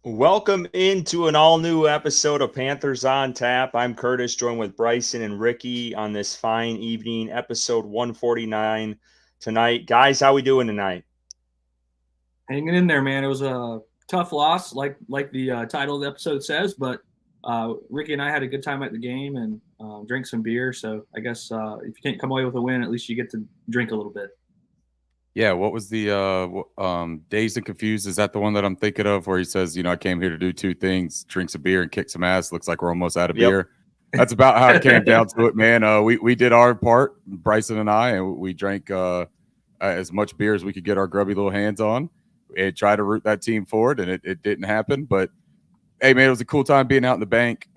Welcome into an all new episode of Panthers on Tap. I'm Curtis, joined with Bryson and Ricky on this fine evening, episode 149 tonight. Guys, how we doing tonight? Hanging in there, man. It was a tough loss, like the title of the episode says. But Ricky and I had a good time at the game and drank some beer. So I guess if you can't come away with a win, at least you get to drink a little bit. Yeah, what was the Dazed and Confused? Is that the one that I'm thinking of where he says, I came here to do two things, drink some beer and kick some ass. Looks like we're almost out of Yep. beer. That's about how it came down to it, man. We did our part, Bryson and I, and we drank as much beer as we could get our grubby little hands on. And tried to root that team forward, and it didn't happen. But hey, man, it was a cool time being out in the bank.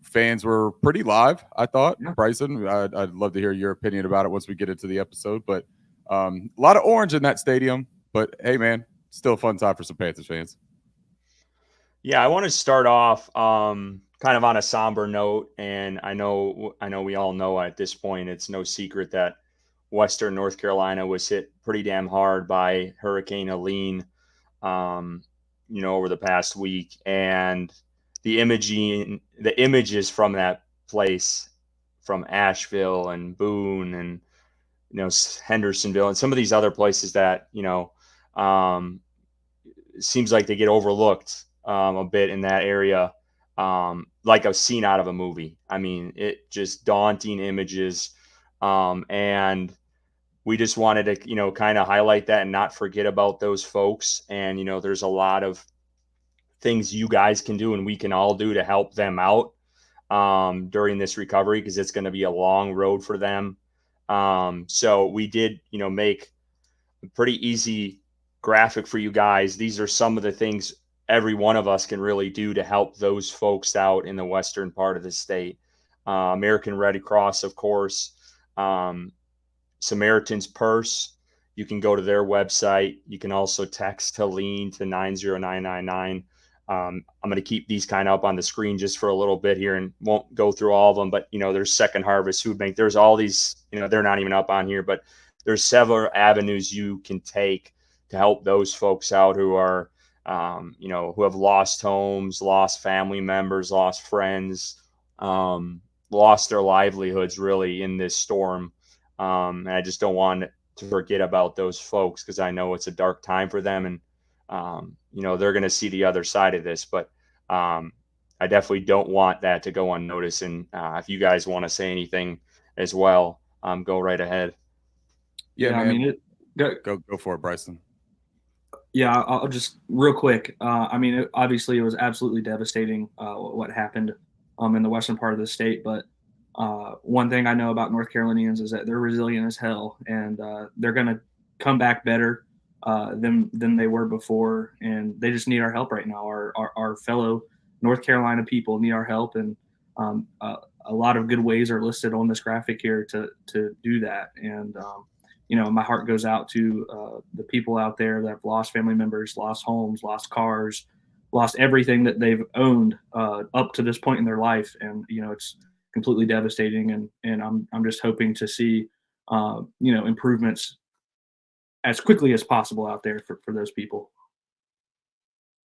Fans were pretty live, I thought. Yeah. Bryson, I'd love to hear your opinion about it once we get into the episode. But a lot of orange in that stadium. But hey, man, still a fun time for some Panthers fans. Yeah, I want to start off kind of on a somber note, and I know we all know at this point it's no secret that Western North Carolina was hit pretty damn hard by Hurricane Helene, over the past week, and the images from that place, from Asheville and Boone and Hendersonville and some of these other places that um, seems like they get overlooked a bit in that area, like a scene out of a movie. I mean, it just daunting images, and we just wanted to kind of highlight that and not forget about those folks. And there's a lot of things you guys can do and we can all do to help them out during this recovery, because it's going to be a long road for them. So we did make a pretty easy graphic for you guys. These are some of the things every one of us can really do to help those folks out in the western part of the state. American Red Cross, of course, Samaritan's Purse. You can go to their website. You can also text Helene to 90999. I'm going to keep these kind of up on the screen just for a little bit here and won't go through all of them. But, there's Second Harvest Food Bank. There's all these, they're not even up on here, but there's several avenues you can take to help those folks out who are, who have lost homes, lost family members, lost friends, lost their livelihoods really in this storm. And I just don't want to forget about those folks, because I know it's a dark time for them, and they're going to see the other side of this. But I definitely don't want that to go unnoticed. And if you guys want to say anything as well, go right ahead. Yeah, I man. mean, Go for it, Bryson. yeah. I'll just real quick. Obviously, it was absolutely devastating what happened in the western part of the state. But one thing I know about North Carolinians is that they're resilient as hell, and they're going to come back better than they were before, and they just need our help right now. Our fellow North Carolina people need our help, and a lot of good ways are listed on this graphic here to do that. And my heart goes out to the people out there that have lost family members, lost homes, lost cars, lost everything that they've owned up to this point in their life, and it's completely devastating. And I'm just hoping to see improvements as quickly as possible out there for those people.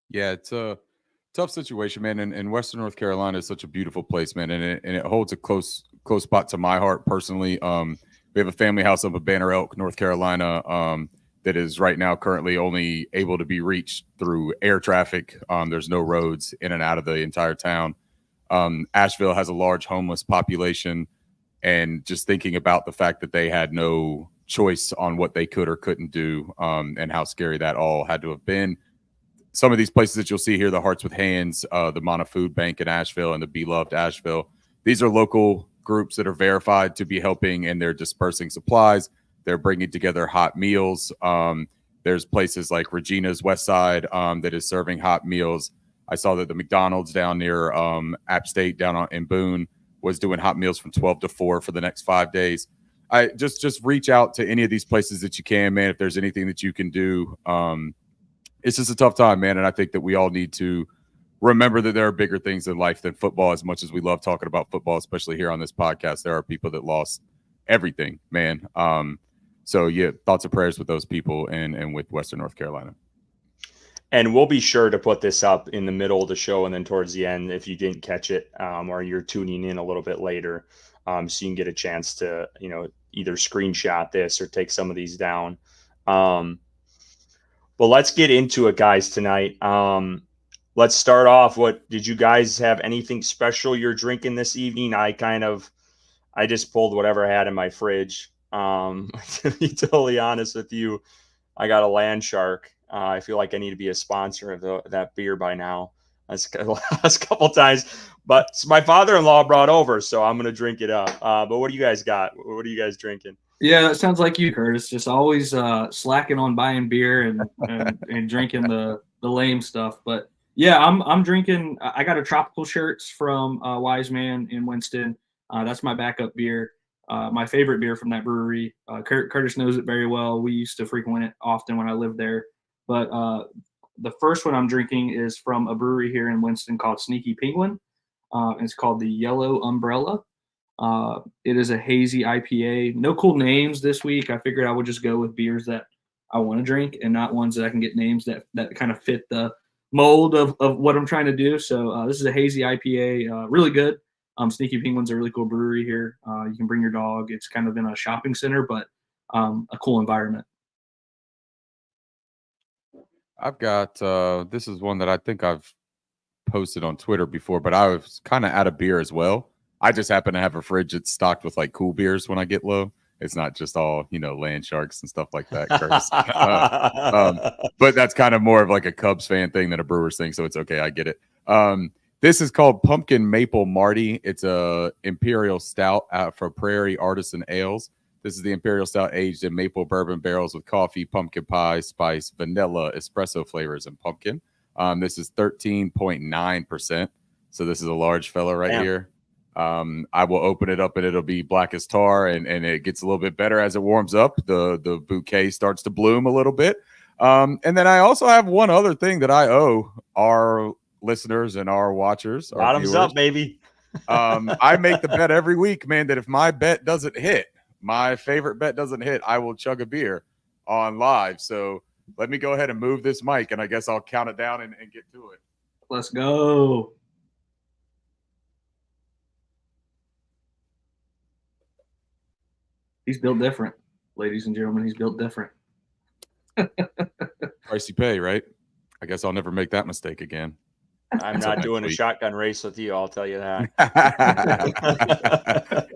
Yeah, it's a tough situation, man. And Western North Carolina is such a beautiful place, man, and it holds a close spot to my heart personally. We have a family house up in Banner Elk, North Carolina, that is right now currently only able to be reached through air traffic. There's no roads in and out of the entire town. Asheville has a large homeless population, and just thinking about the fact that they had no choice on what they could or couldn't do, and how scary that all had to have been. Some of these places that you'll see here, the Hearts with Hands, the Mana Food Bank in Asheville, and the Beloved Asheville, these are local groups that are verified to be helping, and they're dispersing supplies. They're bringing together hot meals. There's places like Regina's West Side that is serving hot meals. I saw that the McDonald's down near App State in Boone was doing hot meals from 12 to 4 for the next 5 days. I just reach out to any of these places that you can, man, if there's anything that you can do. It's just a tough time, man, and I think that we all need to remember that there are bigger things in life than football. As much as we love talking about football, especially here on this podcast, there are people that lost everything, man. So, yeah, thoughts and prayers with those people and with Western North Carolina. And we'll be sure to put this up in the middle of the show and then towards the end if you didn't catch it, or you're tuning in a little bit later, so you can get a chance to, either screenshot this or take some of these down. But let's get into it, guys, tonight. Let's start off. What did you guys have anything special you're drinking this evening? I just pulled whatever I had in my fridge. To be totally honest with you, I got a Land Shark. I feel like I need to be a sponsor of that beer by now. That's the last couple times, but my father-in-law brought over, so I'm gonna drink it up. But what do you guys got? What are you guys drinking? Yeah, that sounds like you, Curtis. Just always slacking on buying beer and drinking the lame stuff. But yeah, I'm drinking. I got a Tropical Shirts from Wise Man in Winston. That's my backup beer. My favorite beer from that brewery. Curtis knows it very well. We used to frequent it often when I lived there. But the first one I'm drinking is from a brewery here in Winston called Sneaky Penguin. It's called the Yellow Umbrella. It is a hazy IPA. No cool names this week. I figured I would just go with beers that I want to drink and not ones that I can get names that kind of fit the mold of what I'm trying to do. So this is a hazy IPA, really good. Sneaky Penguin's a really cool brewery here. You can bring your dog. It's kind of in a shopping center, but a cool environment. I've got this is one that I think I've posted on Twitter before, but I was kind of out of beer as well. I just happen to have a fridge that's stocked with like cool beers when I get low. It's not just all, Land Sharks and stuff like that, Curtis. But that's kind of more of like a Cubs fan thing than a Brewers thing, so it's okay. I get it. This is called Pumpkin Maple Marty. It's a Imperial Stout for Prairie Artisan Ales. This is the Imperial Stout aged in maple bourbon barrels with coffee, pumpkin pie, spice, vanilla, espresso flavors, and pumpkin. This is 13.9%. So this is a large fella right here. I will open it up and it'll be black as tar, and it gets a little bit better as it warms up. The bouquet starts to bloom a little bit. And then I also have one other thing that I owe our listeners and our watchers. Bottoms up, baby. I make the bet every week, man, that if my bet doesn't hit, my favorite bet doesn't hit, I will chug a beer on live. So let me go ahead and move this mic, and I guess I'll count it down and get to it. Let's go. He's built different, ladies and gentlemen. He's built different. Price you pay, right? I guess I'll never make that mistake again. I'm not doing a shotgun race with you, I'll tell you that.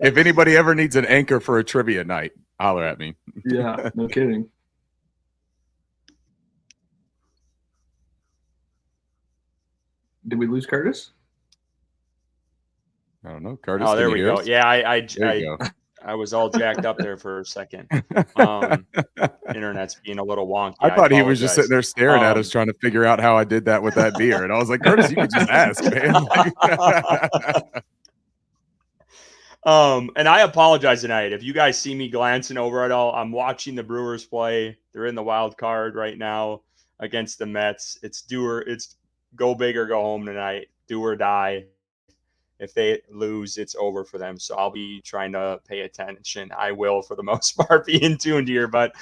If anybody ever needs an anchor for a trivia night, holler at me. Yeah, no kidding. Did we lose Curtis? I don't know. Curtis. Oh, there we go. Yeah, I was all jacked up there for a second. Internet's being a little wonky. I thought he was just sitting there staring at us, trying to figure out how I did that with that beer. And I was like, Curtis, you could just ask, man. And I apologize tonight. If you guys see me glancing over at all, I'm watching the Brewers play. They're in the wild card right now against the Mets. It's go big or go home tonight. Do or die. If they lose, it's over for them. So I'll be trying to pay attention. I will, for the most part, be in tuned here, but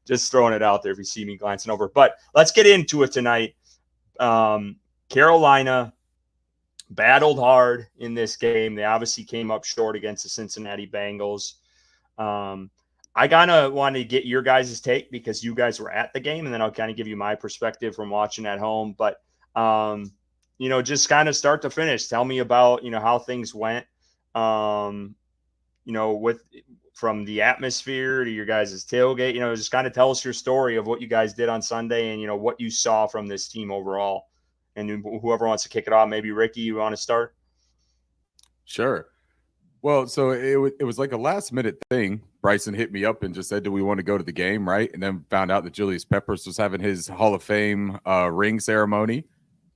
just throwing it out there if you see me glancing over. But let's get into it tonight. Carolina battled hard in this game. They obviously came up short against the Cincinnati Bengals. I kind of wanted to get your guys' take because you guys were at the game, and then I'll kind of give you my perspective from watching at home. But just kind of start to finish. Tell me about, how things went, from the atmosphere to your guys' tailgate, just kind of tell us your story of what you guys did on Sunday and, what you saw from this team overall. And whoever wants to kick it off, maybe Ricky, you want to start? Sure. Well, so it was like a last minute thing. Bryson hit me up and just said, do we want to go to the game, right? And then found out that Julius Peppers was having his Hall of Fame ring ceremony.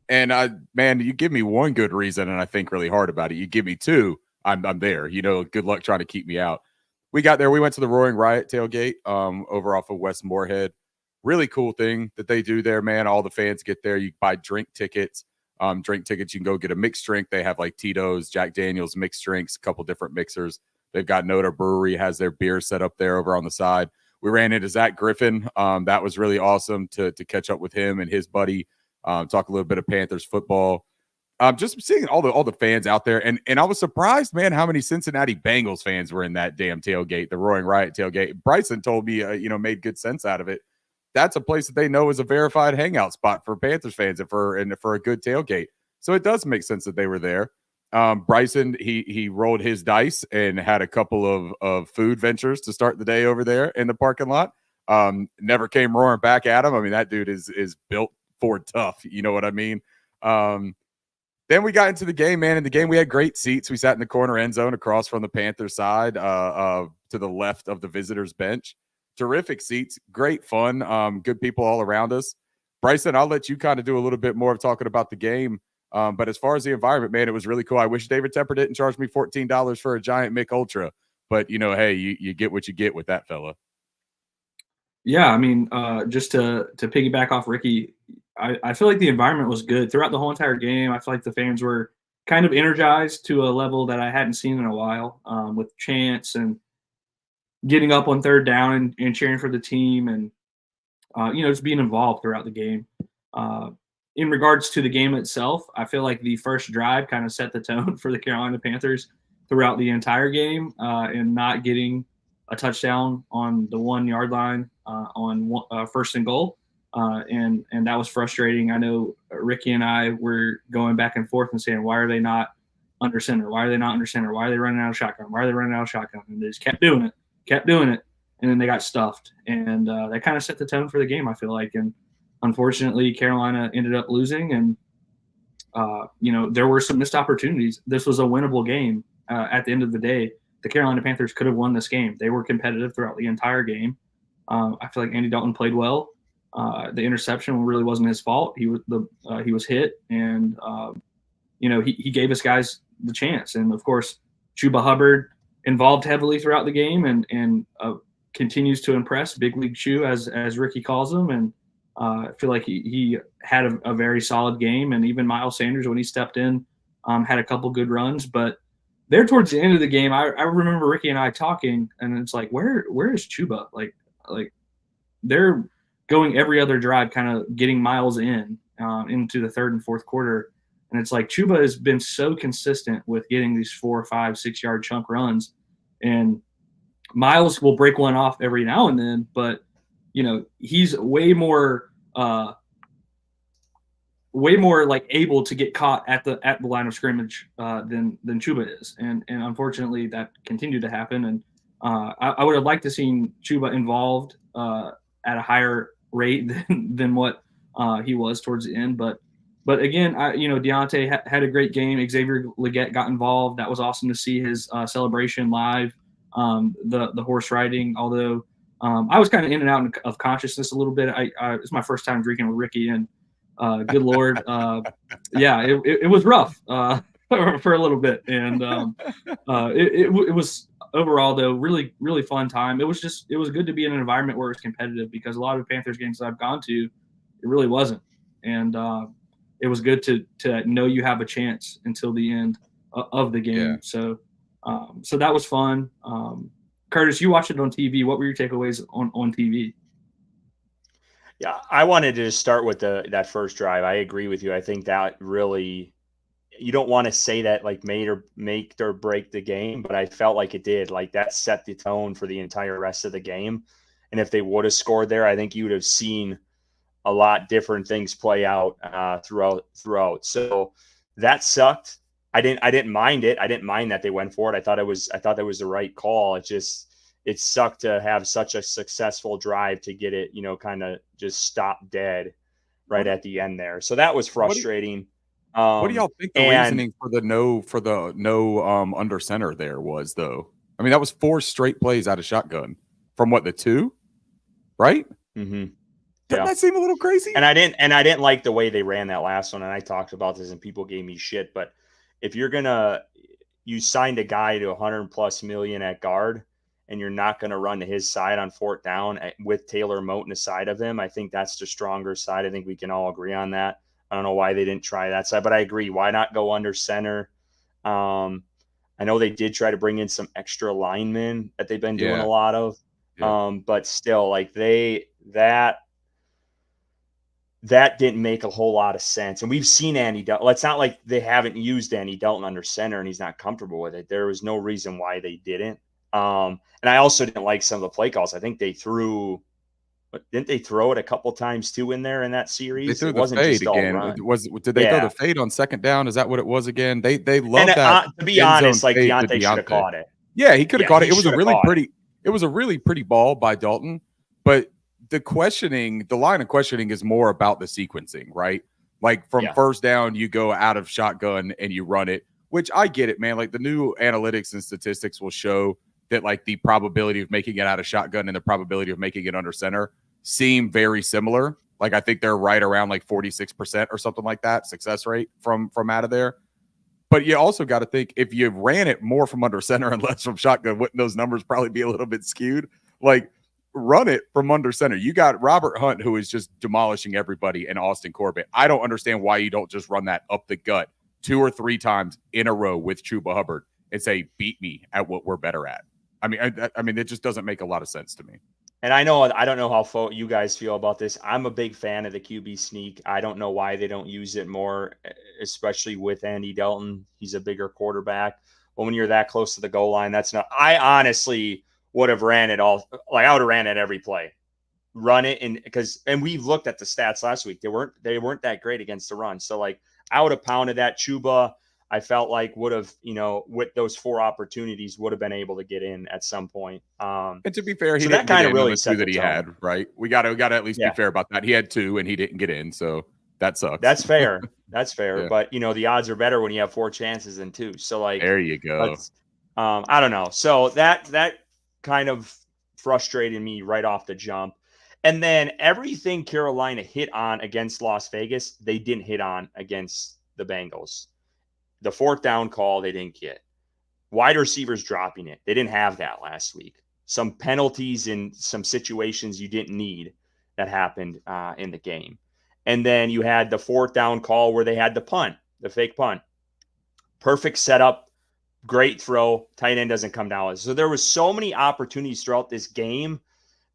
And you give me one good reason, and I think really hard about it. You give me two, I'm there. Good luck trying to keep me out. We got there. We went to the Roaring Riot tailgate over off of West Moorhead. Really cool thing that they do there, man. All the fans get there. You buy drink tickets. You can go get a mixed drink. They have like Tito's, Jack Daniel's mixed drinks, a couple different mixers. They've got Noda Brewery has their beer set up there over on the side. We ran into Zach Griffin. That was really awesome to catch up with him and his buddy. talk a little bit of Panthers football. Just seeing all the fans out there, and I was surprised, man, how many Cincinnati Bengals fans were in that damn tailgate, the Roaring Riot tailgate. Bryson told me, made good sense out of it. That's a place that they know is a verified hangout spot for Panthers fans and for a good tailgate. So it does make sense that they were there. Bryson, he rolled his dice and had a couple of food ventures to start the day over there in the parking lot. Never came roaring back at him. I mean, that dude is built for tough. You know what I mean? Then we got into the game, man. In the game, we had great seats. We sat in the corner end zone across from the Panthers side to the left of the visitors bench. Terrific seats, great fun, good people all around us. Bryson, I'll let you kind of do a little bit more of talking about the game. But as far as the environment, man, it was really cool. I wish David Tepper didn't charge me $14 for a giant Mick Ultra. But, hey, you get what you get with that fella. Yeah, I mean, just to piggyback off Ricky, I feel like the environment was good throughout the whole entire game. I feel like the fans were kind of energized to a level that I hadn't seen in a while, with chants and getting up on third down and cheering for the team and, just being involved throughout the game. In regards to the game itself, I feel like the first drive kind of set the tone for the Carolina Panthers throughout the entire game, and not getting a touchdown on the 1 yard line on first and goal. And that was frustrating. I know Ricky and I were going back and forth and saying, why are they not under center? Why are they not under center? Why are they running out of shotgun? Why are they running out of shotgun? And they just kept doing it. And then they got stuffed. And that kind of set the tone for the game, I feel like. And unfortunately, Carolina ended up losing. And, there were some missed opportunities. This was a winnable game at the end of the day. The Carolina Panthers could have won this game. They were competitive throughout the entire game. I feel like Andy Dalton played well. The interception really wasn't his fault. He was hit, and he gave us guys the chance. And of course, Chuba Hubbard involved heavily throughout the game, and continues to impress. Big League Chew, as Ricky calls him, and I feel like he had a very solid game. And even Miles Sanders, when he stepped in, had a couple good runs. But there towards the end of the game, I remember Ricky and I talking, and it's like, where is Chuba? Like they're going every other drive, kind of getting Miles into the third and fourth quarter. And it's like Chuba has been so consistent with getting these 4, 5, 6 yard chunk runs. And Miles will break one off every now and then, but he's way more like able to get caught at the line of scrimmage than Chuba is. And unfortunately that continued to happen. And I would have liked to seen Chuba involved at a higher rate than what he was towards the end. But again, Deontay had a great game. Xavier Legette got involved. That was awesome to see his celebration live. The horse riding, although I was kind of in and out of consciousness a little bit. It's my first time drinking with Ricky, and good Lord, it was rough for a little bit. And it was overall, though, really, really fun time. It was good to be in an environment where it was competitive, because a lot of Panthers games that I've gone to, it really wasn't. And it was good to know you have a chance until the end of the game. Yeah. So that was fun. Curtis, you watched it on TV. What were your takeaways on TV? Yeah, I wanted to just start with that first drive. I agree with you. I think that really, you don't want to say that like make or break the game, but I felt like it did. Like that set the tone for the entire rest of the game. And if they would have scored there, I think you would have seen a lot different things play out throughout. So that sucked. I didn't mind it. I didn't mind that they went for it. I thought that was the right call. It sucked to have such a successful drive to get it, kind of just stop dead right at the end there. So that was frustrating. What do y'all think the reasoning for the no under center there was, though? I mean, that was 4 straight plays out of shotgun from the 2, right? Mm-hmm. Doesn't that seem a little crazy? And I didn't like the way they ran that last one. And I talked about this and people gave me shit, but if you signed a guy to $100+ million at guard, and you're not going to run to his side on 4th down with Taylor Moton aside of him, I think that's the stronger side. I think we can all agree on that. I don't know why they didn't try that side, but I agree. Why not go under center? I know they did try to bring in some extra linemen that they've been doing a lot of, but still, like that didn't make a whole lot of sense. And we've seen Andy Dalton. It's not like they haven't used Andy Dalton under center and he's not comfortable with it. There was no reason why they didn't. And I also didn't like some of the play calls. I think they threw, didn't they throw it a couple times too in there in that series? They threw it the wasn't fade just all again. run. Did they throw the fade on second down? Is that what it was again? They love And that. to be end zone honest, like fade to Deontay should have caught it. Yeah, he could have caught it. It was a it. really pretty ball by Dalton. But the line of questioning is more about the sequencing, right? Like from first down, you go out of shotgun and you run it, which I get it, man. Like the new analytics and statistics will show that like the probability of making it out of shotgun and the probability of making it under center seem very similar. Like I think they're right around like 46% or something like that success rate from out of there. But you also got to think if you ran it more from under center and less from shotgun, wouldn't those numbers probably be a little bit skewed? Like run it from under center. You got Robert Hunt, who is just demolishing everybody, and Austin Corbett. I don't understand why you don't just run that up the gut 2 or 3 times in a row with Chuba Hubbard and say, beat me at what we're better at. I mean, it just doesn't make a lot of sense to me. And I don't know how you guys feel about this. I'm a big fan of the QB sneak. I don't know why they don't use it more, especially with Andy Dalton. He's a bigger quarterback. But when you're that close to the goal line, that's not. I honestly would have ran it all. Like I would have ran it every play, run it, and we've looked at the stats last week. They weren't that great against the run. So like I would have pounded that. Chuba, I felt like would have, with those 4 opportunities, would have been able to get in at some point. And to be fair, he so didn't that kind get of really the 2 that he had, right? We got to at least be fair about that. He had 2 and he didn't get in, so that sucks. That's fair. That's fair. Yeah. But the odds are better when you have 4 chances than 2. So like there you go. I don't know. So that kind of frustrated me right off the jump. And then everything Carolina hit on against Las Vegas, they didn't hit on against the Bengals. The 4th down call, they didn't get. Wide receivers dropping it. They didn't have that last week. Some penalties in some situations you didn't need that happened in the game. And then you had the 4th down call where they had the punt, the fake punt. Perfect setup, great throw, tight end doesn't come down. So there was so many opportunities throughout this game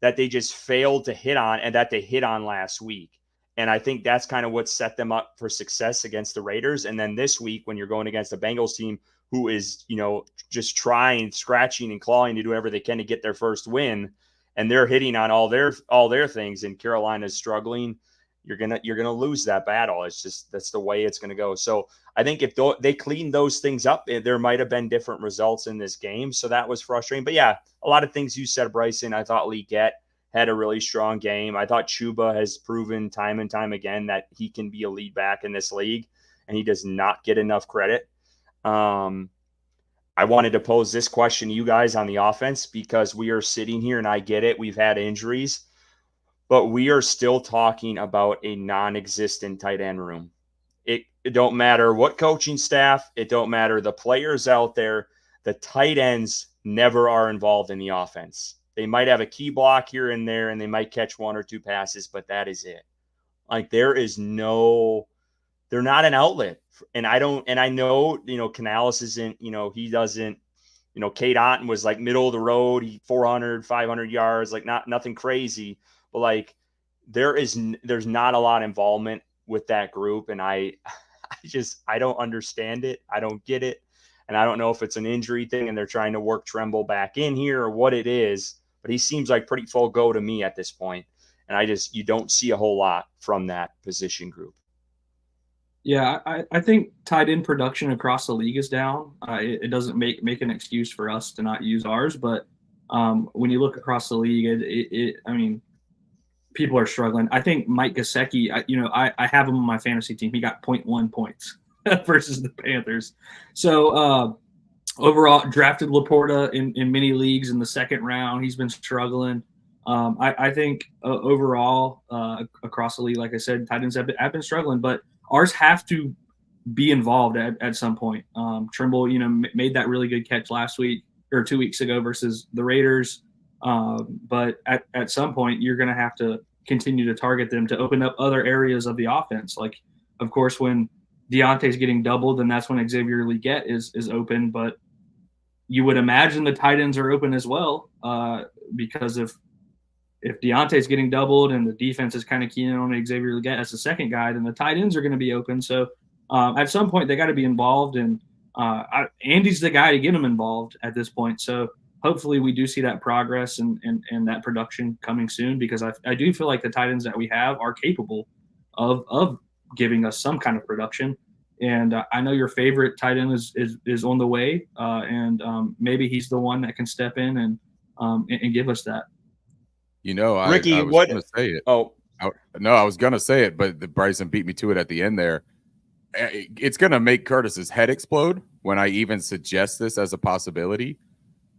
that they just failed to hit on and that they hit on last week. And I think that's kind of what set them up for success against the Raiders. And then this week, when you're going against the Bengals team who is, just trying, scratching and clawing to do whatever they can to get their first win, and they're hitting on all their things, and Carolina's struggling, you're gonna lose that battle. It's just that's the way it's gonna go. So I think if they clean those things up, there might have been different results in this game. So that was frustrating. But yeah, a lot of things you said, Bryson. I thought Legette had a really strong game. I thought Chuba has proven time and time again that he can be a lead back in this league, and he does not get enough credit. I wanted to pose this question to you guys on the offense because we are sitting here, and I get it. We've had injuries, but we are still talking about a non-existent tight end room. It don't matter what coaching staff, it don't matter the players out there, the tight ends never are involved in the offense. They might have a key block here and there, and they might catch 1 or 2 passes, but that is it. Like they're not an outlet. And I know, Canales isn't, he doesn't, Kate Otten was like middle of the road, 400, 500 yards, like nothing crazy, but like there's not a lot of involvement with that group. And I don't understand it. I don't get it. And I don't know if it's an injury thing and they're trying to work Tremble back in here or what it is, but he seems like pretty full go to me at this point. And you don't see a whole lot from that position group. Yeah, I think tight end production across the league is down. It doesn't make an excuse for us to not use ours, but when you look across the league, I mean, people are struggling. I think Mike Gesicki, I have him on my fantasy team. He got 0.1 points versus the Panthers. So overall, drafted Laporta in many leagues in the 2nd round. He's been struggling. I think overall across the league, like I said, tight ends have been struggling, but ours have to be involved at some point. Trimble, made that really good catch last week or 2 weeks ago versus the Raiders. But at some point, you're going to have to continue to target them to open up other areas of the offense. Like, of course, when Deontay's getting doubled, then that's when Xavier Legette is open. But you would imagine the tight ends are open as well because of if Deontay's getting doubled and the defense is kind of keying on Xavier Legette as the second guy, then the tight ends are going to be open. So at some point they got to be involved, and Andy's the guy to get them involved at this point. So hopefully we do see that progress and that production coming soon, because I do feel like the tight ends that we have are capable of giving us some kind of production. And I know your favorite tight end is on the way, and maybe he's the one that can step in and give us that. You know, Ricky, I was going to say it. Oh, No, I was going to say it, but Bryson beat me to it at the end there. It's going to make Curtis's head explode when I even suggest this as a possibility.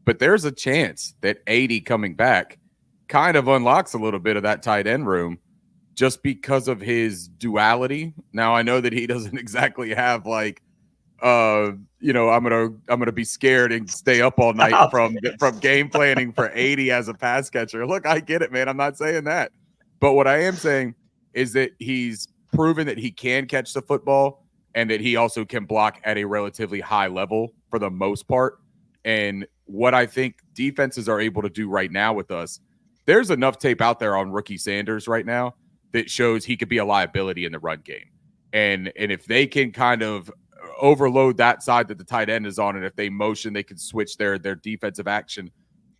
But there's a chance that 80 coming back kind of unlocks a little bit of that tight end room just because of his duality. Now, I know that he doesn't exactly have like, I'm gonna be scared and stay up all night from game planning for 80 as a pass catcher. Look, I get it, man. I'm not saying that, but what I am saying is that he's proven that he can catch the football and that he also can block at a relatively high level for the most part. And what I think defenses are able to do right now with us, there's enough tape out there on rookie Sanders right now that shows he could be a liability in the run game. And if they can kind of overload that side that the tight end is on, and if they motion, they can switch their defensive action.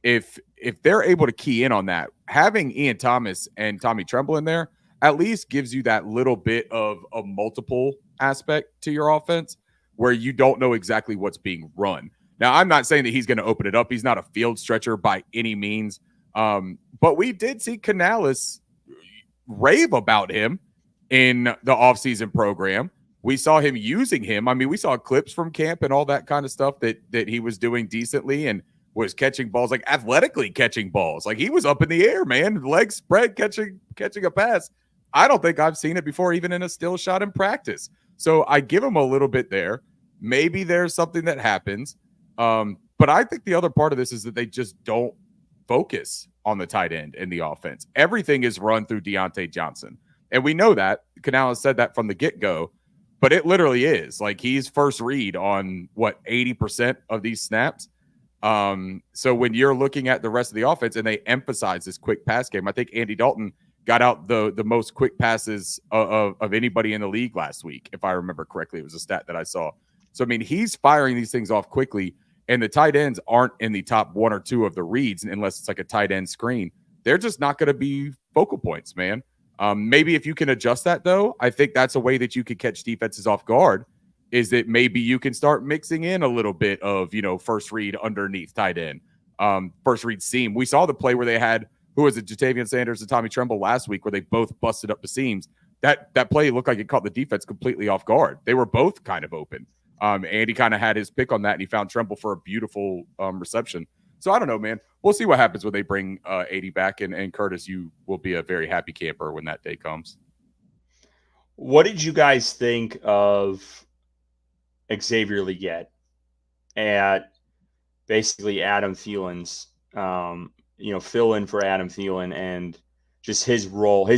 If they're able to key in on that, having Ian Thomas and Tommy Tremble in there at least gives you that little bit of a multiple aspect to your offense where you don't know exactly what's being run. Now, I'm not saying that he's going to open it up. He's not a field stretcher by any means. But we did see Canales rave about him in the offseason program. We saw him using him. I mean, we saw clips from camp and all that kind of stuff that he was doing decently and was catching balls, like athletically catching balls. Like he was up in the air, man, legs spread, catching a pass. I don't think I've seen it before, even in a still shot in practice. So I give him a little bit there. Maybe there's something that happens. But I think the other part of this is that they just don't focus on the tight end in the offense. Everything is run through Deontay Johnson. And we know that. Canales said that from the get-go. But it literally is. Like, he's first read on, 80% of these snaps? So when you're looking at the rest of the offense and they emphasize this quick pass game, I think Andy Dalton got out the most quick passes of anybody in the league last week, if I remember correctly. It was a stat that I saw. So, I mean, he's firing these things off quickly, and the tight ends aren't in the top one or two of the reads unless it's like a tight end screen. They're just not going to be focal points, man. Maybe if you can adjust that, though, I think that's a way that you could catch defenses off guard, is that maybe you can start mixing in a little bit of, first read underneath tight end, first read seam. We saw the play where they had, who was it, Jatavian Sanders and Tommy Tremble last week, where they both busted up the seams. That play looked like it caught the defense completely off guard. They were both kind of open. Andy kind of had his pick on that, and he found Tremble for a beautiful reception. So I don't know, man. We'll see what happens when they bring 80 back, and Curtis, you will be a very happy camper when that day comes. What did you guys think of Xavier Legette at basically Adam Thielen's, fill in for Adam Thielen, and just his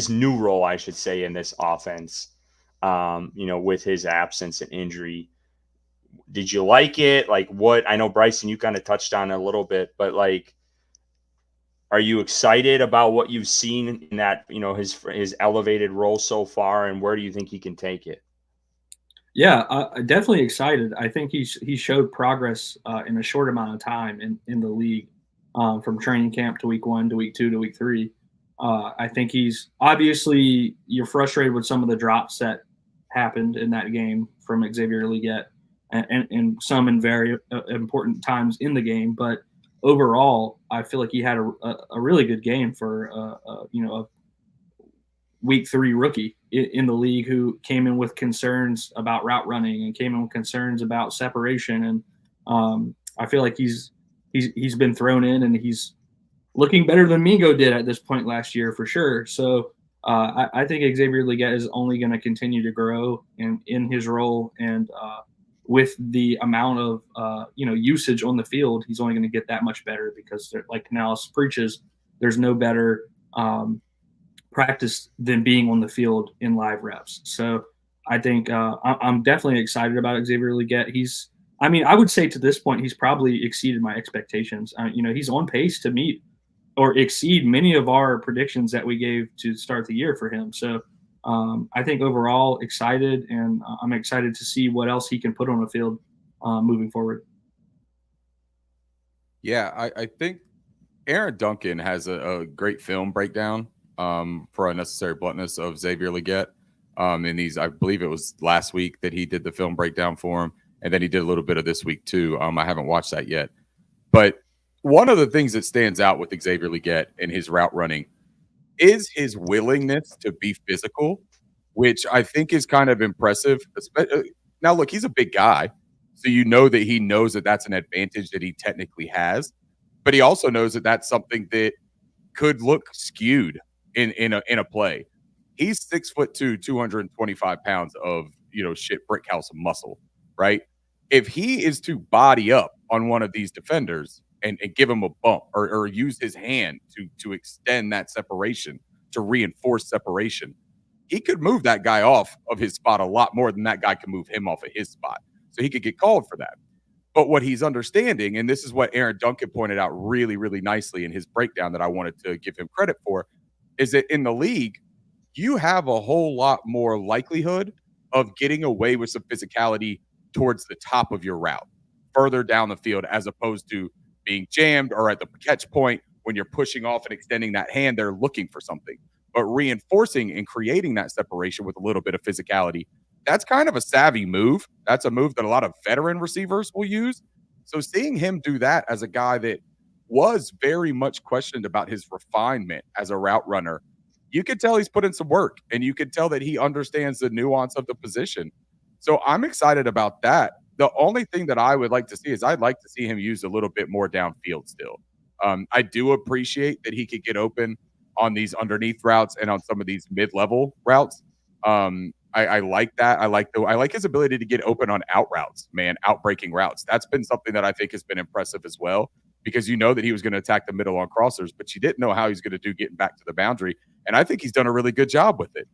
new role, I should say, in this offense, with his absence and injury? Did you like it? Like, what? I know, Bryson, you kind of touched on it a little bit, but like, are you excited about what you've seen in that, his elevated role so far, and where do you think he can take it? Yeah, definitely excited. I think he showed progress in a short amount of time in the league, from training camp to week 1 to week 2 to week 3. I think he's obviously, you're frustrated with some of the drops that happened in that game from Xavier Legette, and some in very important times in the game. But overall, I feel like he had a really good game for a week 3 rookie in the league, who came in with concerns about route running and came in with concerns about separation. And I feel like he's been thrown in, and he's looking better than Mingo did at this point last year for sure. So I think Xavier Legette is only going to continue to grow in his role, and with the amount of usage on the field, he's only going to get that much better, because like Canales preaches, there's no better practice than being on the field in live reps. So I think I'm definitely excited about Xavier Legette. I would say to this point, he's probably exceeded my expectations. He's on pace to meet or exceed many of our predictions that we gave to start the year for him. So I think overall excited, and I'm excited to see what else he can put on the field moving forward. Yeah, I think Aaron Duncan has a great film breakdown for Unnecessary Bluntness of Xavier Legette. And I believe it was last week that he did the film breakdown for him. And then he did a little bit of this week too. I haven't watched that yet. But one of the things that stands out with Xavier Legette and his route running is his willingness to be physical, which I think is kind of impressive. Now, look, he's a big guy. So you know that he knows that that's an advantage that he technically has. But he also knows that that's something that could look skewed in a play. He's 6'2", 225 pounds of brick house of muscle, right? If he is to body up on one of these defenders and give him a bump or use his hand to extend that separation, to reinforce separation, he could move that guy off of his spot a lot more than that guy can move him off of his spot. So he could get called for that. But what he's understanding, and this is what Aaron Duncan pointed out really, really nicely in his breakdown that I wanted to give him credit for, is that in the league, you have a whole lot more likelihood of getting away with some physicality towards the top of your route, further down the field, as opposed to being jammed or at the catch point when you're pushing off and extending that hand, they're looking for something. But reinforcing and creating that separation with a little bit of physicality, that's kind of a savvy move. That's a move that a lot of veteran receivers will use. So seeing him do that as a guy that was very much questioned about his refinement as a route runner, you could tell he's put in some work, and you could tell that he understands the nuance of the position. So I'm excited about that. The only thing that I would like to see is I'd like to see him use a little bit more downfield still. I do appreciate that he could get open on these underneath routes and on some of these mid-level routes. I like that. I like his ability to get open on out routes, man, out breaking routes. That's been something that I think has been impressive as well, because you know that he was going to attack the middle on crossers, but you didn't know how he's going to do getting back to the boundary. And I think he's done a really good job with it.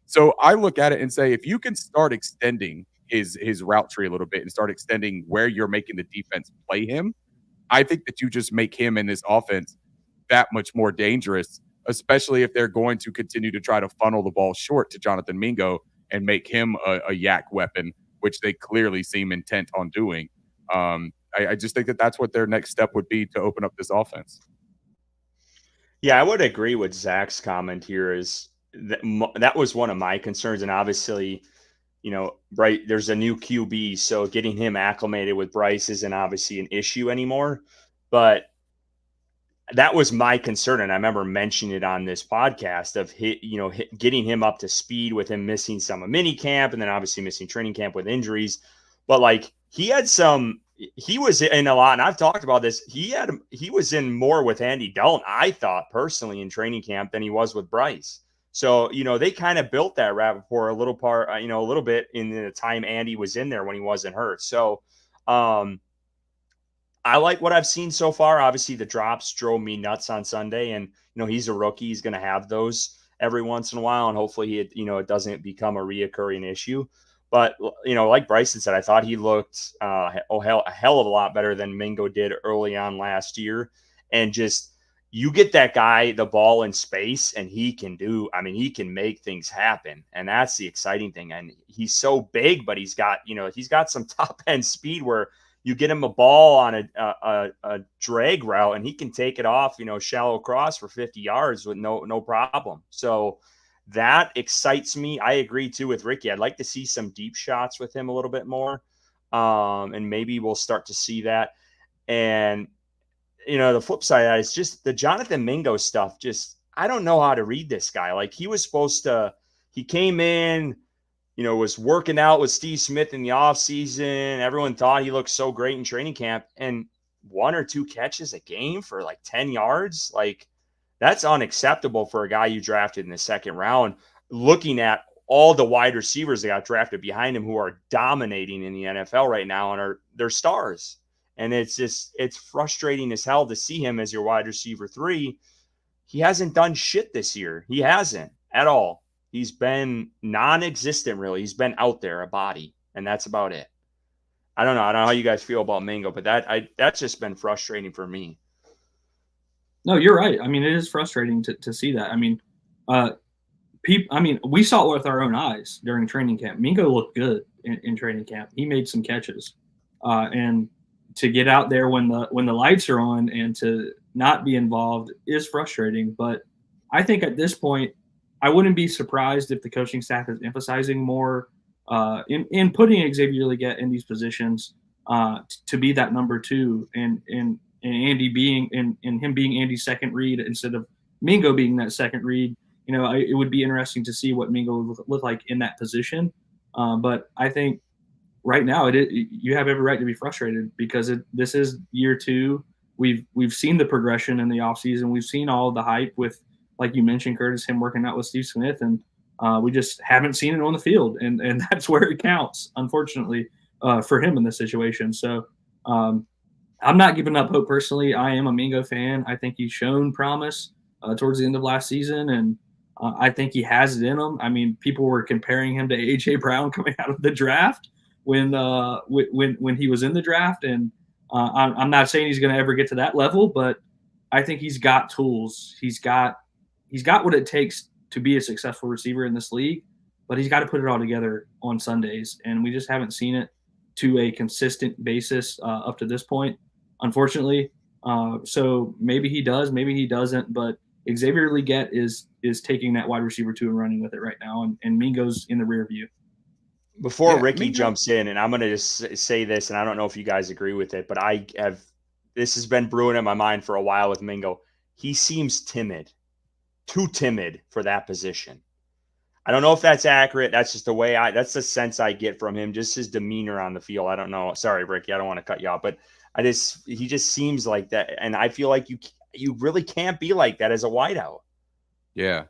So I look at it and say, if you can start extending his route tree a little bit and start extending where you're making the defense play him, I think that you just make him in this offense that much more dangerous, especially if they're going to continue to try to funnel the ball short to Jonathan Mingo and make him a yak weapon, which they clearly seem intent on doing. I just think that that's what their next step would be to open up this offense. Yeah, I would agree with Zach's comment here. Is that was one of my concerns, and obviously, right, there's a new QB, so getting him acclimated with Bryce isn't obviously an issue anymore. But that was my concern, and I remember mentioning it on this podcast of getting him up to speed with him missing some of mini camp and then obviously missing training camp with injuries. But like he was in a lot, and I've talked about this. He was in more with Andy Dalton, I thought personally, in training camp than he was with Bryce. So they kind of built that rapport a little bit in the time Andy was in there when he wasn't hurt. So I like what I've seen so far. Obviously, the drops drove me nuts on Sunday, and he's a rookie. He's going to have those every once in a while, and hopefully, it doesn't become a reoccurring issue. But like Bryson said, I thought he looked a hell of a lot better than Mingo did early on last year. And just you get that guy the ball in space, and he can make things happen, and that's the exciting thing. And he's so big, but he's got some top end speed where you get him a ball on a drag route, and he can take it off, shallow cross for 50 yards with no problem. So that excites me. I agree too with Ricky. I'd like to see some deep shots with him a little bit more. And maybe we'll start to see that. And, the flip side of that is just the Jonathan Mingo stuff. Just, I don't know how to read this guy. Like he came in, was working out with Steve Smith in the offseason. Everyone thought he looked so great in training camp, and 1 or 2 catches a game for like 10 yards. Like, that's unacceptable for a guy you drafted in the second round, looking at all the wide receivers that got drafted behind him who are dominating in the NFL right now and they're stars. And it's frustrating as hell to see him as your wide receiver 3. He hasn't done shit this year. He hasn't at all. He's been non-existent, really. He's been out there, a body, and that's about it. I don't know how you guys feel about Mingo, but that's just been frustrating for me. No, you're right. I mean, it is frustrating to see that. I mean, we saw it with our own eyes during training camp. Mingo looked good in training camp. He made some catches, and to get out there when the lights are on and to not be involved is frustrating. But I think at this point, I wouldn't be surprised if the coaching staff is emphasizing more in putting Xavier Legette in these positions to be that number two, and Andy being and him being Andy's second read instead of Mingo being that second read. It would be interesting to see what Mingo would look like in that position. But I think right now you have every right to be frustrated because this is year two. We've seen the progression in the offseason. We've seen all of the hype with, like you mentioned, Curtis, him working out with Steve Smith, and we just haven't seen it on the field, and that's where it counts, unfortunately, for him in this situation. So I'm not giving up hope personally. I am a Mingo fan. I think he's shown promise towards the end of last season, and I think he has it in him. I mean, people were comparing him to A.J. Brown coming out of the draft when he was in the draft, and I'm not saying he's going to ever get to that level, but I think he's got tools. He's got what it takes to be a successful receiver in this league, but he's got to put it all together on Sundays, and we just haven't seen it to a consistent basis up to this point, unfortunately. So maybe he does, maybe he doesn't, but Xavier Legette is taking that wide receiver 2 and running with it right now, and Mingo's in the rear view. Before Ricky jumps in, and I'm going to just say this, and I don't know if you guys agree with it, but this has been brewing in my mind for a while with Mingo. He seems timid, too timid for that position. I don't know if that's accurate. That's just that's the sense I get from him, just his demeanor on the field. I don't know. Sorry, Ricky, I don't want to cut you off, but he just seems like that. And I feel like you really can't be like that as a wideout. Yeah.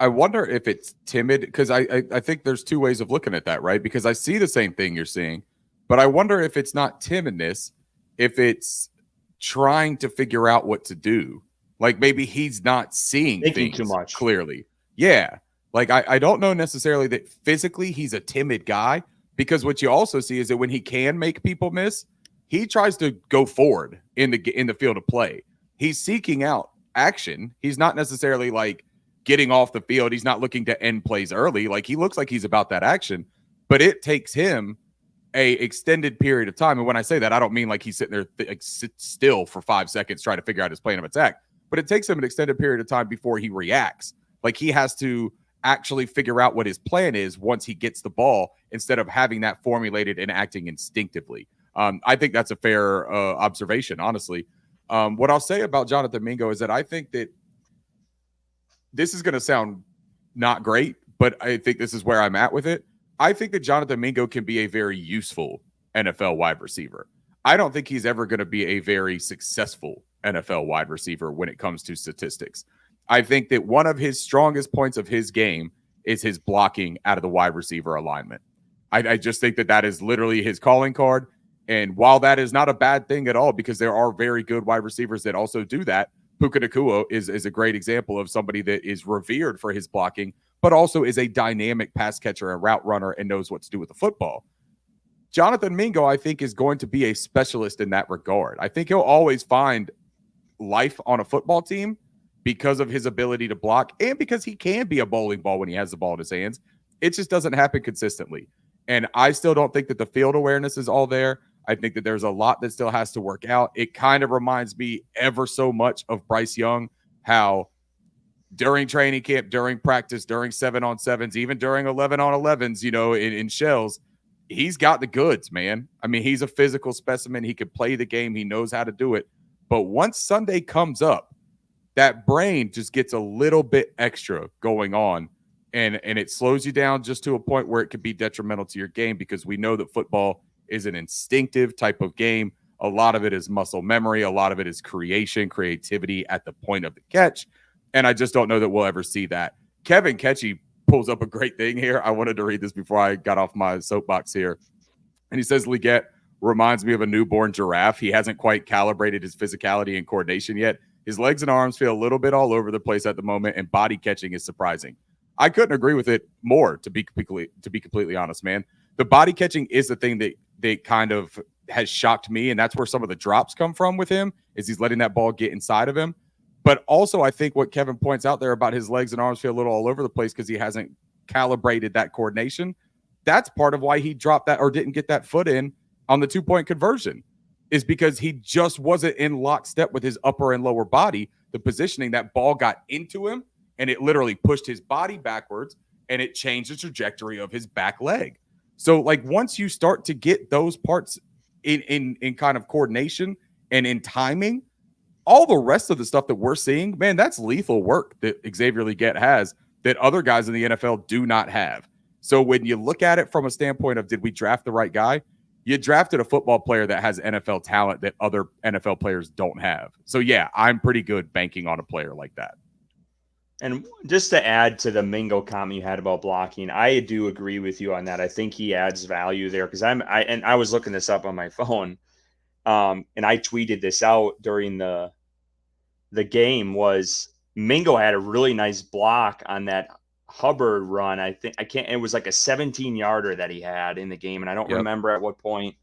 I wonder if it's timid, because I think there's two ways of looking at that, right? Because I see the same thing you're seeing, but I wonder if it's not timidness, if it's trying to figure out what to do. Like maybe he's not seeing things too much clearly. Yeah. Like I don't know necessarily that physically he's a timid guy, because what you also see is that when he can make people miss, he tries to go forward in the field of play. He's seeking out action. He's not necessarily like getting off the field. He's not looking to end plays early. Like he looks like he's about that action, but it takes him a extended period of time. And when I say that, I don't mean like he's sitting there sit still for 5 seconds trying to figure out his plan of attack, but it takes him an extended period of time before he reacts. Like he has to actually figure out what his plan is once he gets the ball, instead of having that formulated and acting instinctively. I think that's a fair observation, honestly. What I'll say about Jonathan Mingo is that I think that this is going to sound not great, but I think this is where I'm at with it. I think that Jonathan Mingo can be a very useful NFL wide receiver. I don't think he's ever going to be a very successful NFL wide receiver when it comes to statistics. I think that one of his strongest points of his game is his blocking out of the wide receiver alignment. I just think that is literally his calling card. And while that is not a bad thing at all, because there are very good wide receivers that also do that, Puka Nacua is a great example of somebody that is revered for his blocking, but also is a dynamic pass catcher, a route runner, and knows what to do with the football. Jonathan Mingo, I think, is going to be a specialist in that regard. I think he'll always find life on a football team because of his ability to block and because he can be a bowling ball when he has the ball in his hands. It just doesn't happen consistently. And I still don't think that the field awareness is all there. I think that there's a lot that still has to work out. It kind of reminds me ever so much of Bryce Young, how during training camp, during practice, during 7-on-7s, even during 11-on-11s, in shells, he's got the goods, man. I mean, he's a physical specimen. He can play the game. He knows how to do it. But once Sunday comes up, that brain just gets a little bit extra going on, and it slows you down just to a point where it could be detrimental to your game, because we know that football is an instinctive type of game. A lot of it is muscle memory. A lot of it is creativity at the point of the catch. And I just don't know that we'll ever see that. Kevin Ketchy pulls up a great thing here. I wanted to read this before I got off my soapbox here. And he says, Legette reminds me of a newborn giraffe. He hasn't quite calibrated his physicality and coordination yet. His legs and arms feel a little bit all over the place at the moment, and body catching is surprising. I couldn't agree with it more, to be completely honest, man. The body catching is the thing that kind of has shocked me, and that's where some of the drops come from with him, is he's letting that ball get inside of him. But also, I think what Kevin points out there about his legs and arms feel a little all over the place because he hasn't calibrated that coordination. That's part of why he dropped that or didn't get that foot in on the 2-point conversion, is because he just wasn't in lockstep with his upper and lower body. The positioning, that ball got into him and it literally pushed his body backwards and it changed the trajectory of his back leg. So like once you start to get those parts in kind of coordination and in timing, all the rest of the stuff that we're seeing, man, that's lethal work that Xavier Legette has that other guys in the NFL do not have. So when you look at it from a standpoint of did we draft the right guy, you drafted a football player that has NFL talent that other NFL players don't have. So yeah, I'm pretty good banking on a player like that. And just to add to the Mingo comment you had about blocking, I do agree with you on that. I think he adds value there because I was looking this up on my phone, and I tweeted this out during the game. Was Mingo had a really nice block on that Hubbard run. It was like a 17-yarder that he had in the game, and I don't remember at what point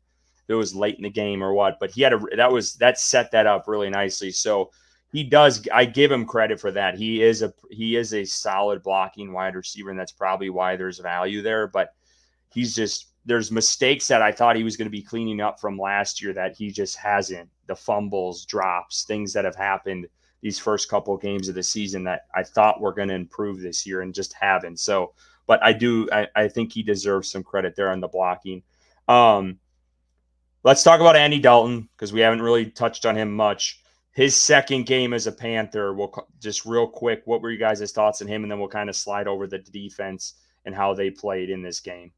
it was late in the game or what, but he had that set that up really nicely. So he does. I give him credit for that. He is a solid blocking wide receiver, and that's probably why there's value there. But there's mistakes that I thought he was going to be cleaning up from last year that he just hasn't. The fumbles, drops, things that have happened these first couple of games of the season that I thought were going to improve this year and just haven't. So, but I think he deserves some credit there on the blocking. Let's talk about Andy Dalton because we haven't really touched on him much. His second game as a Panther, we'll just real quick, what were you guys' thoughts on him? And then we'll kind of slide over the defense and how they played in this game.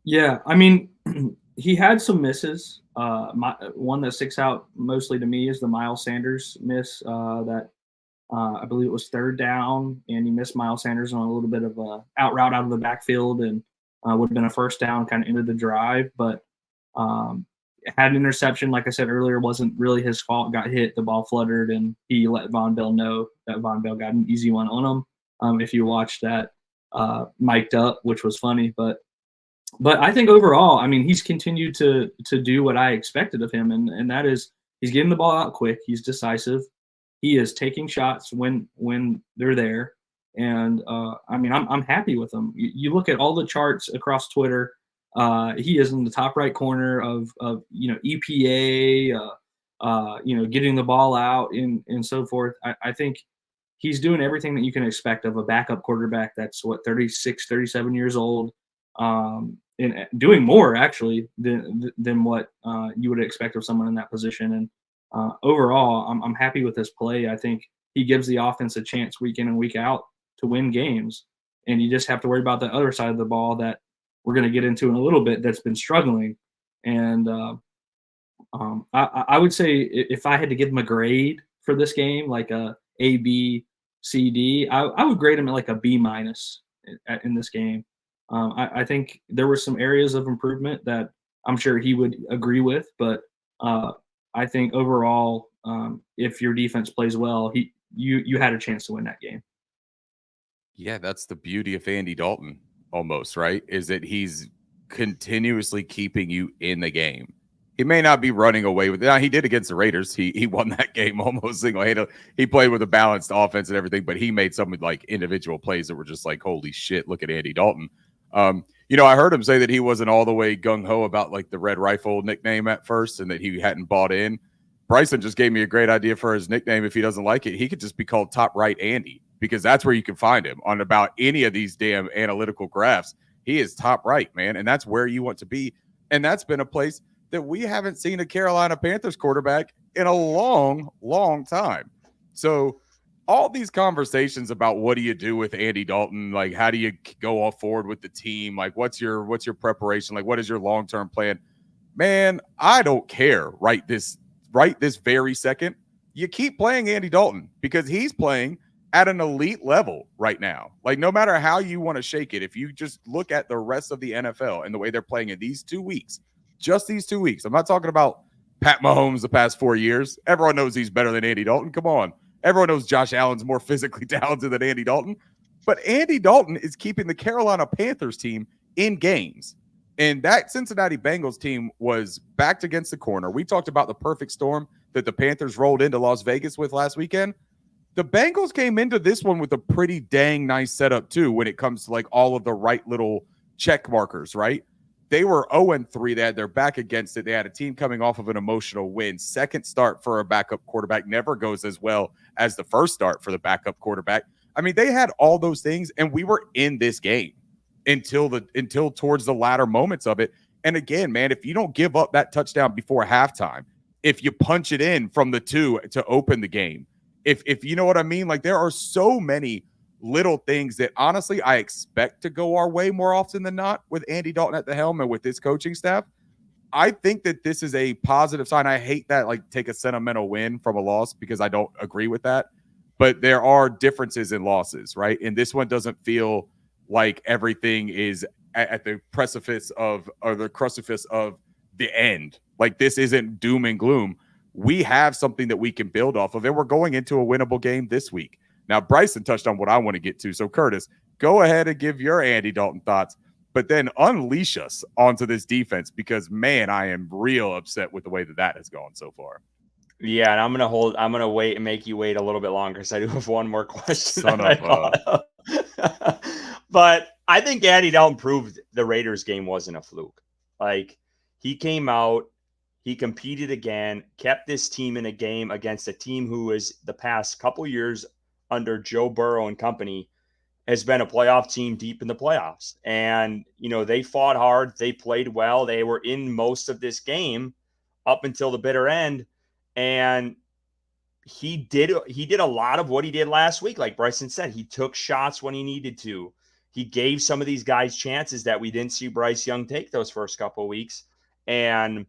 Yeah, I mean, he had some misses. One that sticks out mostly to me is the Miles Sanders miss that I believe it was third down, and he missed Miles Sanders on a little bit of a out route out of the backfield and would have been a first down kind of into the drive. But had an interception, like I said earlier, wasn't really his fault. Got hit, the ball fluttered, and he let Von Bell know that Von Bell got an easy one on him. If you watched that mic'd up, which was funny, but I think overall, I mean, he's continued to do what I expected of him, and that is he's getting the ball out quick. He's decisive. He is taking shots when they're there, and I mean, I'm happy with him. You look at all the charts across Twitter. He is in the top right corner of EPA, getting the ball out and so forth. I think he's doing everything that you can expect of a backup quarterback that's 36, 37 years old, and doing more actually than what you would expect of someone in that position. And overall, I'm happy with his play. I think he gives the offense a chance week in and week out to win games. And you just have to worry about the other side of the ball that we're going to get into in a little bit that's been struggling. And I would say if I had to give him a grade for this game, like a B, C, D, I would grade him at like a B- in this game. I think there were some areas of improvement that I'm sure he would agree with, but I think overall, if your defense plays well, you had a chance to win that game. Yeah, that's the beauty of Andy Dalton almost, right? Is that he's continuously keeping you in the game. He may not be running away with it. Now, he did against the Raiders. He won that game almost single-handedly. He played with a balanced offense and everything, but he made some like individual plays that were just like, holy shit, look at Andy Dalton. I heard him say that he wasn't all the way gung-ho about like the Red Rifle nickname at first and that he hadn't bought in. Bryson just gave me a great idea for his nickname. If he doesn't like it, he could just be called Top Right Andy, because that's where you can find him on about any of these damn analytical graphs. He is top right, man, and that's where you want to be. And that's been a place that we haven't seen a Carolina Panthers quarterback in a long, long time. So all these conversations about what do you do with Andy Dalton, like how do you go off forward with the team, like what's your preparation, like what is your long-term plan? Man, I don't care right this very second. You keep playing Andy Dalton because he's playing at an elite level right now. Like no matter how you want to shake it, if you just look at the rest of the NFL and the way they're playing in these 2 weeks, just these 2 weeks. I'm not talking about Pat Mahomes the past 4 years. Everyone knows he's better than Andy Dalton. Come on. Everyone knows Josh Allen's more physically talented than Andy Dalton. But Andy Dalton is keeping the Carolina Panthers team in games. And that Cincinnati Bengals team was backed against the corner. We talked about the perfect storm that the Panthers rolled into Las Vegas with last weekend, the Bengals came into this one with a pretty dang nice setup too when it comes to like all of the right little check markers, right? They were 0-3. They had their back against it. They had a team coming off of an emotional win. Second start for a backup quarterback never goes as well as the first start for the backup quarterback. I mean, they had all those things, and we were in this game until towards the latter moments of it. And again, man, if you don't give up that touchdown before halftime, if you punch it in from the 2 to open the game, if you know what I mean, like there are so many little things that honestly I expect to go our way more often than not with Andy Dalton at the helm and with this coaching staff. I think that this is a positive sign. I hate that like take a sentimental win from a loss because I don't agree with that. But there are differences in losses, right? And this one doesn't feel like everything is at the precipice of the end. Like this isn't doom and gloom. We have something that we can build off of, and we're going into a winnable game this week. Now, Bryson touched on what I want to get to. So, Curtis, go ahead and give your Andy Dalton thoughts, but then unleash us onto this defense because, man, I am real upset with the way that has gone so far. Yeah, and I'm gonna wait and make you wait a little bit longer because I do have one more question. But I think Andy Dalton proved the Raiders game wasn't a fluke. Like he came out, he competed again, kept this team in a game against a team who is the past couple years under Joe Burrow and company has been a playoff team deep in the playoffs. And, you know, they fought hard. They played well. They were in most of this game up until the bitter end. And he did a lot of what he did last week. Like Bryson said, he took shots when he needed to. He gave some of these guys chances that we didn't see Bryce Young take those first couple of weeks. And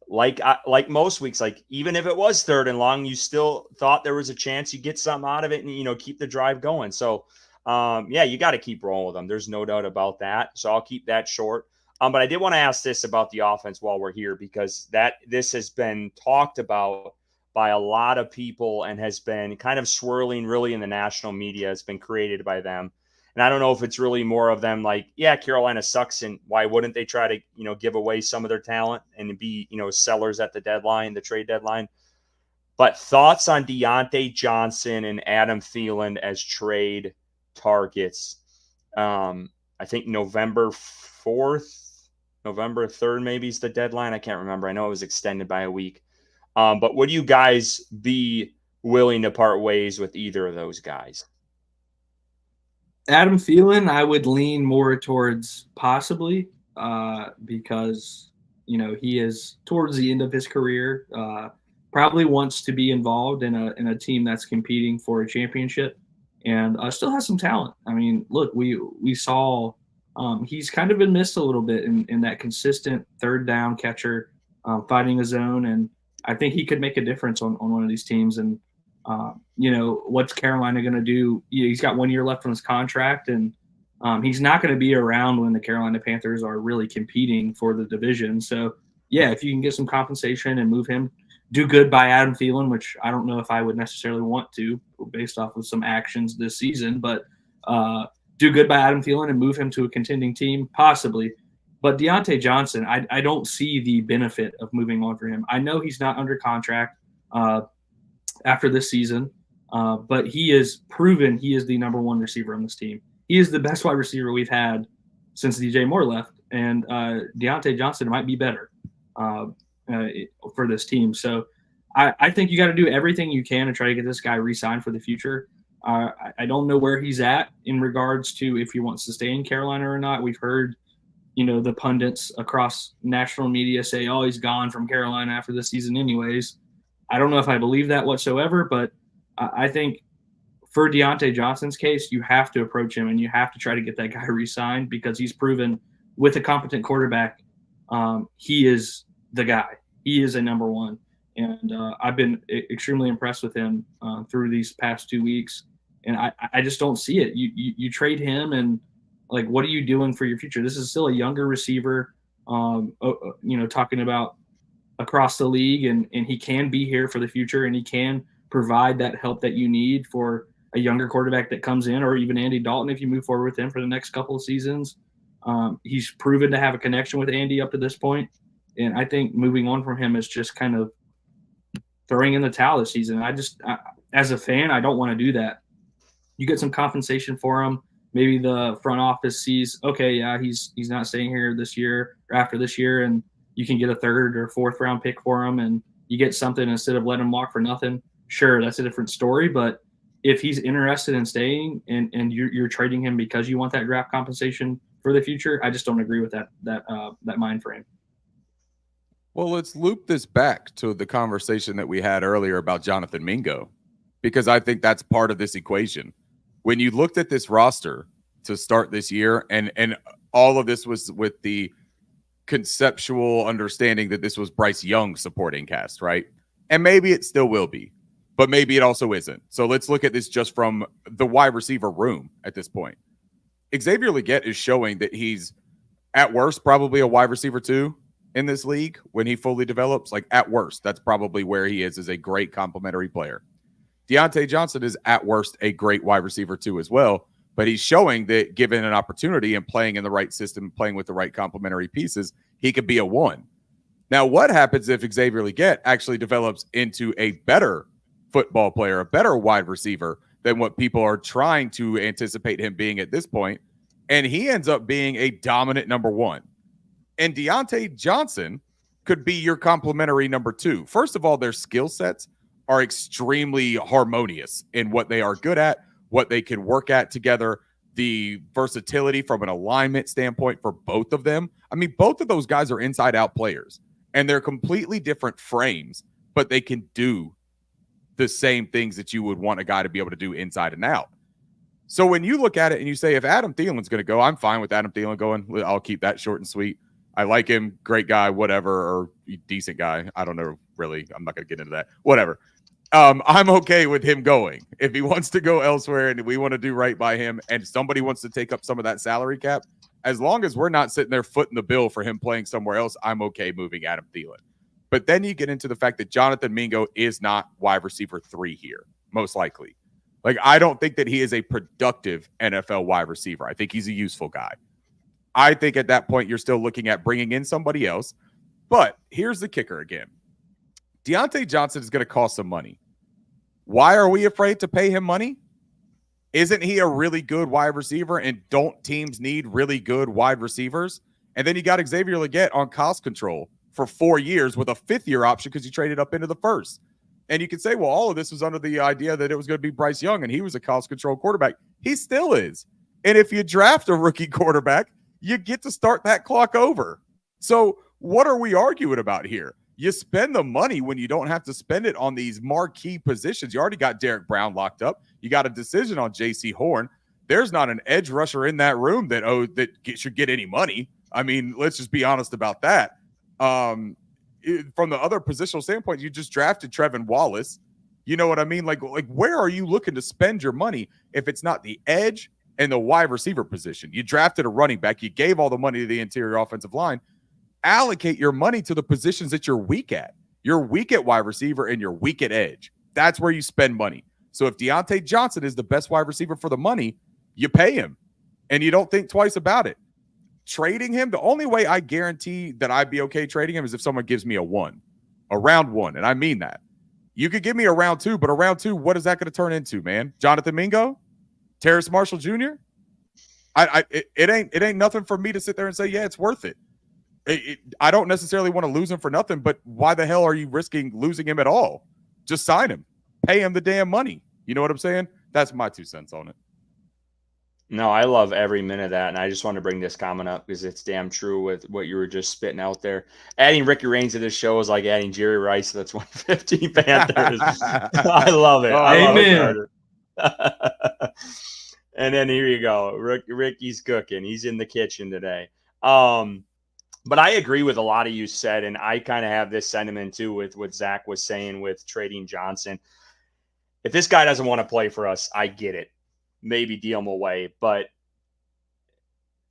like most weeks, like even if it was 3rd and long, you still thought there was a chance you get something out of it and, you know, keep the drive going. So, yeah, you got to keep rolling with them. There's no doubt about that. So I'll keep that short. But I did want to ask this about the offense while we're here, because this has been talked about by a lot of people and has been kind of swirling really in the national media. It's been created by them. And I don't know if it's really more of them like, yeah, Carolina sucks, and why wouldn't they try to, you know, give away some of their talent and be, you know, sellers at the deadline, the trade deadline. But thoughts on Deontay Johnson and Adam Thielen as trade targets. I think November 3rd maybe is the deadline. I can't remember. I know it was extended by a week. But would you guys be willing to part ways with either of those guys? Adam Thielen, I would lean more towards possibly because, you know, he is towards the end of his career, probably wants to be involved in a team that's competing for a championship, and still has some talent. I mean, look, we saw he's kind of been missed a little bit in that consistent 3rd down catcher, fighting his zone, and I think he could make a difference on one of these teams. And you know, what's Carolina going to do? He's got 1 year left on his contract, and he's not going to be around when the Carolina Panthers are really competing for the division. So, yeah, if you can get some compensation and move him, do good by Adam Thielen, which I don't know if I would necessarily want to based off of some actions this season, but do good by Adam Thielen and move him to a contending team, possibly. But Deontay Johnson, I don't see the benefit of moving on for him. I know he's not under contract after this season, but he is proven he is the number 1 receiver on this team. He is the best wide receiver we've had since DJ Moore left, and Deontay Johnson might be better for this team. So I think you got to do everything you can to try to get this guy re-signed for the future. I don't know where he's at in regards to if he wants to stay in Carolina or not. We've heard, you know, the pundits across national media say, oh, he's gone from Carolina after this season anyways. I don't know if I believe that whatsoever, but I think for Deontay Johnson's case, you have to approach him and you have to try to get that guy re-signed because he's proven with a competent quarterback, he is the guy. He is a number 1. And I've been extremely impressed with him through these past 2 weeks. And I just don't see it. You trade him and, like, what are you doing for your future? This is still a younger receiver, you know, talking about across the league, and he can be here for the future, and he can provide that help that you need for a younger quarterback that comes in, or even Andy Dalton if you move forward with him for the next couple of seasons. He's proven to have a connection with Andy up to this point, and I think moving on from him is just kind of throwing in the towel this season. As a fan, I don't want to do that. You get some compensation for him. Maybe the front office sees, okay, yeah, he's not staying here this year or after this year, and you can get a third or fourth round pick for him, and you get something instead of letting him walk for nothing. Sure, that's a different story. But if he's interested in staying and you're trading him because you want that draft compensation for the future, I just don't agree with that mind frame. Well, let's loop this back to the conversation that we had earlier about Jonathan Mingo, because I think that's part of this equation. When you looked at this roster to start this year, and all of this was with the conceptual understanding that this was Bryce Young's supporting cast, right? And maybe it still will be, but maybe it also isn't. So let's look at this just from the wide receiver room at this point. Xavier Legette is showing that he's, at worst, probably a wide receiver 2 in this league when he fully develops. Like, at worst, that's probably where he is a great complementary player. Deontay Johnson is, at worst, a great wide receiver 2 as well, but he's showing that given an opportunity and playing in the right system, playing with the right complementary pieces, he could be a 1. Now, what happens if Xavier Legette actually develops into a better football player, a better wide receiver than what people are trying to anticipate him being at this point, and he ends up being a dominant number 1? And Deontay Johnson could be your complementary number 2. First of all, their skill sets are extremely harmonious in what they are good at, what they can work at together, the versatility from an alignment standpoint for both of them. I mean, both of those guys are inside-out players, and they're completely different frames, but they can do the same things that you would want a guy to be able to do inside and out. So when you look at it and you say, if Adam Thielen's going to go, I'm fine with Adam Thielen going. I'll keep that short and sweet. I like him, great guy, whatever, or decent guy. I don't know, really. I'm not going to get into that. Whatever. I'm okay with him going. If he wants to go elsewhere and we want to do right by him and somebody wants to take up some of that salary cap, as long as we're not sitting there footing the bill for him playing somewhere else, I'm okay moving Adam Thielen. But then you get into the fact that Jonathan Mingo is not wide receiver 3 here, most likely. Like, I don't think that he is a productive NFL wide receiver. I think he's a useful guy. I think at that point, you're still looking at bringing in somebody else. But here's the kicker again. Deontay Johnson is going to cost some money. Why are we afraid to pay him money? Isn't he a really good wide receiver? And don't teams need really good wide receivers? And then you got Xavier Legette on cost control for 4 years with a 5th-year option because you traded up into the first. And you can say, well, all of this was under the idea that it was going to be Bryce Young and he was a cost control quarterback. He still is. And if you draft a rookie quarterback, you get to start that clock over. So what are we arguing about here? You spend the money when you don't have to spend it on these marquee positions. You already got Derek Brown locked up. You got a decision on J.C. Horn. There's not an edge rusher in that room that should get any money. I mean, let's just be honest about that. From the other positional standpoint, you just drafted Trevin Wallace. You know what I mean? Like where are you looking to spend your money if it's not the edge and the wide receiver position? You drafted a running back. You gave all the money to the interior offensive line. Allocate your money to the positions that you're weak at. You're weak at wide receiver and you're weak at edge. That's where you spend money. So if Deontay Johnson is the best wide receiver for the money, you pay him and you don't think twice about it. Trading him, the only way I guarantee that I'd be okay trading him is if someone gives me a round 1. And I mean that. You could give me a round 2, but a round 2, what is that going to turn into, man? Jonathan Mingo? Terrace Marshall Jr.? It ain't nothing for me to sit there and say, yeah, it's worth it. I don't necessarily want to lose him for nothing, but why the hell are you risking losing him at all? Just sign him. Pay him the damn money. You know what I'm saying? That's my 2 cents on it. No, I love every minute of that, and I just want to bring this comment up because it's damn true with what you were just spitting out there. Adding Ricky Raines to this show is like adding Jerry Rice to the 2015 Panthers. I love it. Amen. And then here you go. Ricky's cooking. He's in the kitchen today. But I agree with a lot of you said, and I kind of have this sentiment too with what Zach was saying with trading Johnson. If this guy doesn't want to play for us, I get it. Maybe deal him away. But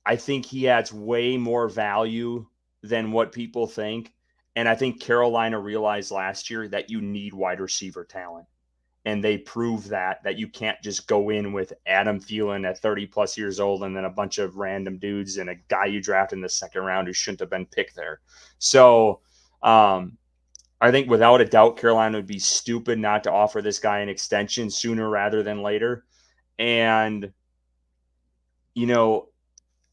I think he adds way more value than what people think. And I think Carolina realized last year that you need wide receiver talent. And they proved that you can't just go in with Adam Thielen at 30-plus years old and then a bunch of random dudes and a guy you draft in the second round who shouldn't have been picked there. So I think without a doubt, Carolina would be stupid not to offer this guy an extension sooner rather than later. And, you know,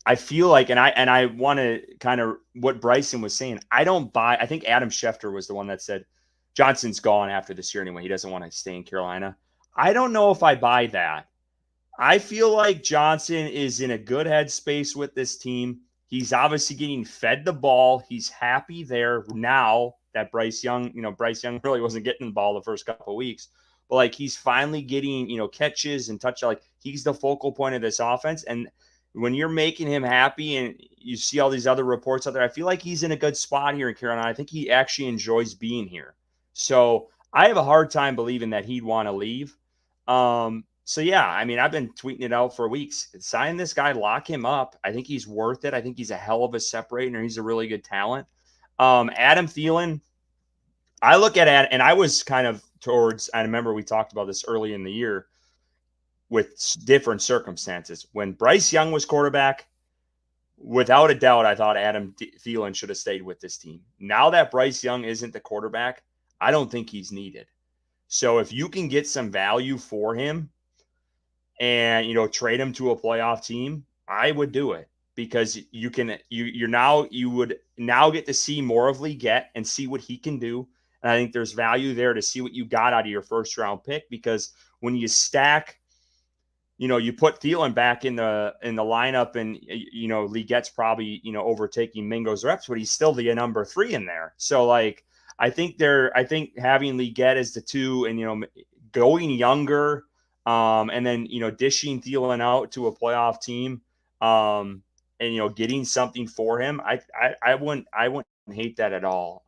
I feel like, and I want to kind of what Bryson was saying. I think Adam Schefter was the one that said Johnson's gone after this year anyway. He doesn't want to stay in Carolina. I don't know if I buy that. I feel like Johnson is in a good headspace with this team. He's obviously getting fed the ball. He's happy there now that Bryce Young really wasn't getting the ball the first couple of weeks. But like he's finally getting, catches and touch. Like he's the focal point of this offense. And when you're making him happy and you see all these other reports out there, I feel like he's in a good spot here in Carolina. I think he actually enjoys being here. So I have a hard time believing that he'd want to leave. So yeah, I mean, I've been tweeting it out for weeks. Sign this guy, lock him up. I think he's worth it. I think he's a hell of a separator. He's a really good talent. Adam Thielen, I look at it, and I was kind of I remember we talked about this early in the year with different circumstances. When Bryce Young was quarterback, without a doubt, I thought Adam Thielen should have stayed with this team. Now that Bryce Young isn't the quarterback, I don't think he's needed. So if you can get some value for him, and trade him to a playoff team, I would do it because you would now get to see more of Leggett and see what he can do. And I think there's value there to see what you got out of your first round pick, because when you stack, you put Thielen back in the lineup and Leggett's probably overtaking Mingo's reps, but he's still the number 3 in there. So like I think having Leggett as the 2 and going younger. And then, dishing Thielen out to a playoff team, and, getting something for him. I wouldn't hate that at all.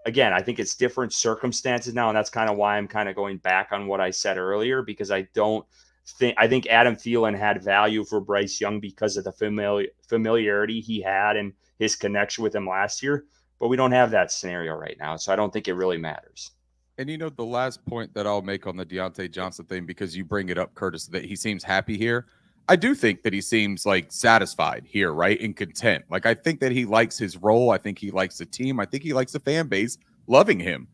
Again, I think it's different circumstances now. And that's kind of why I'm kind of going back on what I said earlier, because I think Adam Thielen had value for Bryce Young because of the familiarity he had and his connection with him last year, but we don't have that scenario right now. So I don't think it really matters. And the last point that I'll make on the Deontay Johnson thing, because you bring it up, Curtis, that he seems happy here. I do think that he seems like satisfied here, right? And content. Like, I think that he likes his role. I think he likes the team. I think he likes the fan base loving him.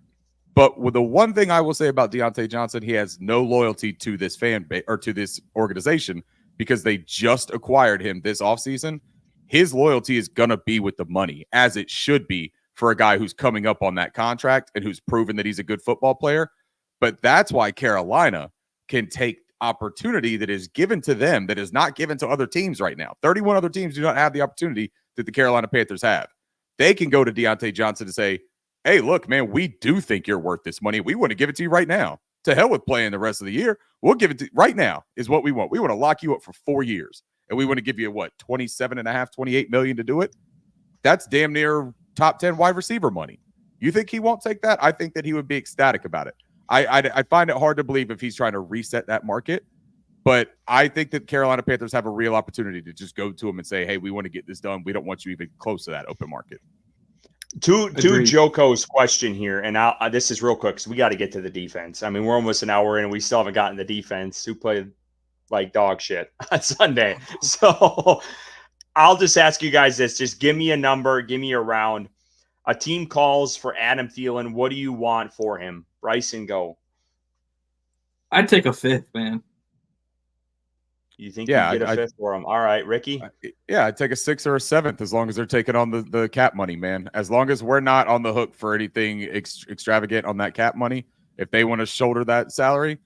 But with the one thing I will say about Deontay Johnson, he has no loyalty to this fan base or to this organization because they just acquired him this offseason. His loyalty is going to be with the money, as it should be, for a guy who's coming up on that contract and who's proven that he's a good football player. But that's why Carolina can take opportunity that is given to them that is not given to other teams right now. 31 other teams do not have the opportunity that the Carolina Panthers have. They can go to Deontay Johnson and say, hey, look, man, we do think you're worth this money. We want to give it to you right now. To hell with playing the rest of the year. We'll give it to you right now is what we want. We want to lock you up for 4 years. And we want to give you, what, 28 million to do it? That's damn near top 10 wide receiver money. You think he won't take that? I think that he would be ecstatic about it. I find it hard to believe if he's trying to reset that market, but I think that Carolina Panthers have a real opportunity to just go to him and say, hey, we want to get this done. We don't want you even close to that open market. To Joko's question here, and this is real quick because we got to get to the defense. I mean, we're almost an hour in and we still haven't gotten the defense, who played like dog shit on Sunday. So I'll just ask you guys this. Just give me a number. Give me a round. A team calls for Adam Thielen. What do you want for him? Bryson, go. I'd take a 5th, man. You think you get a 5th for him? All right, Ricky? I'd take a 6th or a 7th as long as they're taking on the cap money, man. As long as we're not on the hook for anything extravagant on that cap money. If they want to shoulder that salary,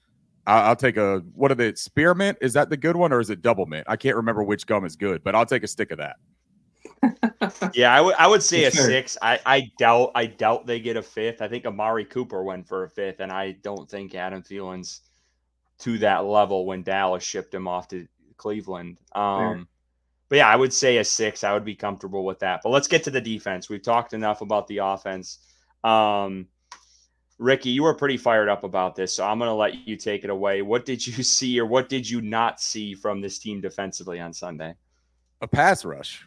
I'll take a, what are they, spearmint? Is that the good one or is it double mint? I can't remember which gum is good, but I'll take a stick of that. Yeah, I would say a 6. I doubt they get a 5th. I think Amari Cooper went for a 5th, and I don't think Adam Thielen's to that level when Dallas shipped him off to Cleveland. But yeah, I would say a 6. I would be comfortable with that. But let's get to the defense. We've talked enough about the offense. Ricky, you were pretty fired up about this, so I'm going to let you take it away. What did you see or what did you not see from this team defensively on Sunday? A pass rush,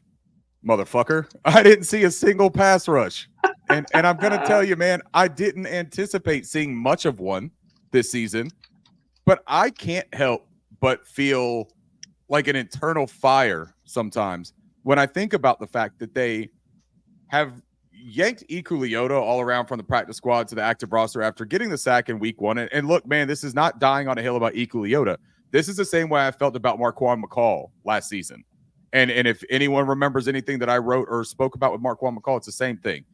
motherfucker. I didn't see a single pass rush. And I'm going to tell you, man, I didn't anticipate seeing much of one this season, but I can't help but feel like an internal fire sometimes when I think about the fact that they have yanked Ikuliota all around from the practice squad to the active roster after getting the sack in week 1. And look, man, this is not dying on a hill about Ikuliota. This is the same way I felt about Marquand McCall last season. And if anyone remembers anything that I wrote or spoke about with Marquand McCall, it's the same thing.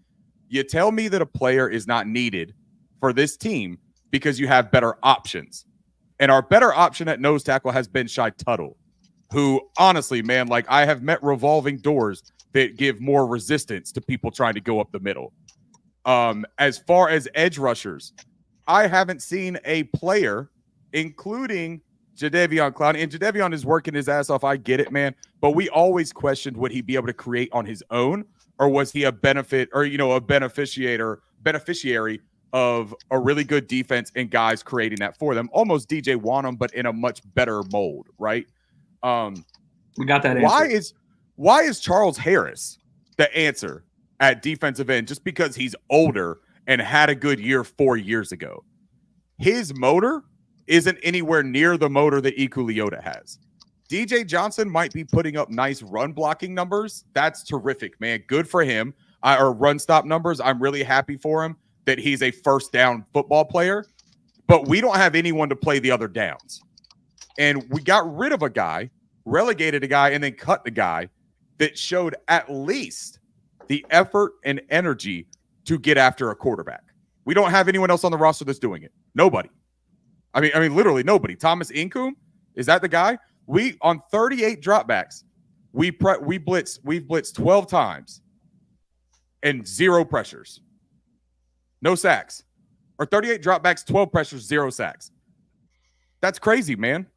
You tell me that a player is not needed for this team because you have better options. And our better option at nose tackle has been Shai Tuttle, who honestly, man, like I have met revolving doors that give more resistance to people trying to go up the middle. As far as edge rushers, I haven't seen a player, including Jadeveon Clowney, and Jadeveon is working his ass off. I get it, man. But we always questioned, would he be able to create on his own, or was he a benefit or, a beneficiary of a really good defense and guys creating that for them? Almost DJ Wanham, but in a much better mold, right? We got that answer. Why is Charles Harris the answer at defensive end just because he's older and had a good year 4 years ago? His motor isn't anywhere near the motor that Ikuliota has. DJ Johnson might be putting up nice run blocking numbers. That's terrific, man. Good for him. Or run stop numbers. I'm really happy for him that he's a first down football player. But we don't have anyone to play the other downs. And we got rid of a guy, relegated a guy, and then cut the guy that showed at least the effort and energy to get after a quarterback. We don't have anyone else on the roster that's doing it. Nobody. I mean, literally nobody. Thomas Incoom, is that the guy? We on 38 dropbacks, we've blitzed 12 times and 0 pressures. No sacks. Or 38 dropbacks, 12 pressures, 0 sacks. That's crazy, man.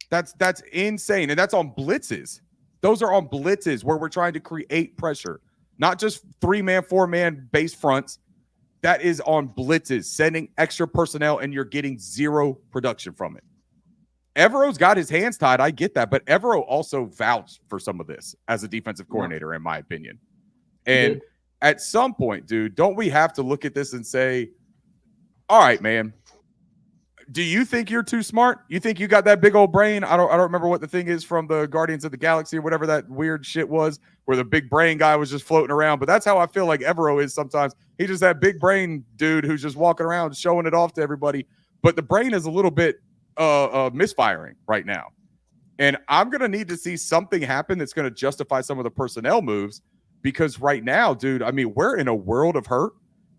That's insane. And that's on blitzes. Those are on blitzes where we're trying to create pressure, not just 3-man, 4-man base fronts. That is on blitzes, sending extra personnel, and you're getting 0 production from it. Evero's got his hands tied. I get that. But Evero also vouched for some of this as a defensive coordinator, in my opinion. And at some point, dude, don't we have to look at this and say, all right, man, do you think you're too smart? You think you got that big old brain? I don't remember what the thing is from the Guardians of the Galaxy or whatever that weird shit was where the big brain guy was just floating around. But that's how I feel like Evero is sometimes. He just that big brain dude who's just walking around showing it off to everybody. But the brain is a little bit misfiring right now. And I'm going to need to see something happen that's going to justify some of the personnel moves, because right now, dude, I mean, we're in a world of hurt,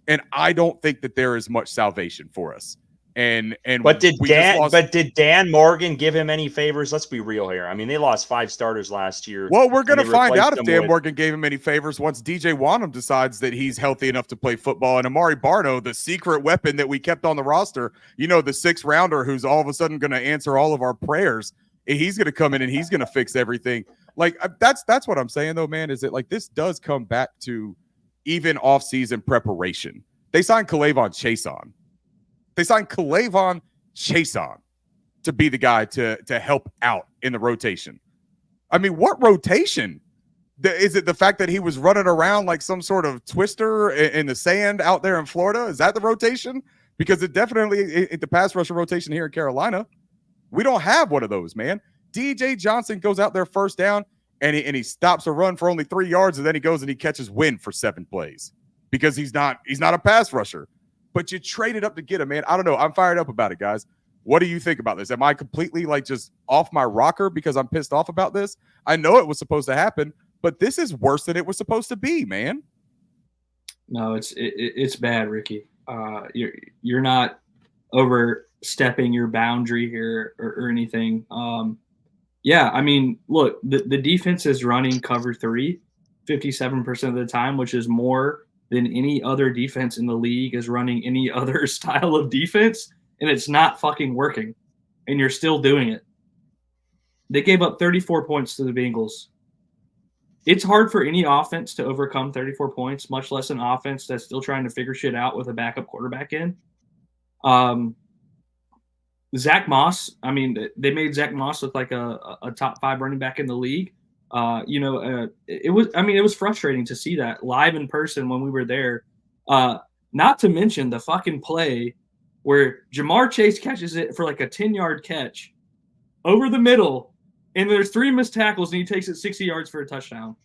and I don't think that there is much salvation for us. But did Dan Morgan give him any favors? Let's be real here. I mean, they lost 5 starters last year. Well, we're going to find out if Dan Morgan gave him any favors once DJ Wanham decides that he's healthy enough to play football. And Amari Barno, the secret weapon that we kept on the roster, the 6th rounder who's all of a sudden going to answer all of our prayers, he's going to come in and he's going to fix everything. Like that's what I'm saying though, man, is that like this does come back to even off-season preparation. They signed K'Lavon Chaisson. They signed K'Lavon Chaisson to be the guy to help out in the rotation. I mean, what rotation? Is it the fact that he was running around like some sort of twister in the sand out there in Florida? Is that the rotation? Because it definitely the pass rusher rotation here in Carolina. We don't have one of those, man. DJ Johnson goes out there first down and he stops a run for only 3 yards, and then he goes and he catches wind for 7 plays because he's not a pass rusher. But you traded up to get him, man. I don't know. I'm fired up about it, guys. What do you think about this? Am I completely like just off my rocker because I'm pissed off about this? I know it was supposed to happen, but this is worse than it was supposed to be, man. No, it's bad, Ricky. You're not overstepping your boundary here or anything. Yeah, I mean, look, the defense is running cover 3 57% of the time, which is more than any other defense in the league is running any other style of defense, and it's not fucking working, and you're still doing it. They gave up 34 points to the Bengals. It's hard for any offense to overcome 34 points, much less an offense that's still trying to figure shit out with a backup quarterback in. Zach Moss, I mean, they made Zach Moss look like a top 5 running back in the league. It was frustrating to see that live in person when we were there. Not to mention the fucking play where Jamar Chase catches it for like a 10-yard catch over the middle, and there's 3 missed tackles, and he takes it 60 yards for a touchdown.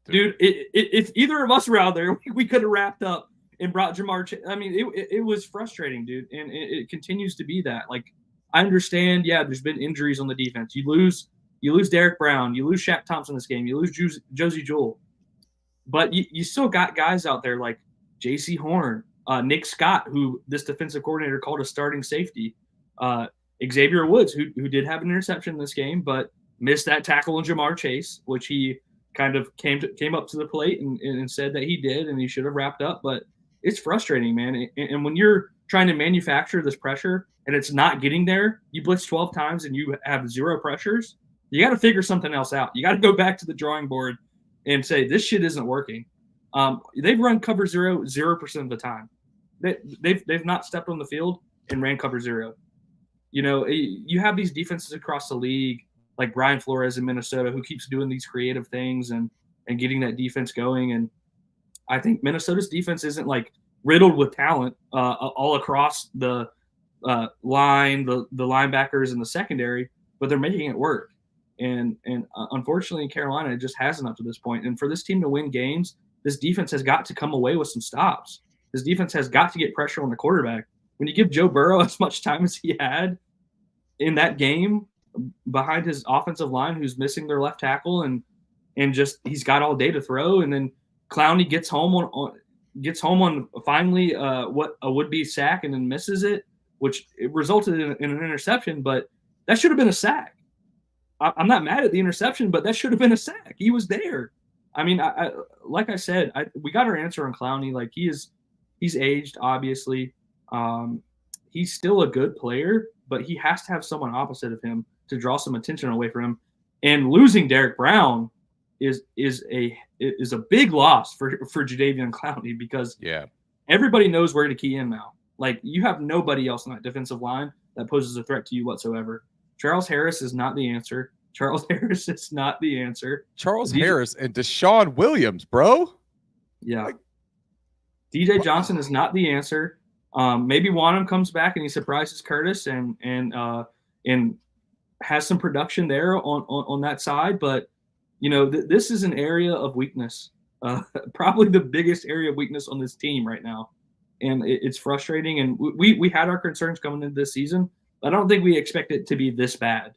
Dude, if either of us were out there, we could have wrapped up and brought Jamar. I mean, it was frustrating, dude, and it continues to be that. Like, I understand, yeah, there's been injuries on the defense. You lose Derek Brown, you lose Shaq Thompson this game, you lose Josie Jewell, but you still got guys out there like J.C. Horn, Nick Scott, who this defensive coordinator called a starting safety, Xavier Woods, who did have an interception in this game, but missed that tackle on Jamar Chase, which he kind of came up to the plate and said that he did and he should have wrapped up. But it's frustrating, man. And when you're trying to manufacture this pressure and it's not getting there, you blitz 12 times and you have 0 pressures, you got to figure something else out. You got to go back to the drawing board and say, this shit isn't working. They've run cover 0% of the time. They've not stepped on the field and ran cover 0. You know, you have these defenses across the league, like Brian Flores in Minnesota, who keeps doing these creative things and getting that defense going. And I think Minnesota's defense isn't like riddled with talent all across the line, the linebackers and the secondary, but they're making it work. And unfortunately, in Carolina, it just hasn't up to this point. And for this team to win games, this defense has got to come away with some stops. This defense has got to get pressure on the quarterback. When you give Joe Burrow as much time as he had in that game behind his offensive line, who's missing their left tackle, and just he's got all day to throw, and then Clowney gets home on finally what a would-be sack and then misses it, which it resulted in an interception, but that should have been a sack. I'm not mad at the interception, but that should have been a sack. He was there. I mean, like I said, we got our answer on Clowney. Like he's aged, obviously. He's still a good player, but he has to have someone opposite of him to draw some attention away from him. And losing Derek Brown is a big loss for Jadeveon Clowney, because everybody knows where to key in now. Like, you have nobody else on that defensive line that poses a threat to you whatsoever. Charles Harris is not the answer. Charles Harris and Deshaun Williams, bro. Yeah. DJ Johnson is not the answer. Maybe Wanham comes back and he surprises Curtis and has some production there on that side. But, you know, this is an area of weakness, probably the biggest area of weakness on this team right now. And it's frustrating. And we had our concerns coming into this season. I don't think we expect it to be this bad.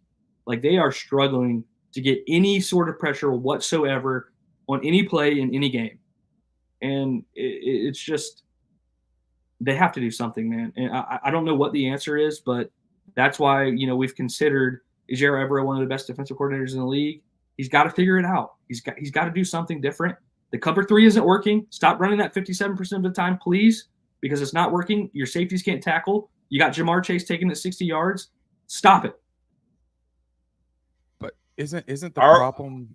Like, they are struggling to get any sort of pressure whatsoever on any play in any game. And it's just, they have to do something, man. And I don't know what the answer is, but that's why, you know, we've considered Ejiro Evero one of the best defensive coordinators in the league. He's got to figure it out. He's got to do something different. The cover 3 isn't working. Stop running that 57% of the time, please, because it's not working. Your safeties can't tackle. You got Jamar Chase taking it 60 yards. Stop it. But isn't the problem?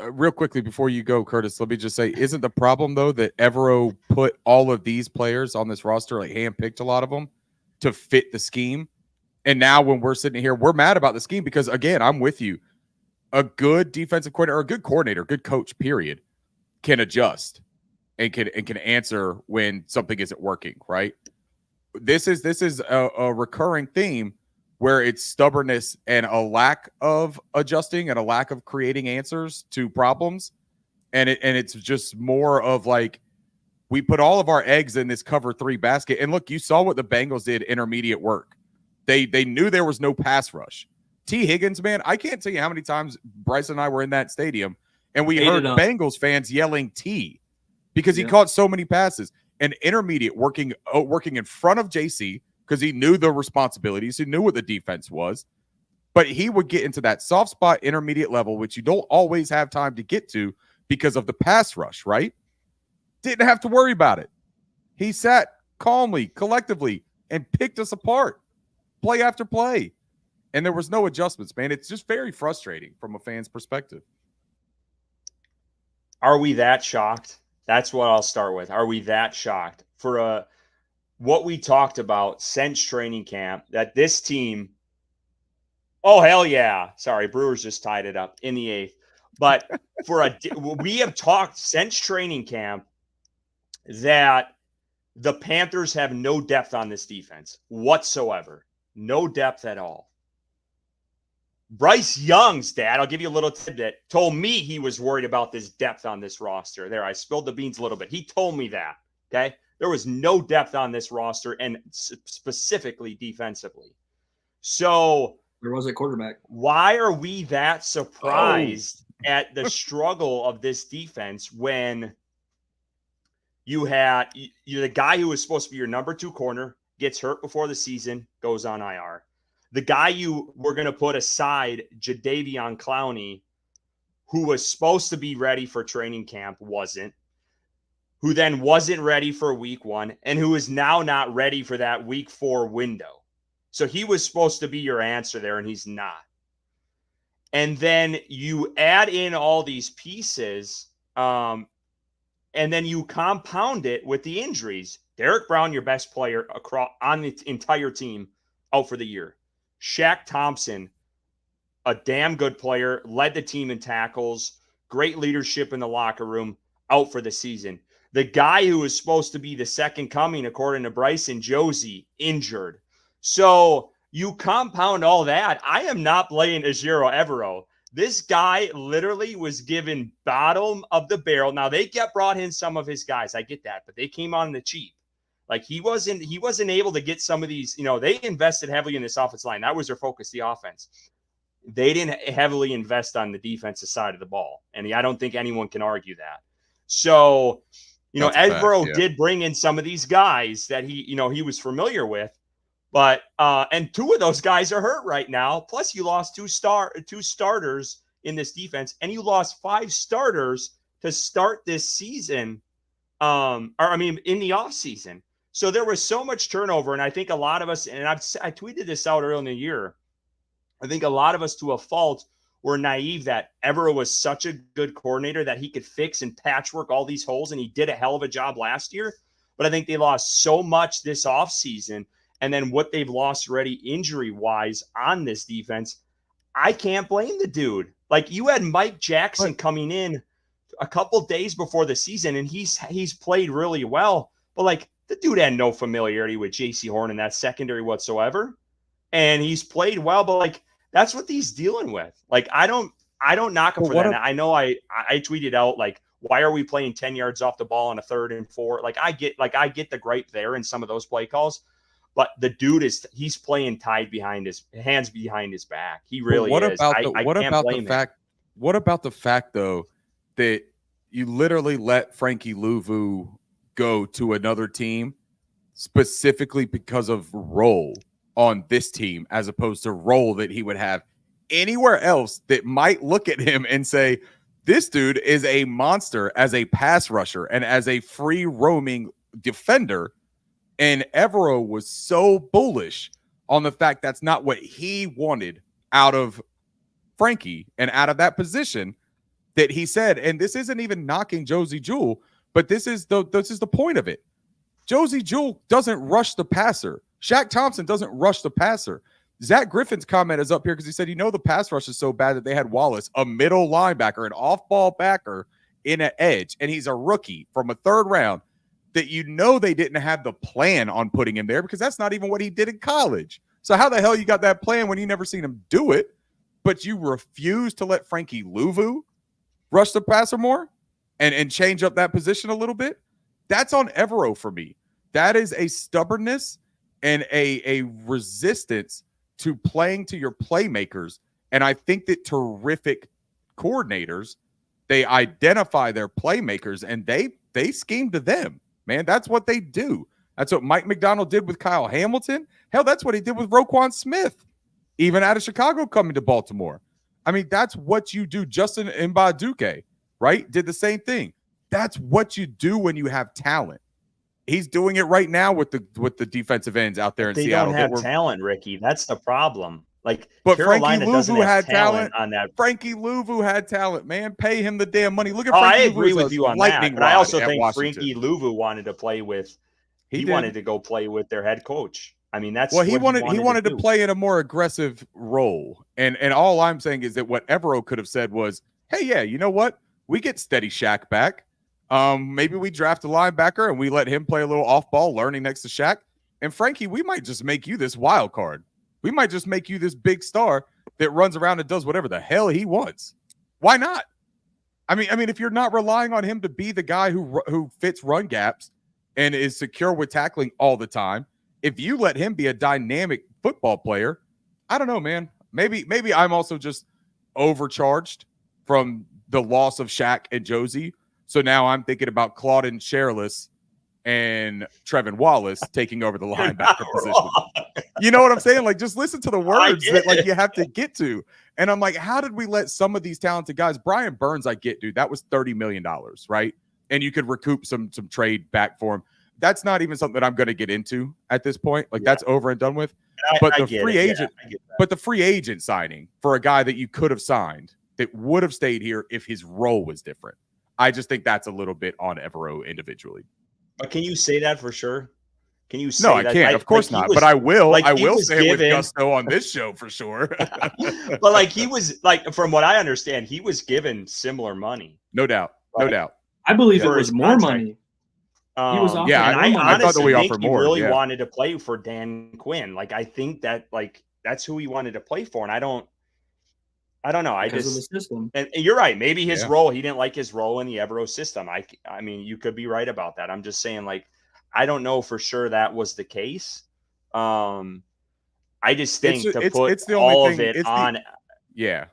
Real quickly before you go, Curtis, let me just say, isn't the problem though that Evero put all of these players on this roster, like handpicked a lot of them to fit the scheme? And now when we're sitting here, we're mad about the scheme because, again, I'm with you. A good defensive coordinator, or a good coordinator, good coach, period, can adjust and can answer when something isn't working, right? This is a recurring theme where it's stubbornness and a lack of adjusting and a lack of creating answers to problems. And it's just more of like, we put all of our eggs in this cover 3 basket. And look, you saw what the Bengals did intermediate work. They knew there was no pass rush. T. Higgins, man, I can't tell you how many times Bryson and I were in that stadium and we heard Bengals fans yelling T because he caught so many passes. And intermediate working in front of JC because he knew the responsibilities. He knew what the defense was. But he would get into that soft spot intermediate level, which you don't always have time to get to because of the pass rush, right? Didn't have to worry about it. He sat calmly, collectively, and picked us apart play after play. And there was no adjustments, man. It's just very frustrating from a fan's perspective. Are we that shocked? That's what I'll start with. Are we that shocked for what we talked about since training camp, that this team, oh, hell yeah. Sorry, Brewers just tied it up in the 8th. But we have talked since training camp that the Panthers have no depth on this defense whatsoever. No depth at all. Bryce Young's dad, I'll give you a little tidbit, told me he was worried about this depth on this roster. There, I spilled the beans a little bit. He told me that, okay? There was no depth on this roster, and specifically defensively. So there was a quarterback. Why are we that surprised at the struggle of this defense when you had the guy who was supposed to be your number 2 corner gets hurt before the season, goes on IR. The guy you were going to put aside, Jadeveon Clowney, who was supposed to be ready for training camp, wasn't, who then wasn't ready for week 1, and who is now not ready for that week 4 window. So he was supposed to be your answer there, and he's not. And then you add in all these pieces, and then you compound it with the injuries. Derek Brown, your best player across on the entire team, out for the year. Shaq Thompson, a damn good player, led the team in tackles, great leadership in the locker room, out for the season. The guy who was supposed to be the second coming, according to Bryson, Josie, injured. So you compound all that. I am not blaming Ejiro Evero. This guy literally was given bottom of the barrel. Now they brought in some of his guys. I get that, but they came on the cheap. Like he wasn't able to get some of these, they invested heavily in this offensive line. That was their focus, the offense. They didn't heavily invest on the defensive side of the ball. And I don't think anyone can argue that. So, Evero did bring in some of these guys that he was familiar with. But and 2 of those guys are hurt right now. Plus, you lost 2 starters in this defense, and you lost 5 starters to start this season. In the offseason. So there was so much turnover, and I think a lot of us, and I tweeted this out early in the year, I think a lot of us, to a fault, were naive that Evero was such a good coordinator that he could fix and patchwork all these holes, and he did a hell of a job last year. But I think they lost so much this offseason. And then what they've lost already injury-wise on this defense, I can't blame the dude. Like, you had Mike Jackson coming in a couple days before the season, and he's played really well. But, like, the dude had no familiarity with J.C. Horn in that secondary whatsoever. And he's played well, but, like, that's what he's dealing with. Like, I don't knock him for that. I know I tweeted out, like, why are we playing 10 yards off the ball on a 3rd and 4? Like, I get the gripe there in some of those play calls. But the dude he's playing tied behind hands behind his back. He really is. What about the fact, though, that you literally let Frankie Louvu go to another team specifically because of role on this team, as opposed to role that he would have anywhere else that might look at him and say, this dude is a monster as a pass rusher and as a free roaming defender. And Evero was so bullish on the fact that's not what he wanted out of Frankie and out of that position that he said, and this isn't even knocking Josie Jewell, but this is the point of it. Josie Jewell doesn't rush the passer. Shaq Thompson doesn't rush the passer. Zach Griffin's comment is up here because he said, the pass rush is so bad that they had Wallace, a middle linebacker, an off-ball backer in an edge, and he's a rookie from a 3rd round. That they didn't have the plan on putting him there because that's not even what he did in college. So how the hell you got that plan when you never seen him do it, but you refuse to let Frankie Louvu rush the passer more and change up that position a little bit? That's on Evero for me. That is a stubbornness and a resistance to playing to your playmakers. And I think that terrific coordinators, they identify their playmakers and they scheme to them. Man, that's what they do. That's what Mike McDonald did with Kyle Hamilton. Hell, that's what he did with Roquan Smith, even out of Chicago coming to Baltimore. I mean, that's what you do. Justin Mbaduke, right, did the same thing. That's what you do when you have talent. He's doing it right now with the defensive ends out there in Seattle. They don't have talent, Ricky. That's the problem. But Carolina Frankie Louvu had talent on that. Frankie Louvu had talent, man. Pay him the damn money. Look at Frankie Frankie I agree with you on that. But I also think Washington. Frankie Louvu wanted to play with. He wanted to go play with their head coach. I mean, that's he wanted to play in a more aggressive role. And all I'm saying is that what Evero could have said was, hey, yeah, you know what? We get Steady Shaq back. Maybe we draft a linebacker and we let him play a little off ball, learning next to Shaq. And Frankie, we might just make you this wild card. We might just make you this big star that runs around and does whatever the hell he wants. Why not? I mean, if you're not relying on him to be the guy who fits run gaps and is secure with tackling all the time, if you let him be a dynamic football player, I don't know, man. Maybe I'm also just overcharged from the loss of Shaq and Josie. So now I'm thinking about Claudin Sherless and Trevin Wallace taking over the linebacker position. You know what I'm saying? Like, just listen to the words that like you have to get to. And I'm like, how did we let some of these talented guys? Brian Burns, I get, dude, that was $30 million, right? And you could recoup some trade back for him. That's not even something that I'm going to get into at this point. Like, that's over and done with. But the free agent, but the free agent signing for a guy that you could have signed that would have stayed here if his role was different. I just think that's a little bit on Evero individually. But can you say that for sure? Can you say no, I that? can't. Of course not. But I will. Like, I will say it with gusto on this show for sure. But like, he was like, from what I understand, he was given similar money. No doubt. No doubt. I believe it was more money. He was I thought that we offered more. He really wanted to play for Dan Quinn. Like, I think that like that's who he wanted to play for, and I don't know. Because of the system. And you're right. Maybe his role, he didn't like his role in the Evero system. I mean, you could be right about that. I'm just saying, like, I don't know for sure that was the case. I just think it's the all of it on. Yeah.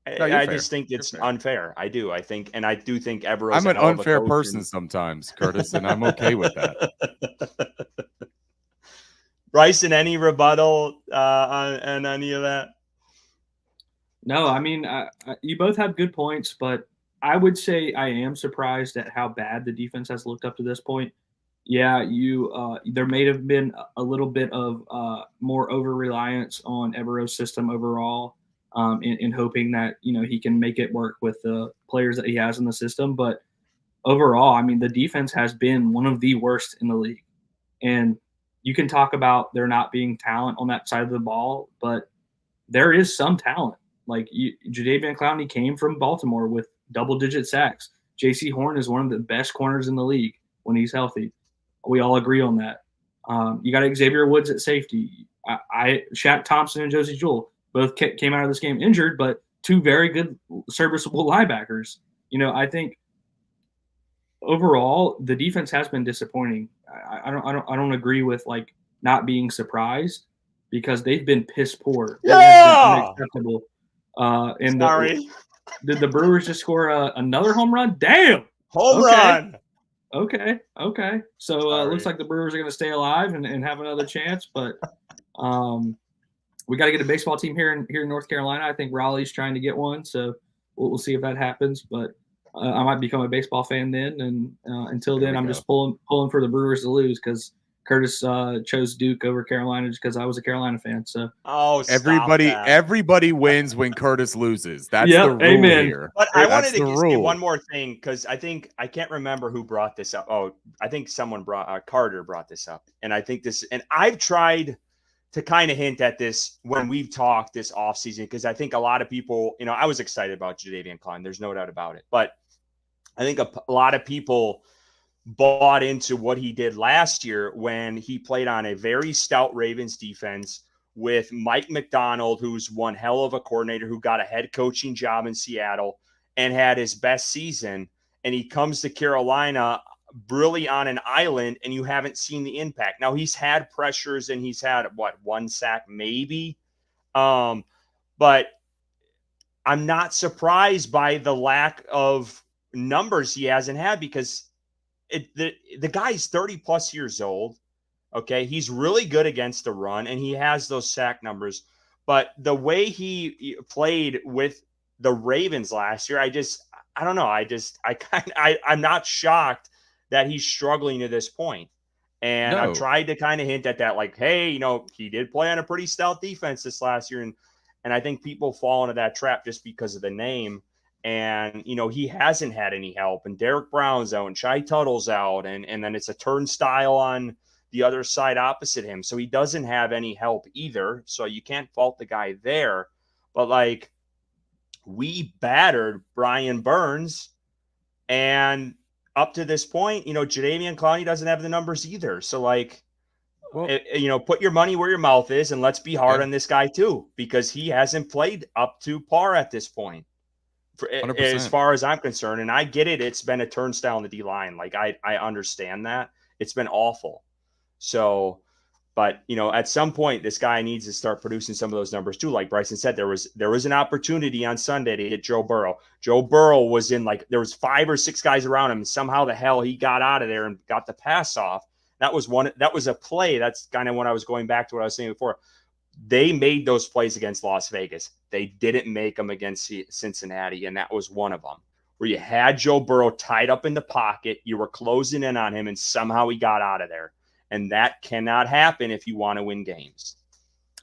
I just think it's unfair. I do. I think, and I do think Evero's I'm an unfair person sometimes, Curtis, and I'm okay with that. Bryson, any rebuttal on any of that? No, I mean, you both have good points, but I would say I am surprised at how bad the defense has looked up to this point. Yeah, there may have been a little bit of more over-reliance on Evero's system overall, in hoping that, he can make it work with the players that he has in the system. But overall, I mean, the defense has been one of the worst in the league. And you can talk about there not being talent on that side of the ball, but there is some talent. Like, Jadeveon Clowney came from Baltimore with double-digit sacks. J.C. Horn is one of the best corners in the league when he's healthy. We all agree on that. You got Xavier Woods at safety. Shaq Thompson and Josie Jewell both came out of this game injured, but two very good, serviceable linebackers. I think overall the defense has been disappointing. I don't agree with like not being surprised, because they've been piss poor. Yeah, unacceptable. Sorry. Did the Brewers just score another home run? Damn, home run. Okay. So it looks like the Brewers are going to stay alive and have another chance. But we got to get a baseball team here in North Carolina. I think Raleigh's trying to get one, so we'll see if that happens. But I might become a baseball fan then. And until then, I'm just pulling for the Brewers to lose, because Curtis chose Duke over Carolina just because I was a Carolina fan. So everybody wins when Curtis loses. That's the rule here. But I wanted to just get one more thing, because I can't remember who brought this up. Oh, I think someone Carter brought this up, and I think this, and I've tried to kind of hint at this when we've talked this offseason, because I think a lot of people, I was excited about Jadeveon Clowney. There's no doubt about it, but I think a lot of people bought into what he did last year when he played on a very stout Ravens defense with Mike McDonald, who's one hell of a coordinator, who got a head coaching job in Seattle and had his best season. And he comes to Carolina really on an island, and you haven't seen the impact. Now, he's had pressures, and he's had one sack maybe. But I'm not surprised by the lack of numbers he hasn't had, because the guy's 30 plus years old. Okay. He's really good against the run, and he has those sack numbers, but the way he played with the Ravens last year, I don't know. I'm not shocked that he's struggling to this point. And I've tried to kind of hint at that, like, hey, he did play on a pretty stout defense this last year. And I think people fall into that trap just because of the name. And, he hasn't had any help, and Derek Brown's out, and Shai Tuttle's out. And then it's a turnstile on the other side opposite him. So he doesn't have any help either. So you can't fault the guy there. But like, we battered Brian Burns, and up to this point, Jadeveon Clowney doesn't have the numbers either. So like, put your money where your mouth is, and let's be hard Yeah. on this guy too, because he hasn't played up to par at this point. As 100%. far as I'm concerned, and I get it, it's been a turnstile in the D line. Like I understand that it's been awful. So, but at some point, this guy needs to start producing some of those numbers too. Like Bryson said, there was an opportunity on Sunday to hit Joe Burrow. Joe Burrow was in there was 5 or 6 guys around him, and somehow the hell he got out of there and got the pass off. That was a play. That's kind of when I was going back to what I was saying before. They made those plays against Las Vegas. They didn't make them against Cincinnati, and that was one of them, where you had Joe Burrow tied up in the pocket, you were closing in on him, and somehow he got out of there. And that cannot happen if you want to win games.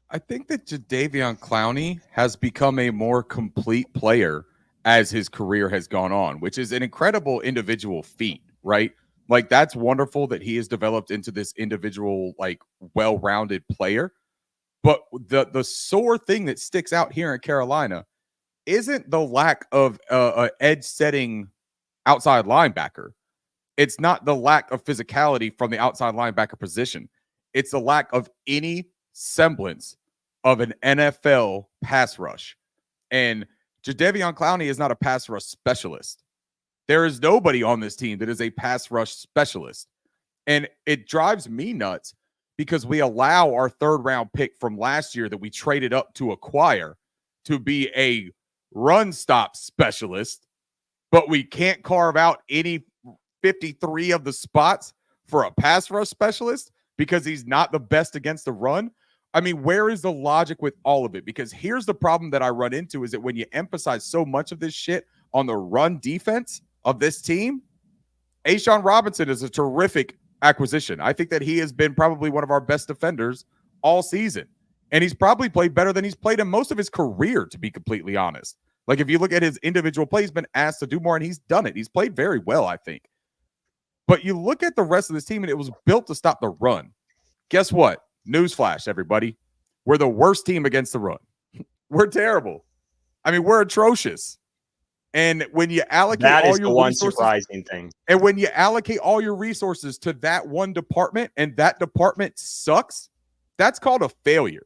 I think that Jadeveon Clowney has become a more complete player as his career has gone on, which is an incredible individual feat, right? Like, that's wonderful that he has developed into this individual, well-rounded player. But the sore thing that sticks out here in Carolina isn't the lack of edge-setting outside linebacker. It's not the lack of physicality from the outside linebacker position. It's the lack of any semblance of an NFL pass rush. And Jadeveon Clowney is not a pass rush specialist. There is nobody on this team that is a pass rush specialist. And it drives me nuts because we allow our 3rd round pick from last year that we traded up to acquire to be a run stop specialist, but we can't carve out any 53 of the spots for a pass rush specialist because he's not the best against the run. I mean, where is the logic with all of it? Because here's the problem that I run into is that when you emphasize so much of this shit on the run defense of this team, A'Shawn Robinson is a terrific acquisition. I think that he has been probably one of our best defenders all season. And he's probably played better than he's played in most of his career, to be completely honest. Like, if you look at his individual play, he's been asked to do more, and he's done it. He's played very well, I think. But you look at the rest of this team, and it was built to stop the run. Guess what? Newsflash, everybody. We're the worst team against the run. We're terrible. I mean, we're atrocious. And when you allocate that all is your the one resources, surprising thing. And when you allocate all your resources to that one department and that department sucks, that's called a failure.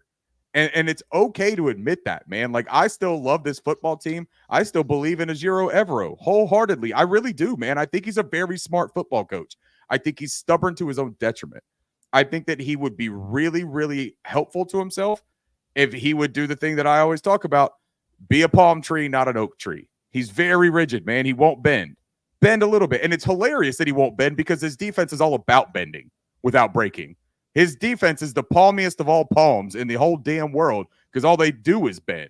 And it's okay to admit that, man. Like, I still love this football team. I still believe in Ejiro Evero wholeheartedly. I really do, man. I think he's a very smart football coach. I think he's stubborn to his own detriment. I think that he would be really, really helpful to himself if he would do the thing that I always talk about, be a palm tree, not an oak tree. He's very rigid, man. He won't bend. Bend a little bit. And it's hilarious that he won't bend because his defense is all about bending without breaking. His defense is the palmiest of all palms in the whole damn world because all they do is bend.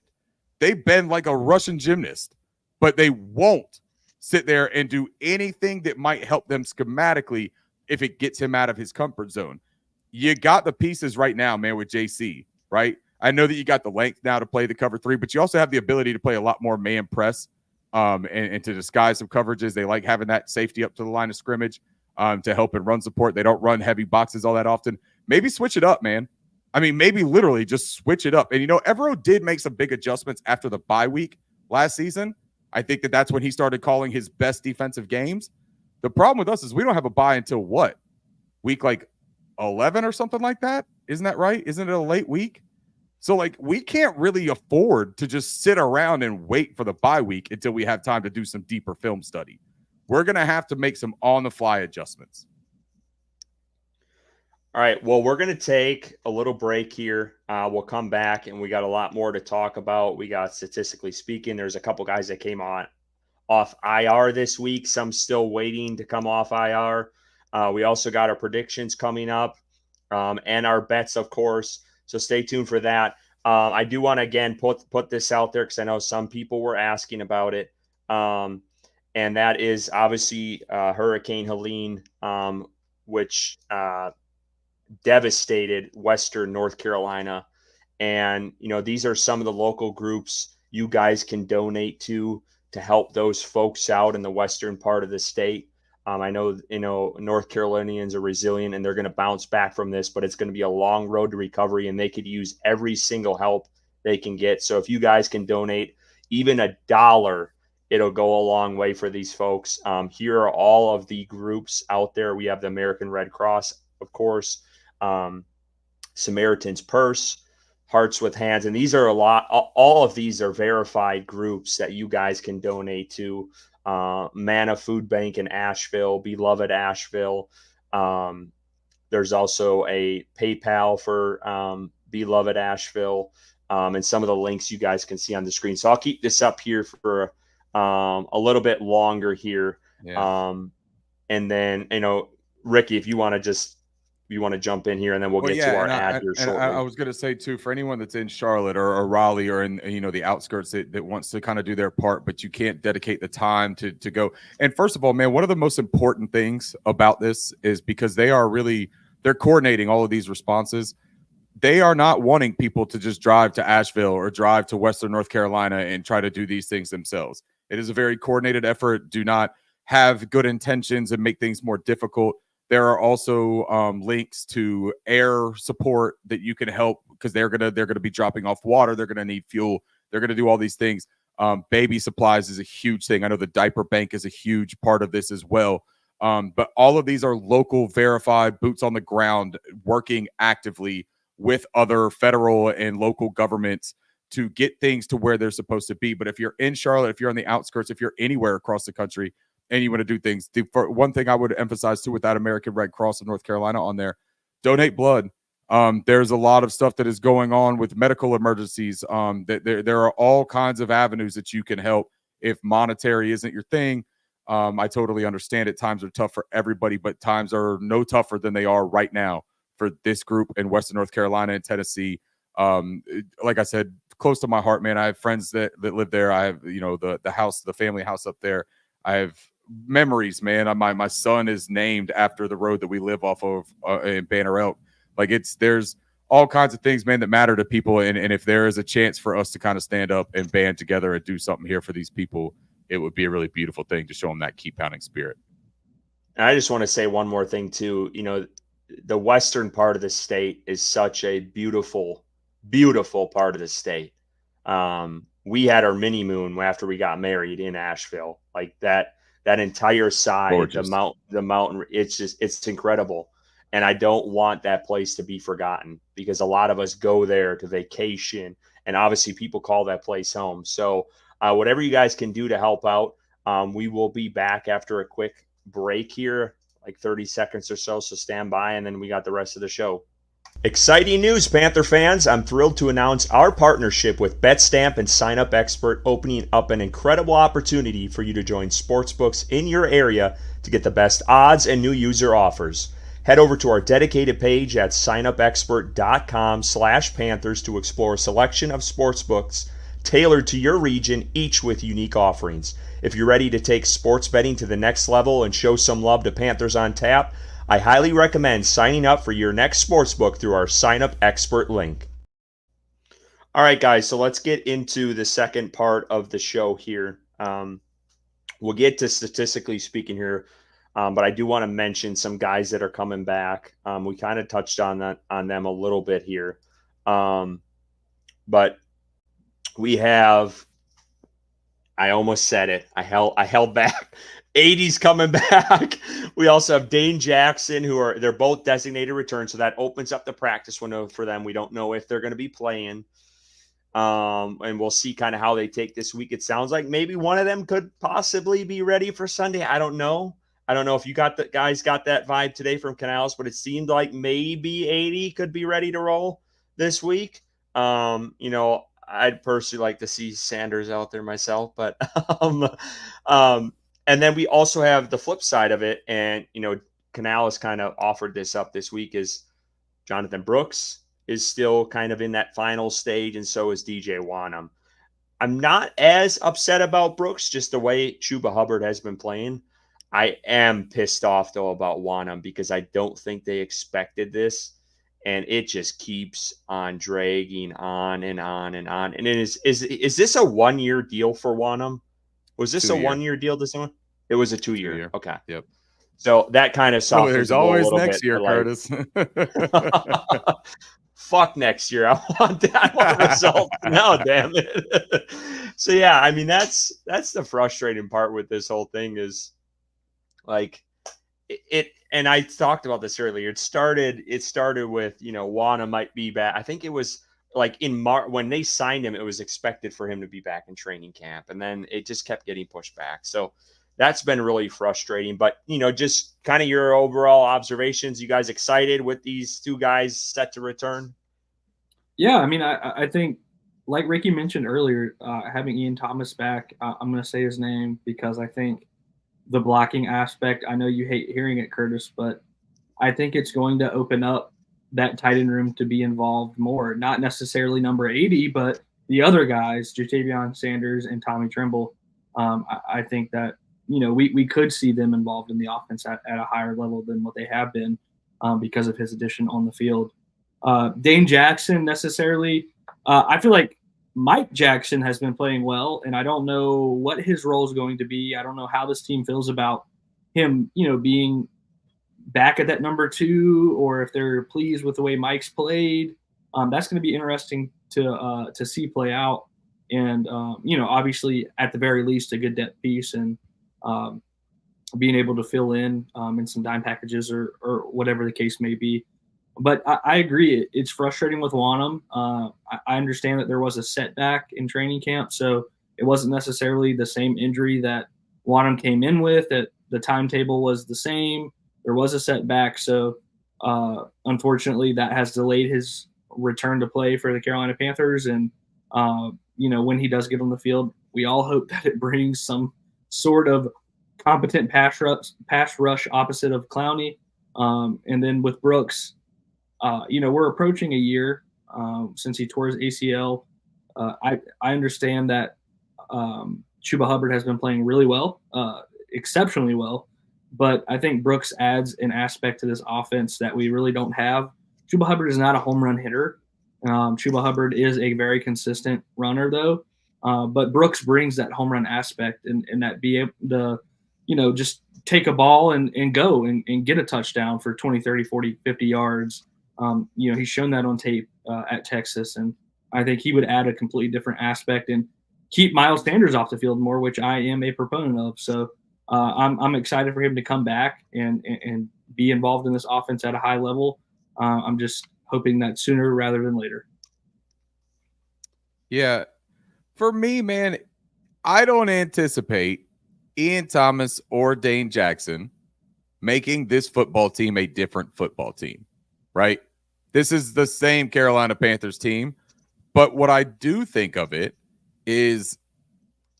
They bend like a Russian gymnast, but they won't sit there and do anything that might help them schematically if it gets him out of his comfort zone. You got the pieces right now, man, with JC, right? I know that you got the length now to play the cover 3, but you also have the ability to play a lot more man press. And to disguise some coverages. They like having that safety up to the line of scrimmage to help in run support. They don't run heavy boxes all that often. Maybe switch it up, man. I mean, maybe literally just switch it up. And, Evero did make some big adjustments after the bye week last season. I think that that's when he started calling his best defensive games. The problem with us is we don't have a bye until what? Week 11 or something like that? Isn't that right? Isn't it a late week? So, we can't really afford to just sit around and wait for the bye week until we have time to do some deeper film study. We're going to have to make some on-the-fly adjustments. All right. Well, we're going to take a little break here. We'll come back, and we got a lot more to talk about. We got, statistically speaking, there's a couple guys that came off IR this week. Some still waiting to come off IR. We also got our predictions coming up and our bets, of course. So stay tuned for that. I do want to, again, put this out there because I know some people were asking about it. And that is obviously Hurricane Helene, which devastated Western North Carolina. And, these are some of the local groups you guys can donate to help those folks out in the western part of the state. I know, North Carolinians are resilient and they're going to bounce back from this, but it's going to be a long road to recovery and they could use every single help they can get. So if you guys can donate even $1, it'll go a long way for these folks. Here are all of the groups out there. We have the American Red Cross, of course. Samaritan's Purse, Hearts with Hands. And these are all of these are verified groups that you guys can donate to. Manna Food Bank in Asheville, Beloved Asheville. There's also a PayPal for Beloved Asheville, and some of the links you guys can see on the screen. So I'll keep this up here for a little bit longer here. Yeah. And then, Ricky, if you want to jump in here, and then we'll get to our ad here shortly. I was going to say too, for anyone that's in Charlotte or Raleigh or in the outskirts that wants to kind of do their part, but you can't dedicate the time to go. And first of all, man, one of the most important things about this is because they're coordinating all of these responses. They are not wanting people to just drive to Asheville or drive to Western North Carolina and try to do these things themselves. It is a very coordinated effort. Do not have good intentions and make things more difficult. There are also links to air support that you can help, because they're gonna be dropping off water. They're gonna need fuel. They're gonna do all these things. Baby supplies is a huge thing. I know the diaper bank is a huge part of this as well. But all of these are local, verified, boots on the ground, working actively with other federal and local governments to get things to where they're supposed to be. But if you're in Charlotte, if you're on the outskirts, if you're anywhere across the country, and you want to do things, one thing I would emphasize too with that American Red Cross of North Carolina on there, donate blood. There's a lot of stuff that is going on with medical emergencies. There are all kinds of avenues that you can help if monetary isn't your thing. I totally understand it. Times are tough for everybody, but times are no tougher than they are right now for this group in Western North Carolina and Tennessee. Like I said, close to my heart, man. I have friends that live there. I have, the family house up there. I have memories, man. My son is named after the road that we live off of in Banner Elk. Like, there's all kinds of things, man, that matter to people. And if there is a chance for us to kind of stand up and band together and do something here for these people, it would be a really beautiful thing to show them that keep pounding spirit. And I just want to say one more thing too. The western part of the state is such a beautiful, beautiful part of the state. We had our mini moon after we got married in Asheville. Like that entire side, Gorgeous. the mountain, it's incredible. And I don't want that place to be forgotten, because a lot of us go there to vacation, and obviously people call that place home. So whatever you guys can do to help out, we will be back after a quick break here, like 30 seconds or so. So stand by, and then we got the rest of the show. Exciting news, Panther fans. I'm thrilled to announce our partnership with BetStamp and Sign Up Expert, opening up an incredible opportunity for you to join sportsbooks in your area to get the best odds and new user offers. Head over to our dedicated page at signupexpert.com/Panthers to explore a selection of sportsbooks tailored to your region, each with unique offerings. If you're ready to take sports betting to the next level and show some love to Panthers on Tap, I highly recommend signing up for your next sportsbook through our Sign Up Expert link. All right, guys, so let's get into the second part of the show here. We'll get to statistically speaking here, but I do want to mention some guys that are coming back. We kind of touched on them a little bit here, but we have. I almost said it. I held back. 80's coming back. We also have Dane Jackson, they're both designated returns, so that opens up the practice window for them. We don't know if they're going to be playing, and we'll see kind of how they take this week. It sounds like maybe one of them could possibly be ready for Sunday. I don't know. I don't know if you got that vibe today from Canals, but it seemed like maybe 80 could be ready to roll this week. I'd personally like to see Sanders out there myself, but and then we also have the flip side of it, and Canales kind of offered this up this week, is Jonathan Brooks is still kind of in that final stage, and so is DJ Wanham. I'm not as upset about Brooks, just the way Chuba Hubbard has been playing. I am pissed off though about Wanham, because I don't think they expected this. And it just keeps on dragging on and on and on. And is this a 1-year deal for Wanham? Was this a 1-year deal this one? It was a 2-year. Okay. Yep. So that kind of softens there's the always a little next bit, year, Curtis. Fuck next year. I want results now, damn it. So yeah, I mean that's the frustrating part with this whole thing, is like it and I talked about this earlier. It started with, Wana might be back. I think it was like in March when they signed him, it was expected for him to be back in training camp, and then it just kept getting pushed back. So that's been really frustrating. But, just kind of your overall observations. You guys excited with these two guys set to return? Yeah, I mean, I think, like Ricky mentioned earlier, having Ian Thomas back, I'm going to say his name because I think the blocking aspect, I know you hate hearing it, Curtis, but I think it's going to open up that tight end room to be involved more. Not necessarily number 80, but the other guys, Jatavion Sanders and Tommy Tremble. I think that, we could see them involved in the offense at a higher level than what they have been because of his addition on the field. Dane Jackson necessarily, I feel like Mike Jackson has been playing well, and I don't know what his role is going to be. I don't know how this team feels about him, being back at that number 2, or if they're pleased with the way Mike's played. That's going to be interesting to see play out. And, obviously, at the very least, a good depth piece and being able to fill in some dime packages or whatever the case may be. But I agree. It's frustrating with Wanham. I understand that there was a setback in training camp, so it wasn't necessarily the same injury that Wanham came in with. That the timetable was the same. There was a setback, so unfortunately, that has delayed his return to play for the Carolina Panthers. And when he does get on the field, we all hope that it brings some sort of competent pass rush opposite of Clowney. And then with Brooks. We're approaching a year since he tore his ACL. I understand that Chuba Hubbard has been playing really well, exceptionally well, but I think Brooks adds an aspect to this offense that we really don't have. Chuba Hubbard is not a home run hitter. Chuba Hubbard is a very consistent runner, though, but Brooks brings that home run aspect and that be able to, just take a ball and go and get a touchdown for 20, 30, 40, 50 yards. He's shown that on tape at Texas, and I think he would add a completely different aspect and keep Miles Sanders off the field more, which I am a proponent of. So I'm excited for him to come back and be involved in this offense at a high level. I'm just hoping that sooner rather than later. Yeah, for me, man, I don't anticipate Ian Thomas or Dane Jackson making this football team a different football team. Right? This is the same Carolina Panthers team. But what I do think of it is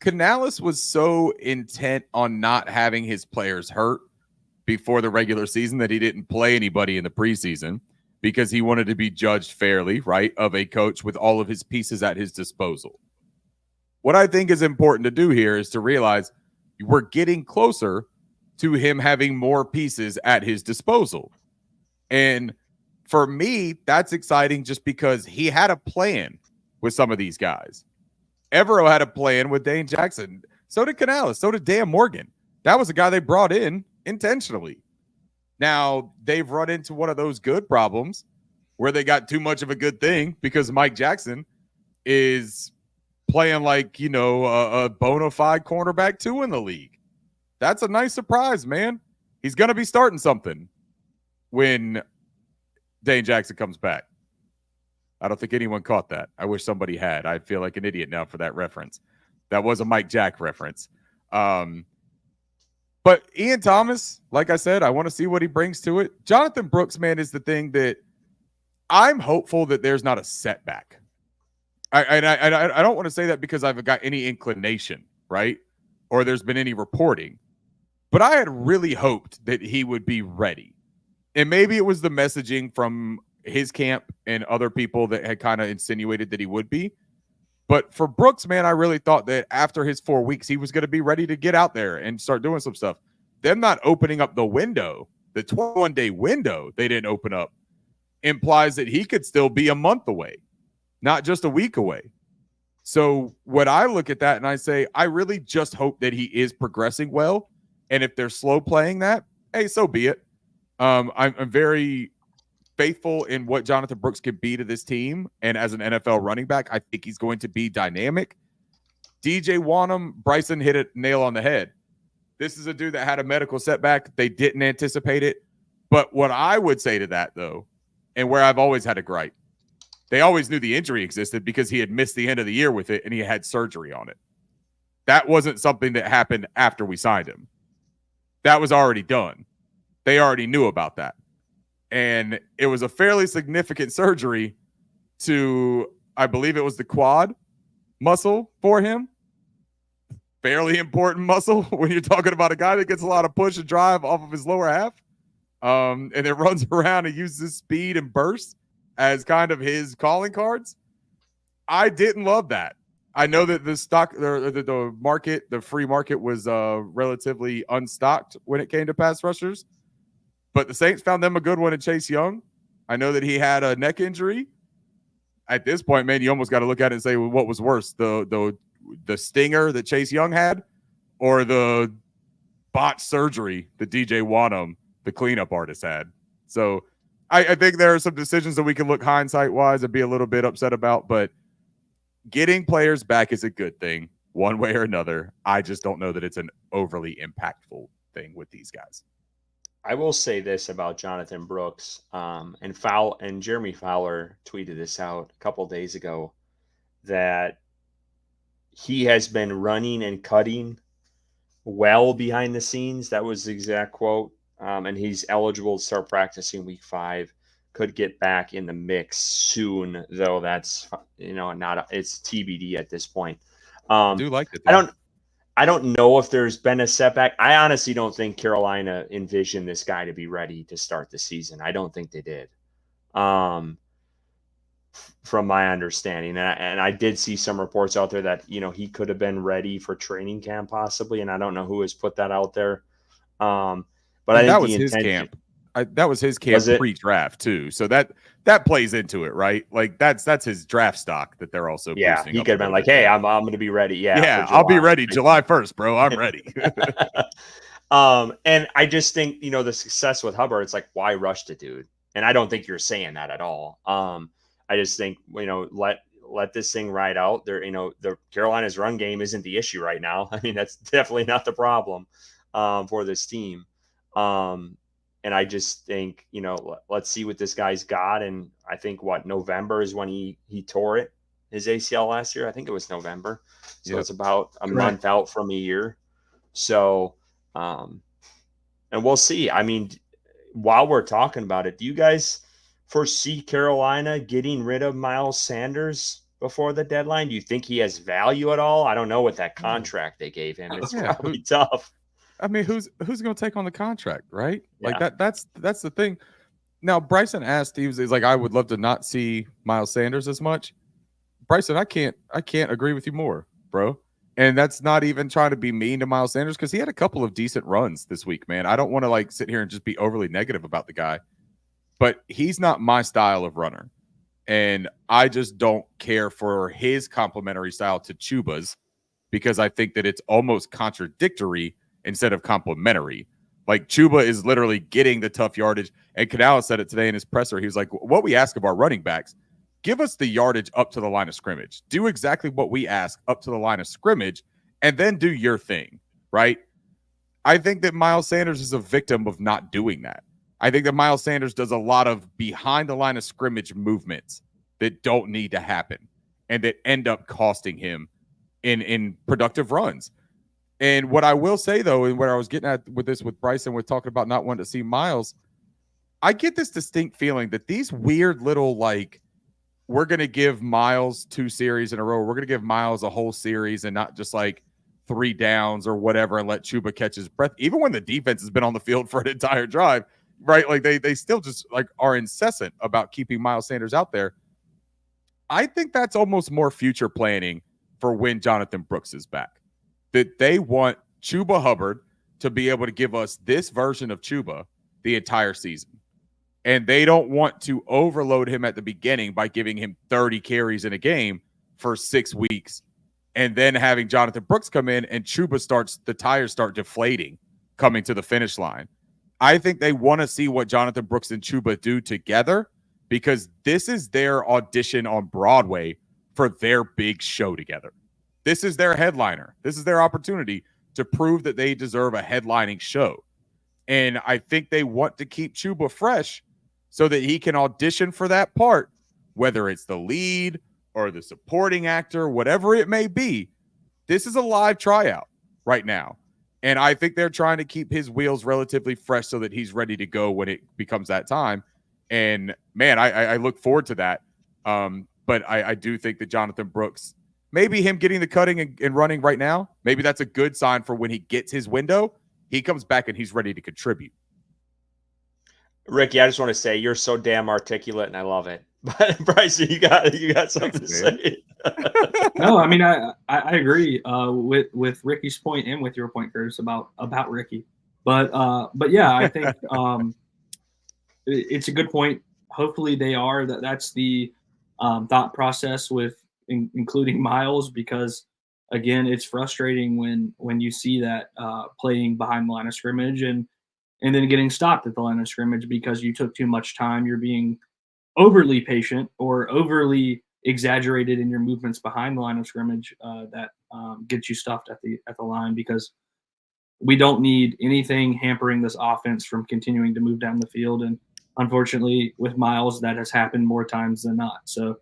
Canales was so intent on not having his players hurt before the regular season that he didn't play anybody in the preseason because he wanted to be judged fairly, right, of a coach with all of his pieces at his disposal. What I think is important to do here is to realize we're getting closer to him having more pieces at his disposal. And for me, that's exciting just because he had a plan with some of these guys. Evero had a plan with Dane Jackson. So did Canales. So did Dan Morgan. That was a guy they brought in intentionally. Now, they've run into one of those good problems where they got too much of a good thing because Mike Jackson is playing like, a bona fide cornerback 2 in the league. That's a nice surprise, man. He's going to be starting something when Dane Jackson comes back. I don't think anyone caught that. I wish somebody had. I feel like an idiot now for that reference. That was a Mike Jack reference. But Ian Thomas, like I said, I want to see what he brings to it. Jonathan Brooks, man, is the thing that I'm hopeful that there's not a setback. I don't want to say that because I've got any inclination, right? Or there's been any reporting. But I had really hoped that he would be ready. And maybe it was the messaging from his camp and other people that had kind of insinuated that he would be. But for Brooks, man, I really thought that after his 4 weeks, he was going to be ready to get out there and start doing some stuff. Them not opening up the window, the 21-day window they didn't open up, implies that he could still be a month away, not just a week away. So when I look at that and I say, I really just hope that he is progressing well. And if they're slow playing that, hey, so be it. I'm very faithful in what Jonathan Brooks can be to this team. And as an NFL running back, I think he's going to be dynamic. DJ Wanham, Bryson hit a nail on the head. This is a dude that had a medical setback. They didn't anticipate it. But what I would say to that, though, and where I've always had a gripe, they always knew the injury existed because he had missed the end of the year with it and he had surgery on it. That wasn't something that happened after we signed him. That was already done. They already knew about that. And it was a fairly significant surgery to, I believe it was the quad muscle for him. Fairly important muscle when you're talking about a guy that gets a lot of push and drive off of his lower half. And it runs around and uses speed and burst as kind of his calling cards. I didn't love that. I know that the market, the free market was relatively unstocked when it came to pass rushers, but the Saints found them a good one in Chase Young. I know that he had a neck injury. At this point, man, you almost got to look at it and say, well, what was worse, the stinger that Chase Young had, or the botched surgery that DJ Wanham, the cleanup artist, had? So I think there are some decisions that we can look hindsight-wise and be a little bit upset about, but getting players back is a good thing one way or another. I just don't know that it's an overly impactful thing with these guys. I will say this about Jonathan Brooks, and Jeremy Fowler tweeted this out a couple days ago, that he has been running and cutting well behind the scenes. That was the exact quote. And he's eligible to start practicing week 5. Could get back in the mix soon, though. That's it's TBD at this point. I do like it. I don't know if there's been a setback. I honestly don't think Carolina envisioned this guy to be ready to start the season. I don't think they did, from my understanding. And I did see some reports out there that, he could have been ready for training camp possibly, and I don't know who has put that out there. But I think that was his camp. That was his camp pre-draft too. So that plays into it, right? Like that's his draft stock that they're also boosting. He could have been like, hey, I'm going to be ready. Yeah, I'll be ready July 1st, bro. I'm ready. And I just think, the success with Hubbard, it's like, why rush the dude? And I don't think you're saying that at all. I just think, let this thing ride out there. The Carolina's run game isn't the issue right now. I mean, that's definitely not the problem for this team. And I just think, let's see what this guy's got. And I think November is when he tore his ACL last year. I think it was November. So It's about a month out from a year. So, and we'll see. I mean, while we're talking about it, do you guys foresee Carolina getting rid of Miles Sanders before the deadline? Do you think he has value at all? I don't know what that contract they gave him. It's probably tough. I mean, who's going to take on the contract, right? Like that's the thing. Now, Bryson asked, he's like, I would love to not see Miles Sanders as much. Bryson, I can't agree with you more, bro. And that's not even trying to be mean to Miles Sanders, because he had a couple of decent runs this week, man. I don't want to sit here and just be overly negative about the guy, but he's not my style of runner. And I just don't care for his complementary style to Chuba's, because I think that it's almost contradictory instead of complimentary. Like, Chuba is literally getting the tough yardage. And Canales said it today in his presser. He was like, what we ask of our running backs, give us the yardage up to the line of scrimmage. Do exactly what we ask up to the line of scrimmage, and then do your thing, right? I think that Miles Sanders is a victim of not doing that. I think that Miles Sanders does a lot of behind the line of scrimmage movements that don't need to happen and that end up costing him in productive runs. And what I will say, though, and what I was getting at with Bryson, we're talking about not wanting to see Miles, I get this distinct feeling that these weird little, we're going to give Miles 2 series in a row, we're going to give Miles a whole series and not just 3 downs or whatever and let Chuba catch his breath, even when the defense has been on the field for an entire drive, right? Like, they still just are incessant about keeping Miles Sanders out there. I think that's almost more future planning for when Jonathan Brooks is back. That they want Chuba Hubbard to be able to give us this version of Chuba the entire season. And they don't want to overload him at the beginning by giving him 30 carries in a game for 6 weeks and then having Jonathan Brooks come in and the tires start deflating coming to the finish line. I think they want to see what Jonathan Brooks and Chuba do together, because this is their audition on Broadway for their big show together. This is their headliner. This is their opportunity to prove that they deserve a headlining show. And I think they want to keep Chuba fresh so that he can audition for that part, whether it's the lead or the supporting actor, whatever it may be. This is a live tryout right now. And I think they're trying to keep his wheels relatively fresh so that he's ready to go when it becomes that time. And man, I look forward to that. But I do think that Jonathan Brooks, maybe him getting the cutting and running right now, maybe that's a good sign for when he gets his window. He comes back and he's ready to contribute. Ricky, I just want to say you're so damn articulate, and I love it. But Bryson, you got something Thanks, to man. say? No, I mean I agree with Ricky's point and with your point, Curtis, about Ricky. But yeah, I think it's a good point. Hopefully they are that's the thought process with including Miles, because again, it's frustrating when you see that playing behind the line of scrimmage and then getting stopped at the line of scrimmage because you took too much time. You're being overly patient or overly exaggerated in your movements behind the line of scrimmage that gets you stuffed at the line, because we don't need anything hampering this offense from continuing to move down the field. And unfortunately, with Miles, that has happened more times than not. So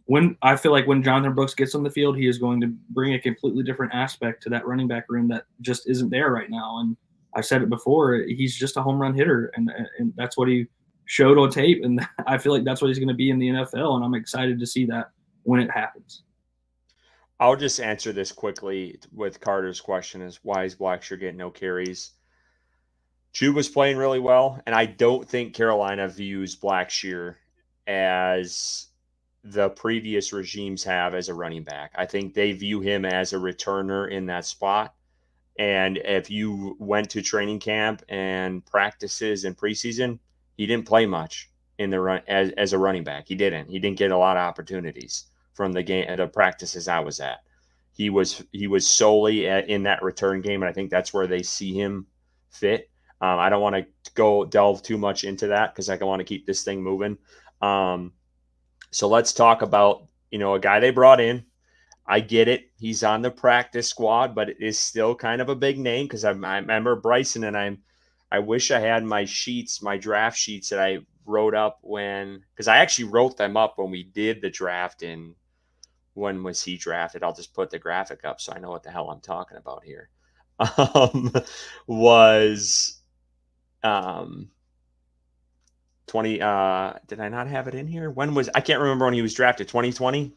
when I feel like when Jonathan Brooks gets on the field, he is going to bring a completely different aspect to that running back room that just isn't there right now. And I've said it before, he's just a home run hitter, and that's what he showed on tape. And I feel like that's what he's going to be in the NFL, and I'm excited to see that when it happens. I'll just answer this quickly with Carter's question: is why is Blackshear getting no carries? Chuba's playing really well, and I don't think Carolina views Blackshear as the previous regimes have as a running back. I think they view him as a returner in that spot. And if you went to training camp and practices in preseason, he didn't play much in the run as a running back. He didn't get a lot of opportunities from the game at the practices I was at. He was solely in that return game, and I think that's where they see him fit. I don't want to delve too much into that because I want to keep this thing moving. So let's talk about a guy they brought in. I get it. He's on the practice squad, but it is still kind of a big name because I remember Bryson, and I wish I had my draft sheets that I wrote up because I actually wrote them up when we did the draft. And when was he drafted? I'll just put the graphic up so I know what the hell I'm talking about here. Was 20? Did I not have it in here? I can't remember when he was drafted. 2020.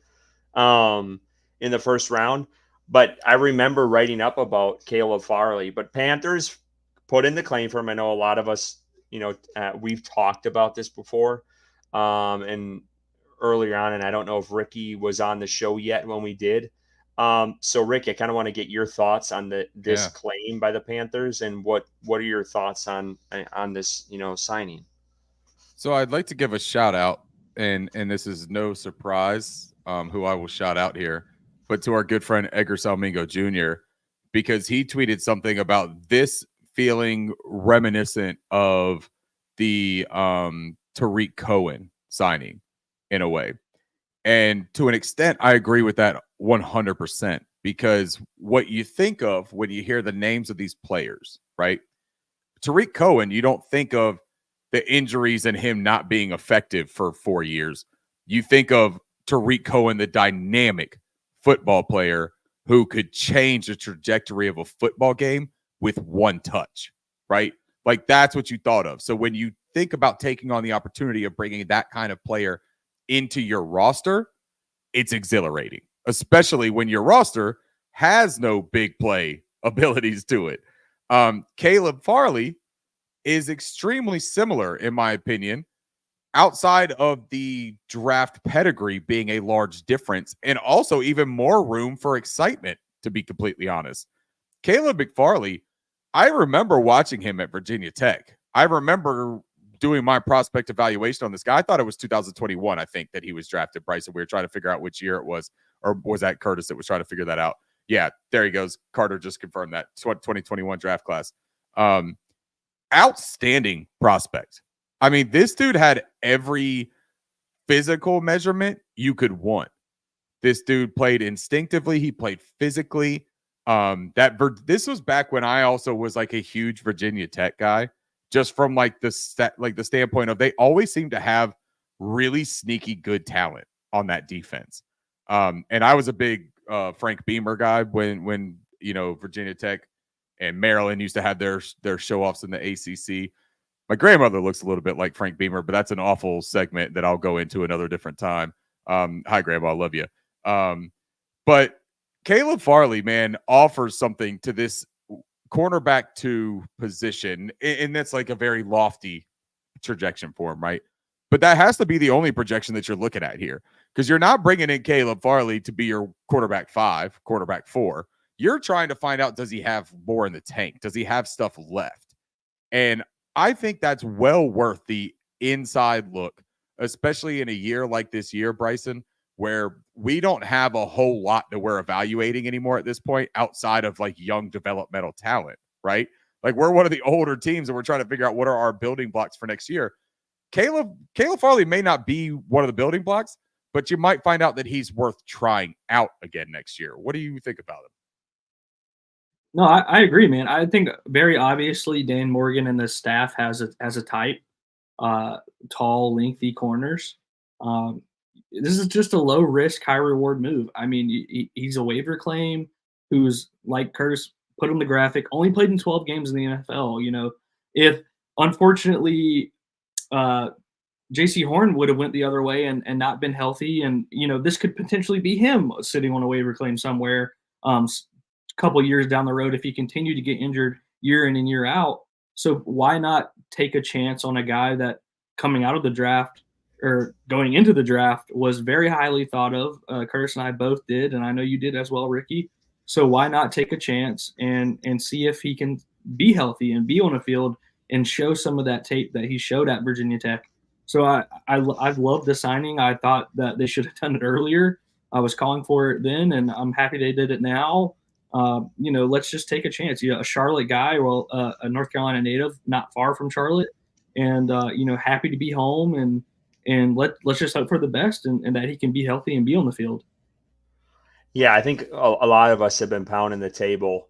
In the first round. But I remember writing up about Caleb Farley. But Panthers put in the claim for him. I know a lot of us, we've talked about this before and earlier on, and I don't know if Ricky was on the show yet when we did. So, Rick, I kind of want to get your thoughts on this claim by the Panthers, and what are your thoughts on this, signing? So I'd like to give a shout out, and this is no surprise who I will shout out here, but to our good friend Edgar Salmingo Jr., because he tweeted something about this feeling reminiscent of the Tariq Cohen signing in a way. And to an extent, I agree with that 100%, because what you think of when you hear the names of these players, right? Tariq Cohen, you don't think of the injuries and him not being effective for 4 years. You think of Tariq Cohen, the dynamic football player who could change the trajectory of a football game with one touch, right? Like that's what you thought of. So when you think about taking on the opportunity of bringing that kind of player into your roster, it's exhilarating, especially when your roster has no big play abilities to it. Caleb Farley is extremely similar, in my opinion, outside of the draft pedigree being a large difference, and also even more room for excitement, to be completely honest. Caleb McFarley, I remember watching him at Virginia Tech. I remember doing my prospect evaluation on this guy. I thought it was 2021, I think, that he was drafted, Bryson. We were trying to figure out which year it was, or was that Curtis that was trying to figure that out? Yeah, there he goes. Carter just confirmed that. 2021 draft class. Outstanding prospect. I mean, this dude had every physical measurement you could want. This dude played instinctively. He played physically. This was back when I also was like a huge Virginia Tech guy, just from like the standpoint of they always seem to have really sneaky good talent on that defense. And I was a big Frank Beamer guy when Virginia Tech and Maryland used to have their show offs in the ACC. My grandmother looks a little bit like Frank Beamer, but that's an awful segment that I'll go into another different time. Hi, Grandma, I love you. But Caleb Farley, man, offers something to this cornerback 2 position, and that's like a very lofty projection for him, right? But that has to be the only projection that you're looking at here, because you're not bringing in Caleb Farley to be your quarterback 5, quarterback 4. You're trying to find out, does he have more in the tank? Does he have stuff left? And I think that's well worth the inside look, especially in a year like this year, Bryson, where we don't have a whole lot that we're evaluating anymore at this point outside of like young developmental talent, right? Like we're one of the older teams and we're trying to figure out what are our building blocks for next year. Caleb Farley may not be one of the building blocks, but you might find out that he's worth trying out again next year. What do you think about him? No, I agree, man. I think very obviously Dan Morgan and the staff has a type, tall, lengthy corners. This is just a low risk, high reward move. I mean, he's a waiver claim who's, like Curtis put on the graphic, only played in 12 games in the NFL. If unfortunately J.C. Horn would have went the other way and not been healthy, and this could potentially be him sitting on a waiver claim somewhere couple years down the road if he continued to get injured year in and year out. So why not take a chance on a guy that coming out of the draft or going into the draft was very highly thought of? Curtis and I both did, and I know you did as well, Ricky. So why not take a chance and see if he can be healthy and be on a field and show some of that tape that he showed at Virginia Tech? So I loved the signing. I thought that they should have done it earlier. I was calling for it then, and I'm happy they did it now. Let's just take a chance. A Charlotte guy, a North Carolina native, not far from Charlotte, and happy to be home, and let's just hope for the best and that he can be healthy and be on the field. Yeah, I think a lot of us have been pounding the table.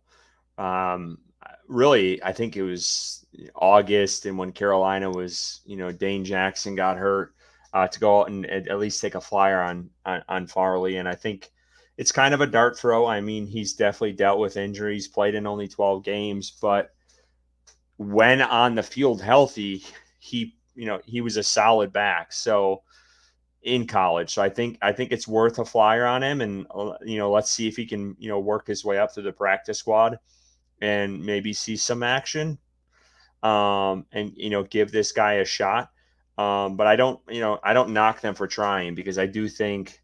Really, I think it was August, and when Carolina was, Dane Jackson got hurt, to go out and at least take a flyer on Farley, and I think it's kind of a dart throw. I mean, he's definitely dealt with injuries, played in only 12 games, but when on the field healthy, he was a solid back. So in college, so I think it's worth a flyer on him, and let's see if he can work his way up to the practice squad and maybe see some action, and give this guy a shot. But I don't knock them for trying, because I do think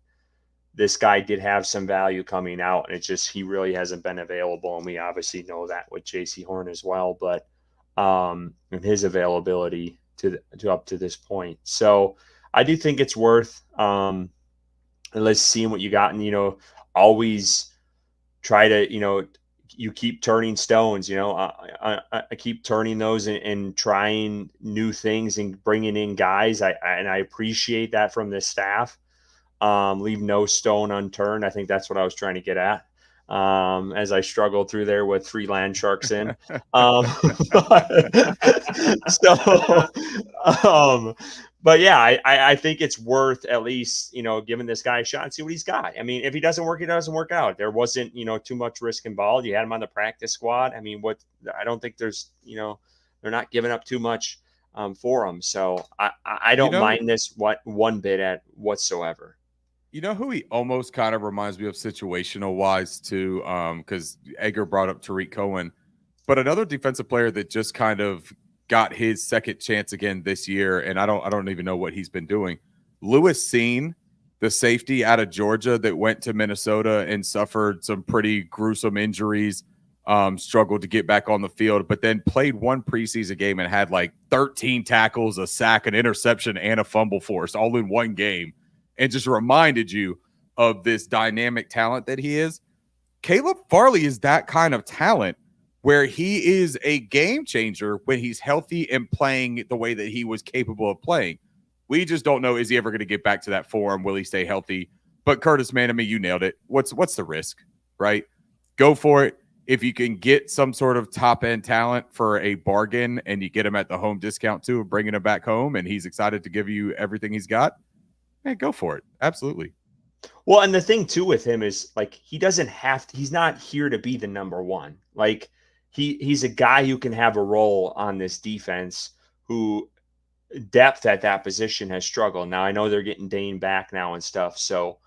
this guy did have some value coming out, and it's just he really hasn't been available, and we obviously know that with J.C. Horn as well, but and his availability to up to this point. So I do think it's worth let's see what you got, and always try to you keep turning stones. I keep turning those and trying new things and bringing in guys. I appreciate that from the staff. Leave no stone unturned. I think that's what I was trying to get at as I struggled through there with 3 land sharks in. But yeah, I think it's worth at least, giving this guy a shot and see what he's got. I mean, if he doesn't work, he doesn't work out. There wasn't, too much risk involved. You had him on the practice squad. I mean, I don't think there's, they're not giving up too much for him. So I don't mind this one bit at whatsoever. You know who he almost kind of reminds me of situational wise too, because Edgar brought up Tariq Cohen, but another defensive player that just kind of got his second chance again this year, and I don't even know what he's been doing. Lewis Seen, the safety out of Georgia that went to Minnesota and suffered some pretty gruesome injuries, struggled to get back on the field, but then played one preseason game and had like 13 tackles, a sack, an interception, and a fumble force all in one game. And just reminded you of this dynamic talent that he is. Caleb Farley is that kind of talent where he is a game changer when he's healthy and playing the way that he was capable of playing. We just don't know, is he ever going to get back to that form? Will he stay healthy? But Curtis, man, I mean, you nailed it. What's the risk, right? Go for it. if you can get some sort of top end talent for a bargain and you get him at the home discount too, bringing him back home, and he's excited to give you everything he's got, man, go for it. Absolutely. Well, and the thing too with him is like he doesn't have to, he's not here to be the number one. Like he's a guy who can have a role on this defense who depth at that position has struggled. Now I know they're getting Dane back now and stuff. So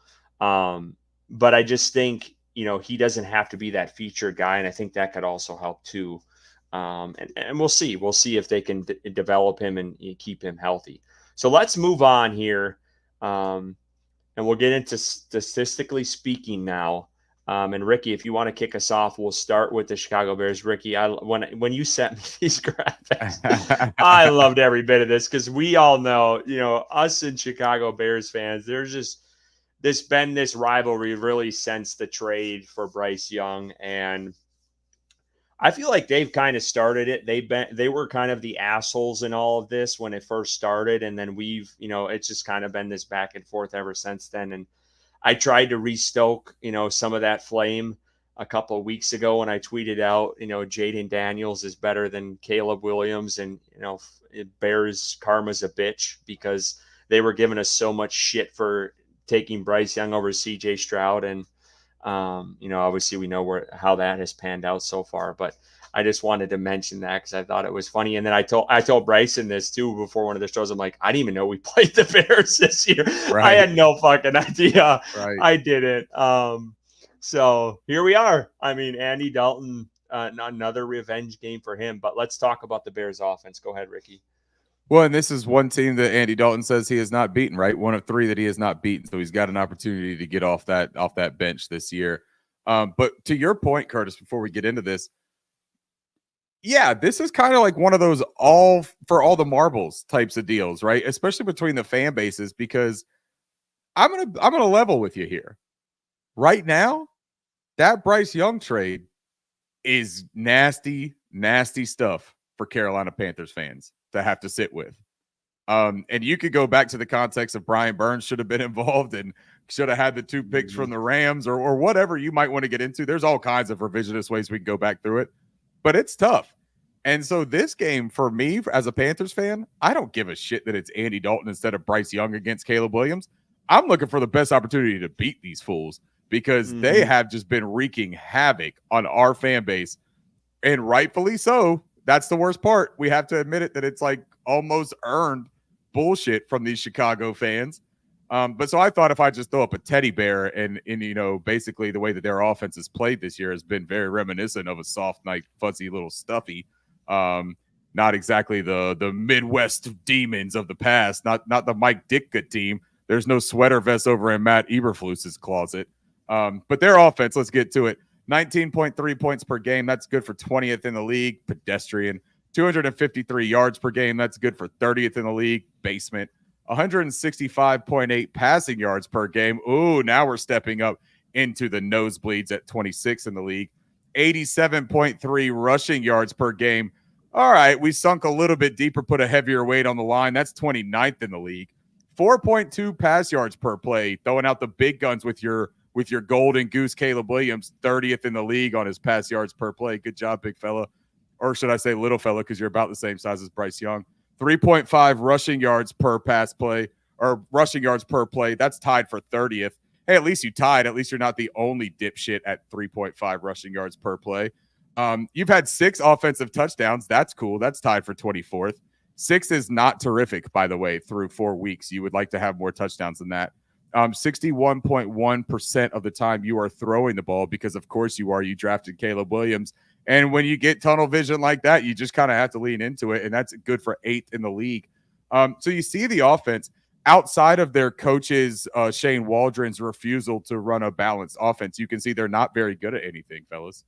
but I just think, he doesn't have to be that featured guy, and I think that could also help too. And we'll see. We'll see if they can develop him and keep him healthy. So let's move on here. And we'll get into statistically speaking now. And Ricky, if you want to kick us off, we'll start with the Chicago Bears. Ricky, when you sent me these graphics, I loved every bit of this because we all know, us and Chicago Bears fans, there's just this rivalry really since the trade for Bryce Young, and I feel like they've kind of started it. They were kind of the assholes in all of this when it first started. And then it's just kind of been this back and forth ever since then. And I tried to restoke, some of that flame a couple of weeks ago when I tweeted out, Jaden Daniels is better than Caleb Williams, and, Bears karma's a bitch because they were giving us so much shit for taking Bryce Young over CJ Stroud. And, obviously we know how that has panned out so far, but I just wanted to mention that because I thought it was funny. And then I told Bryson this too before one of the shows. I'm like, I didn't even know we played the Bears this year. Right. I had no fucking idea. Right. I didn't. So here we are. I mean, Andy Dalton, another revenge game for him. But let's talk about the Bears offense. Go ahead, Ricky. Well, and this is one team that Andy Dalton says he has not beaten, right? One of 3 that he has not beaten. So he's got an opportunity to get off that bench this year. But to your point, Curtis, before we get into this, yeah, this is kind of like one of those all for all the marbles types of deals, right? Especially between the fan bases, because I'm gonna level with you here. Right now, that Bryce Young trade is nasty, nasty stuff for Carolina Panthers fans to have to sit with. And you could go back to the context of Brian Burns should have been involved and should have had the 2 picks from the Rams or whatever you might want to get into. There's all kinds of revisionist ways we can go back through it, but it's tough. And so this game for me as a Panthers fan, I don't give a shit that it's Andy Dalton instead of Bryce Young against Caleb Williams. I'm looking for the best opportunity to beat these fools because they have just been wreaking havoc on our fan base, and rightfully so. That's the worst part. We have to admit it, that it's like almost earned bullshit from these Chicago fans. But so I thought if I just throw up a teddy bear and basically the way that their offense has played this year has been very reminiscent of a soft night, fuzzy little stuffy. Not exactly the Midwest demons of the past, not the Mike Ditka team. There's no sweater vest over in Matt Eberflus's closet. But their offense, let's get to it. 19.3 points per game. That's good for 20th in the league. Pedestrian. 253 yards per game. That's good for 30th in the league. Basement. 165.8 passing yards per game. Ooh, now we're stepping up into the nosebleeds at 26 in the league. 87.3 rushing yards per game. All right, we sunk a little bit deeper, put a heavier weight on the line. That's 29th in the league. 4.2 pass yards per play. Throwing out the big guns with your golden goose Caleb Williams, 30th in the league on his pass yards per play. Good job, big fella. Or should I say little fella, because you're about the same size as Bryce Young. 3.5 rushing yards per pass play, or rushing yards per play. That's tied for 30th. Hey, at least you tied. At least you're not the only dipshit at 3.5 rushing yards per play. You've had 6 offensive touchdowns. That's cool. That's tied for 24th. 6 is not terrific, by the way, through 4 weeks. You would like to have more touchdowns than that. 61.1% of the time you are throwing the ball because, of course, you are. You drafted Caleb Williams. And when you get tunnel vision like that, you just kind of have to lean into it, and that's good for 8th in the league. So you see the offense outside of their coaches, Shane Waldron's refusal to run a balanced offense. You can see they're not very good at anything, fellas.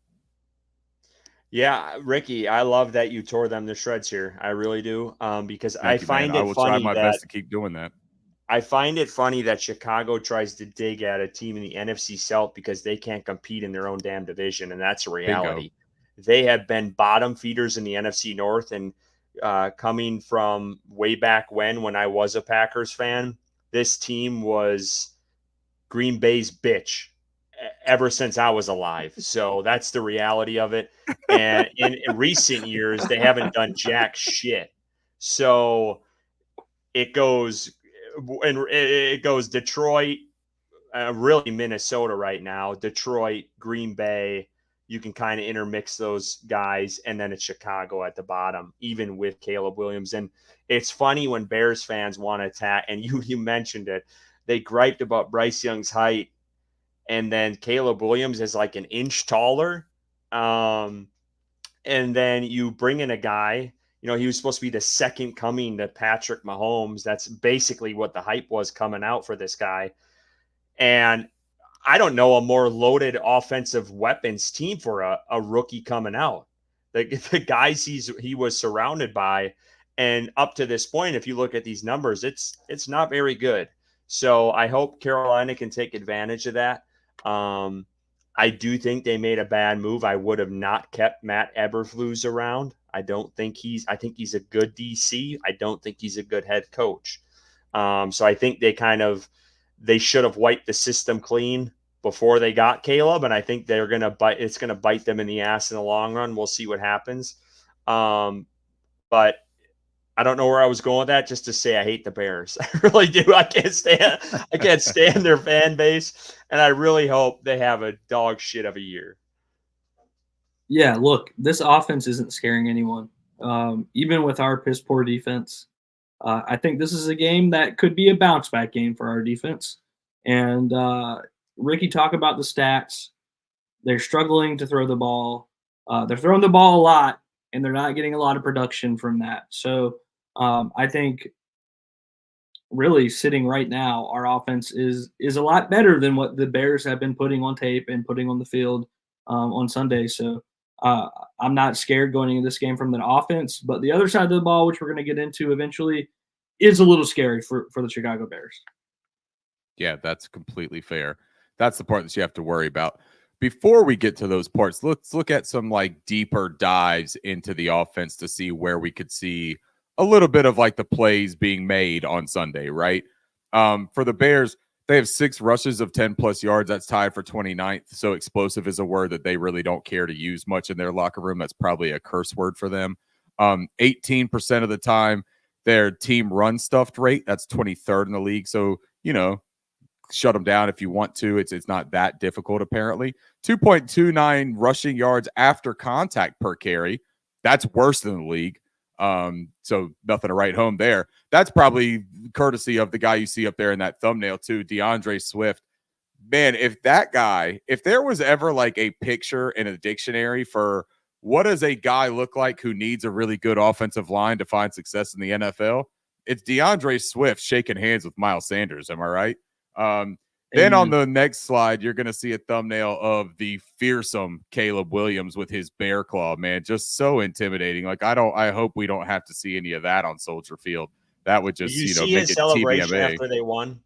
Yeah, Ricky, I love that you tore them to shreds here. I really do, because I find it funny. I will try my best to keep doing that. I find it funny that Chicago tries to dig at a team in the NFC South because they can't compete in their own damn division, and that's a reality. Bingo. They have been bottom feeders in the NFC North, and coming from way back when I was a Packers fan, this team was Green Bay's bitch ever since I was alive. So that's the reality of it. And in recent years, they haven't done jack shit. So it goes Detroit, really Minnesota right now, Detroit, Green Bay. You can kind of intermix those guys, and then it's Chicago at the bottom, even with Caleb Williams. And it's funny when Bears fans want to attack, and you mentioned it. They griped about Bryce Young's height, and then Caleb Williams is like an inch taller. And then you bring in a guy, he was supposed to be the second coming to Patrick Mahomes. That's basically what the hype was coming out for this guy. And I don't know a more loaded offensive weapons team for a rookie coming out. The guys he was surrounded by, and up to this point, if you look at these numbers, it's not very good. So I hope Carolina can take advantage of that. I do think they made a bad move. I would have not kept Matt Eberflus around. I think he's a good DC. I don't think he's a good head coach. So I think they should have wiped the system clean before they got Caleb. And I think it's going to bite them in the ass in the long run. We'll see what happens. But I don't know where I was going with that, just to say I hate the Bears. I really do. I can't stand their fan base, and I really hope they have a dog shit of a year. Yeah, look, this offense isn't scaring anyone. Even with our piss poor defense, I think this is a game that could be a bounce back game for our defense. And Ricky, talk about the stats. They're struggling to throw the ball. They're throwing the ball a lot, and they're not getting a lot of production from that. So I think really sitting right now, our offense is a lot better than what the Bears have been putting on tape and putting on the field on Sunday. So I'm not scared going into this game from the offense, but the other side of the ball, which we're going to get into eventually, is a little scary for the Chicago Bears. Yeah, that's completely fair. That's the part that you have to worry about. Before we get to those parts, let's look at some deeper dives into the offense to see where we could see a little bit of the plays being made on Sunday, right? For the Bears, they have 6 rushes of 10+ yards. That's tied for 29th. So explosive is a word that they really don't care to use much in their locker room. That's probably a curse word for them. 18% of the time, their team run stuffed rate, that's 23rd in the league. So, shut them down if you want to. It's not that difficult, apparently. 2.29 rushing yards after contact per carry. That's worse than the league. So nothing to write home there. That's probably courtesy of the guy you see up there in that thumbnail too, DeAndre Swift. Man, if there was ever a picture in a dictionary for what does a guy look like who needs a really good offensive line to find success in the NFL, it's DeAndre Swift shaking hands with Miles Sanders. Am I right? Then on the next slide, you're going to see a thumbnail of the fearsome Caleb Williams with his bear claw, man. Just so intimidating. I hope we don't have to see any of that on Soldier Field. That would just, Did you see make his it celebration TBMA. after they won?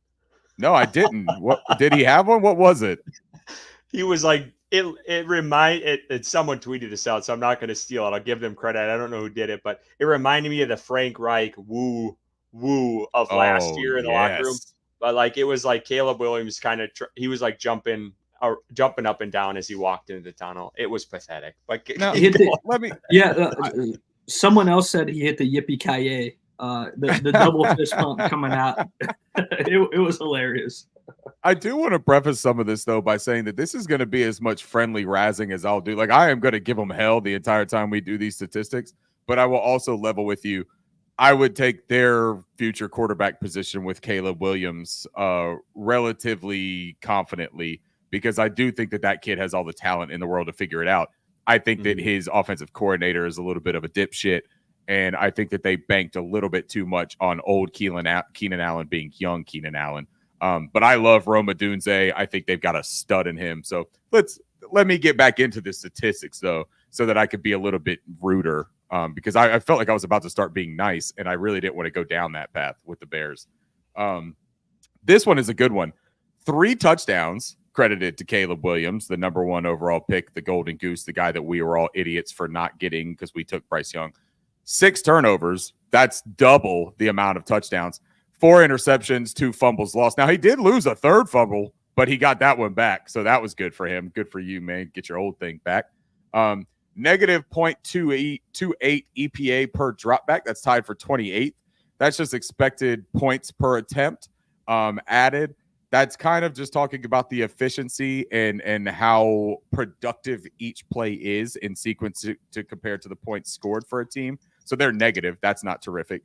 No, I didn't. What did he have one? What was it? He was someone tweeted this out, so I'm not going to steal it. I'll give them credit. I don't know who did it, but it reminded me of the Frank Reich woo of last year in the locker room. But it was Caleb Williams he was jumping up and down as he walked into the tunnel. It was pathetic. Someone else said he hit the yippee-ki-yay, the double fist pump coming out. It was hilarious. I do want to preface some of this though by saying that this is going to be as much friendly razzing as I'll do. I am going to give them hell the entire time we do these statistics, but I will also level with you. I would take their future quarterback position with Caleb Williams relatively confidently because I do think that kid has all the talent in the world to figure it out. I think that his offensive coordinator is a little bit of a dipshit, and I think that they banked a little bit too much on old Keenan Allen being young Keenan Allen. But I love Roma Dunze. I think they've got a stud in him. So let me get back into the statistics, though, so that I could be a little bit ruder. Because I felt like I was about to start being nice, and I really didn't want to go down that path with the Bears. This one is a good one. 3 touchdowns credited to Caleb Williams, the number 1 overall pick, the Golden Goose, the guy that we were all idiots for not getting because we took Bryce Young. 6 turnovers. That's double the amount of touchdowns. 4 interceptions, 2 fumbles lost. Now, he did lose a 3rd fumble, but he got that one back. So that was good for him. Good for you, man. Get your old thing back. Negative 0.28 EPA per dropback. That's tied for 28th. That's just expected points per attempt added. That's kind of just talking about the efficiency and how productive each play is in sequence to compare to the points scored for a team. So they're negative. That's not terrific.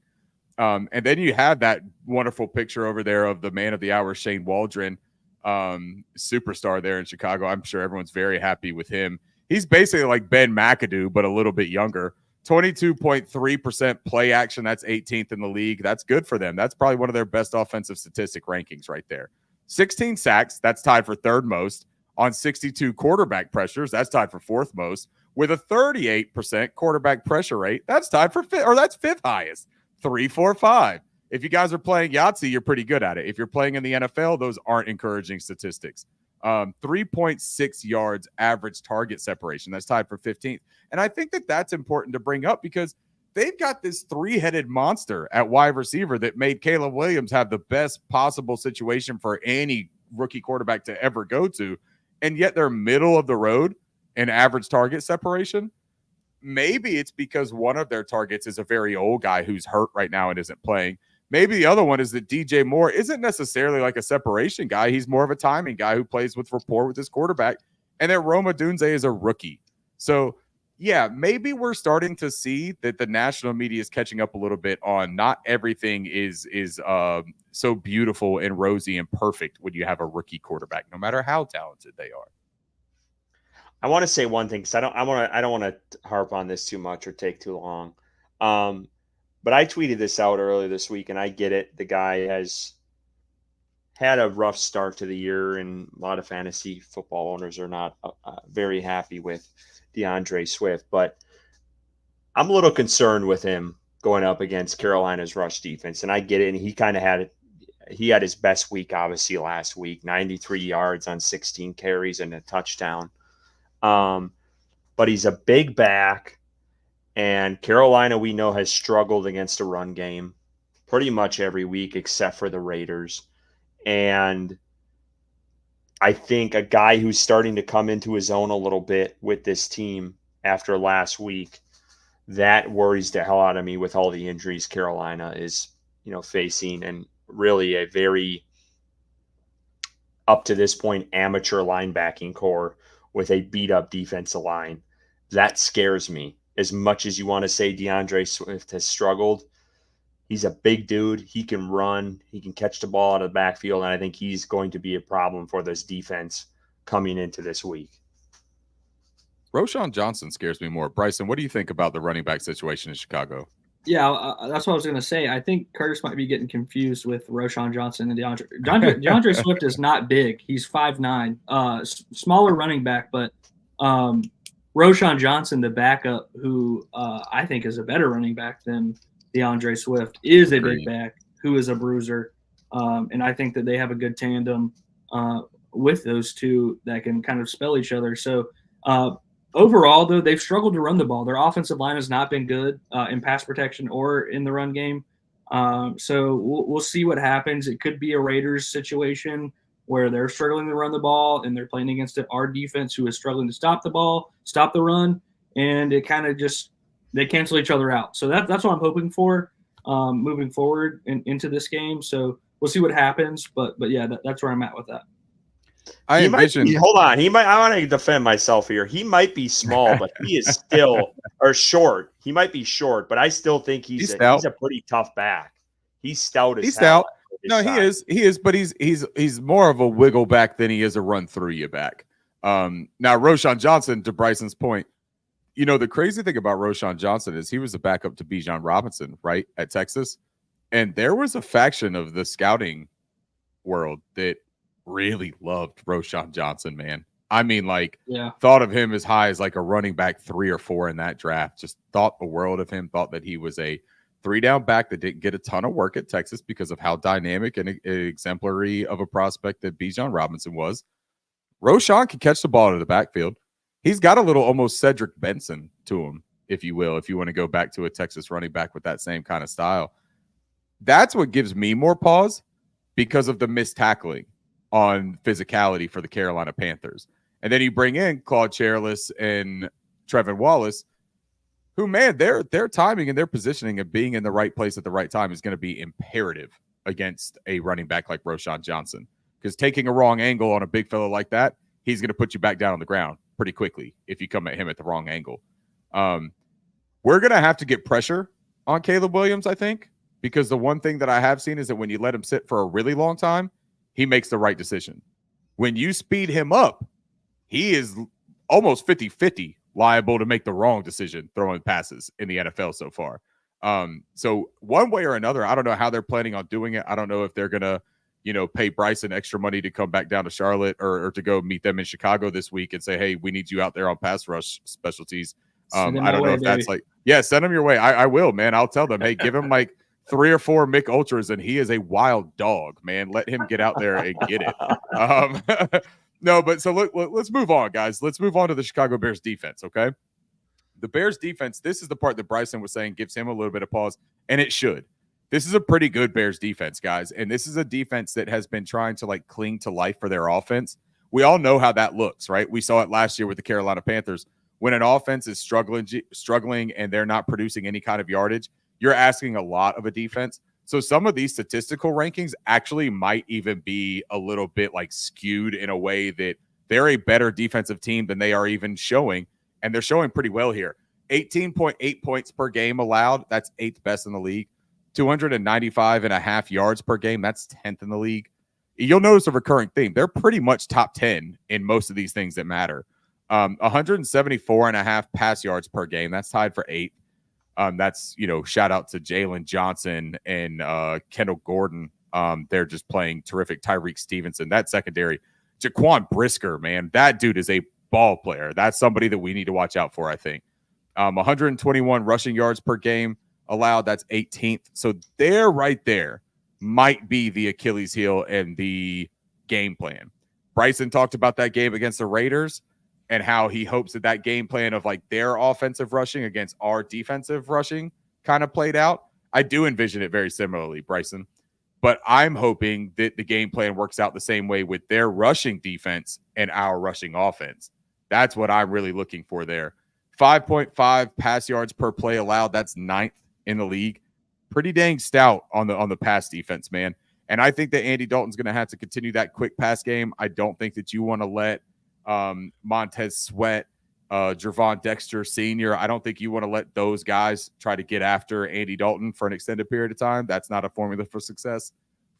And then you have that wonderful picture over there of the man of the hour, Shane Waldron, superstar there in Chicago. I'm sure everyone's very happy with him. He's basically like Ben McAdoo, but a little bit younger. 22.3% play action. That's 18th in the league. That's good for them. That's probably one of their best offensive statistic rankings right there. 16 sacks. That's tied for third most. On 62 quarterback pressures. That's tied for fourth most. With a 38% quarterback pressure rate. That's tied for that's fifth highest. 3, 4, 5. If you guys are playing Yahtzee, you're pretty good at it. If you're playing in the NFL, those aren't encouraging statistics. 3.6 yards average target separation. That's tied for 15th. And I think that that's important to bring up because they've got this three-headed monster at wide receiver that made Caleb Williams have the best possible situation for any rookie quarterback to ever go to. And yet they're middle of the road in average target separation. Maybe it's because one of their targets is a very old guy who's hurt right now and isn't playing. Maybe the other one is that DJ Moore isn't necessarily like a separation guy. He's more of a timing guy who plays with rapport with his quarterback. And that Rome Odunze is a rookie. So, yeah, maybe we're starting to see that the national media is catching up a little bit on not everything is so beautiful and rosy and perfect when you have a rookie quarterback, no matter how talented they are. I want to say one thing because I don't want to harp on this too much or take too long. But I tweeted this out earlier this week, and I get it. The guy has had a rough start to the year, and a lot of fantasy football owners are not very happy with DeAndre Swift. But I'm a little concerned with him going up against Carolina's rush defense, and I get it. And he kind of had his best week, obviously, last week, 93 yards on 16 carries and a touchdown. But he's a big back. And Carolina, we know, has struggled against a run game pretty much every week except for the Raiders. And I think a guy who's starting to come into his own a little bit with this team after last week, that worries the hell out of me with all the injuries Carolina is, facing, and really a very, up to this point, amateur linebacking core with a beat-up defensive line. That scares me. As much as you want to say DeAndre Swift has struggled, he's a big dude. He can run. He can catch the ball out of the backfield, and I think he's going to be a problem for this defense coming into this week. Roschon Johnson scares me more. Bryson, what do you think about the running back situation in Chicago? Yeah, that's what I was going to say. I think Curtis might be getting confused with Roschon Johnson and DeAndre Swift is not big. He's 5'9", smaller running back, but Roschon Johnson, the backup, who I think is a better running back than DeAndre Swift, is a big back who is a bruiser. And I think that they have a good tandem with those two that can kind of spell each other. So overall, though, they've struggled to run the ball. Their offensive line has not been good in pass protection or in the run game. So we'll see what happens. It could be a Raiders situation where they're struggling to run the ball and they're playing against our defense who is struggling to stop the ball, stop the run, and it kind of just they cancel each other out. So that's what I'm hoping for moving forward into this game. So we'll see what happens, but yeah, that's where I'm at with that. Hold on. I want to defend myself here. He might be small, but he is still short. He might be short, but I still think he's a pretty tough back. He's stout as hell. Stout. No, he is, but he's more of a wiggle back than he is a run through you back. Now Roschon Johnson, to Bryson's point, the crazy thing about Roschon Johnson is he was a backup to Bijan Robinson, right, at Texas, and there was a faction of the scouting world that really loved Roschon Johnson, man. I mean, thought of him as high as like a running back 3 or 4 in that draft. Just thought the world of him. Thought that he was a 3-down back that didn't get a ton of work at Texas because of how dynamic and exemplary of a prospect that Bijan Robinson was. Roschon can catch the ball out of the backfield. He's got a little almost Cedric Benson to him, if you will, if you want to go back to a Texas running back with that same kind of style. That's what gives me more pause because of the missed tackling on physicality for the Carolina Panthers. And then you bring in Claude Charles and Trevin Wallace, who, man, their timing and their positioning and being in the right place at the right time is going to be imperative against a running back like Roschon Johnson. Because taking a wrong angle on a big fella like that, he's going to put you back down on the ground pretty quickly if you come at him at the wrong angle. We're going to have to get pressure on Caleb Williams, I think, because the one thing that I have seen is that when you let him sit for a really long time, he makes the right decision. When you speed him up, he is almost 50-50 liable to make the wrong decision throwing passes in the NFL so far. So one way or another, I don't know how they're planning on doing it. I don't know if they're going to, pay Bryson extra money to come back down to Charlotte or to go meet them in Chicago this week and say, hey, we need you out there on pass rush specialties. I don't know if that's like, yeah, send him your way. I will, man. I'll tell them, hey, give him like 3 or 4 Mick Ultras, and he is a wild dog, man. Let him get out there and get it. No, but so let's move on, guys. Let's move on to the Chicago Bears defense, okay? The Bears defense, this is the part that Bryson was saying gives him a little bit of pause, and it should. This is a pretty good Bears defense, guys, and this is a defense that has been trying to like cling to life for their offense. We all know how that looks, right? We saw it last year with the Carolina Panthers. When an offense is struggling and they're not producing any kind of yardage, you're asking a lot of a defense. So some of these statistical rankings actually might even be a little bit like skewed in a way that they're a better defensive team than they are even showing. And they're showing pretty well here. 18.8 points per game allowed. That's 8th best in the league. 295.5 yards per game. That's 10th in the league. You'll notice a recurring theme. They're pretty much top 10 in most of these things that matter. 174.5 pass yards per game. That's tied for 8th. That's, shout out to Jalen Johnson and Kendall Gordon. They're just playing terrific. Tyreek Stevenson, that secondary. Jaquan Brisker, man, that dude is a ball player. That's somebody that we need to watch out for, I think. 121 rushing yards per game allowed. That's 18th. So they're right there. Might be the Achilles heel and the game plan. Bryson talked about that game against the Raiders and how he hopes that game plan of like their offensive rushing against our defensive rushing kind of played out. I do envision it very similarly, Bryson. But I'm hoping that the game plan works out the same way with their rushing defense and our rushing offense. That's what I'm really looking for there. 5.5 pass yards per play allowed. That's 9th in the league. Pretty dang stout on the pass defense, man. And I think that Andy Dalton's going to have to continue that quick pass game. I don't think that you want to let Montez Sweat, Gervon Dexter Sr., I don't think you want to let those guys try to get after Andy Dalton for an extended period of time. That's not a formula for success.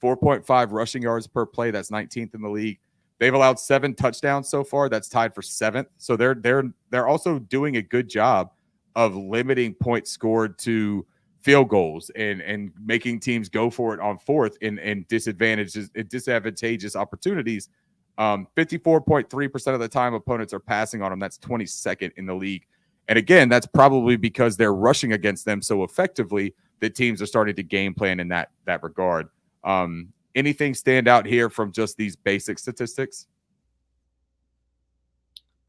4.5 rushing yards per play. That's 19th in the league. They've allowed 7 touchdowns so far. That's tied for 7th. So they're also doing a good job of limiting points scored to field goals and making teams go for it on 4th in disadvantageous opportunities. 54.3% of the time opponents are passing on them. That's 22nd in the league. And again, that's probably because they're rushing against them so effectively that teams are starting to game plan in that regard. Anything stand out here from just these basic statistics?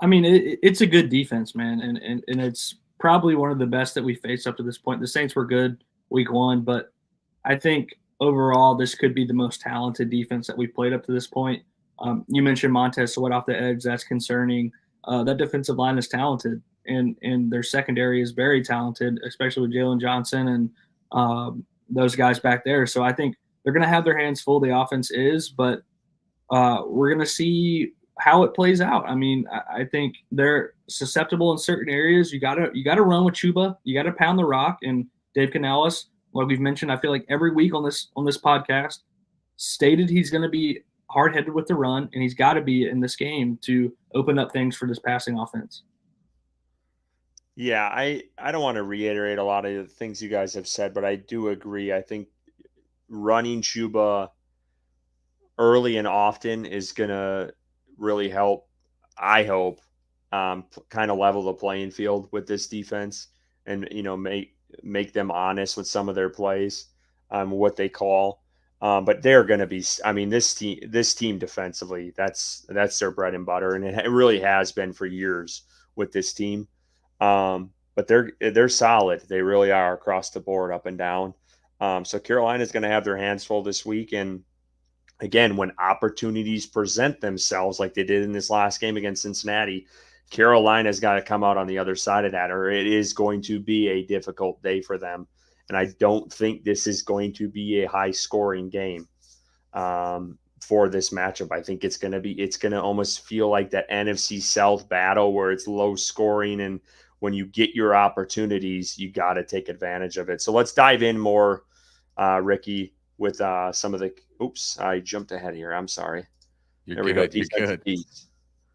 I mean, it's a good defense, man, and it's probably one of the best that we faced up to this point. The Saints were good week 1, but I think overall this could be the most talented defense that we've played up to this point. You mentioned Montez Sweat off the edge. That's concerning. That defensive line is talented, and their secondary is very talented, especially with Jalen Johnson and those guys back there. So I think they're going to have their hands full. The offense is, but we're going to see how it plays out. I mean, I think they're susceptible in certain areas. You gotta run with Chuba. You gotta pound the rock. And Dave Canales, like we've mentioned, I feel like every week on this podcast, stated he's going to be hard-headed with the run, and he's got to be in this game to open up things for this passing offense. Yeah, I don't want to reiterate a lot of the things you guys have said, but I do agree. I think running Chuba early and often is going to really help, I hope, kind of level the playing field with this defense and, make them honest with some of their plays, what they call. But they're going to be, I mean, this team defensively, that's their bread and butter. And it really has been for years with this team. But they're solid. They really are across the board, up and down. So Carolina's going to have their hands full this week. And again, when opportunities present themselves like they did in this last game against Cincinnati, Carolina's got to come out on the other side of that, or it is going to be a difficult day for them. And I don't think this is going to be a high scoring game for this matchup. I think it's going to almost feel like that NFC South battle where it's low scoring. And when you get your opportunities, you got to take advantage of it. So let's dive in more, Ricky, with some of the, oops, I jumped ahead here. I'm sorry. You're good. You're good.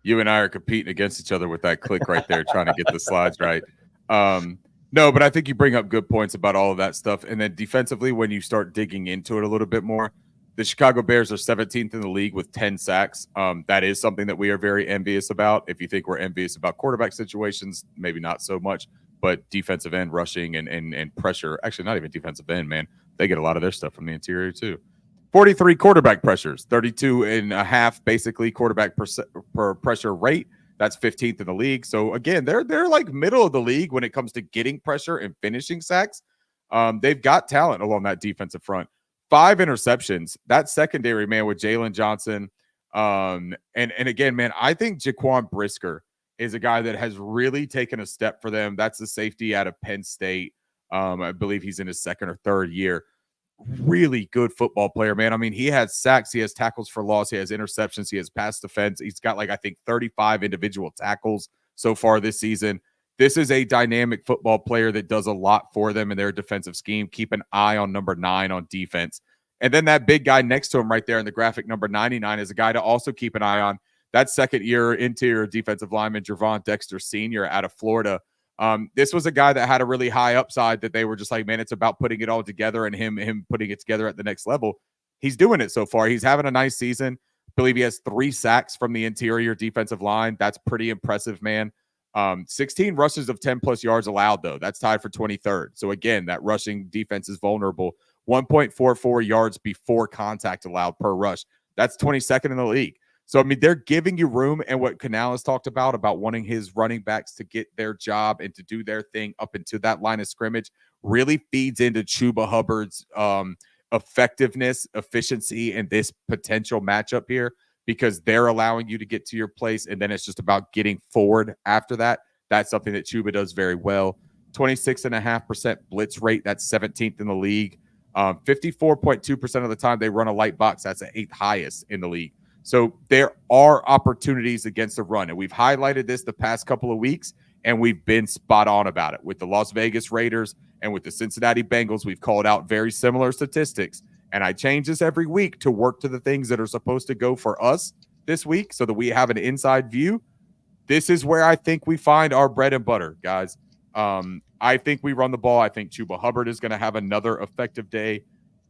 You and I are competing against each other with that click right there, trying to get the slides right. No, but I think you bring up good points about all of that stuff. And then defensively, when you start digging into it a little bit more, the Chicago Bears are 17th in the league with 10 sacks. That is something that we are very envious about. If you think we're envious about quarterback situations, maybe not so much, but defensive end rushing and pressure. Actually, not even defensive end, man. They get a lot of their stuff from the interior too. 43 quarterback pressures, 32.5 basically quarterback per pressure rate. That's 15th in the league. So again, they're like middle of the league when it comes to getting pressure and finishing sacks. They've got talent along that defensive front. 5 interceptions. That secondary, man, with Jalen Johnson. And again, man, I think Jaquan Brisker is a guy that has really taken a step for them. That's the safety out of Penn State. I believe he's in his second or third year. Really good football player, man. I mean, he has sacks, he has tackles for loss, he has interceptions, he has pass defense. He's got like, I think 35 individual tackles so far this season. This is a dynamic football player that does a lot for them in their defensive scheme. Keep an eye on number 9 on defense. And then that big guy next to him right there in the graphic, number 99, is a guy to also keep an eye on. That second-year interior defensive lineman, Javon Dexter Sr. out of Florida. This was a guy that had a really high upside that they were just like, man, it's about putting it all together and him putting it together at the next level. He's doing it so far. He's having a nice season. I believe he has 3 sacks from the interior defensive line. That's pretty impressive, man. 16 rushes of 10-plus yards allowed, though. That's tied for 23rd. So, again, that rushing defense is vulnerable. 1.44 yards before contact allowed per rush. That's 22nd in the league. So, I mean, they're giving you room, and what Canales talked about wanting his running backs to get their job and to do their thing up into that line of scrimmage really feeds into Chuba Hubbard's effectiveness, efficiency, and this potential matchup here, because they're allowing you to get to your place, and then it's just about getting forward after that. That's something that Chuba does very well. 26.5% blitz rate. That's 17th in the league. 54.2% of the time they run a light box. That's the 8th highest in the league. So there are opportunities against the run, and we've highlighted this the past couple of weeks, and we've been spot on about it. With the Las Vegas Raiders and with the Cincinnati Bengals, we've called out very similar statistics, and I change this every week to work to the things that are supposed to go for us this week so that we have an inside view. This is where I think we find our bread and butter, guys. I think we run the ball. I think Chuba Hubbard is going to have another effective day,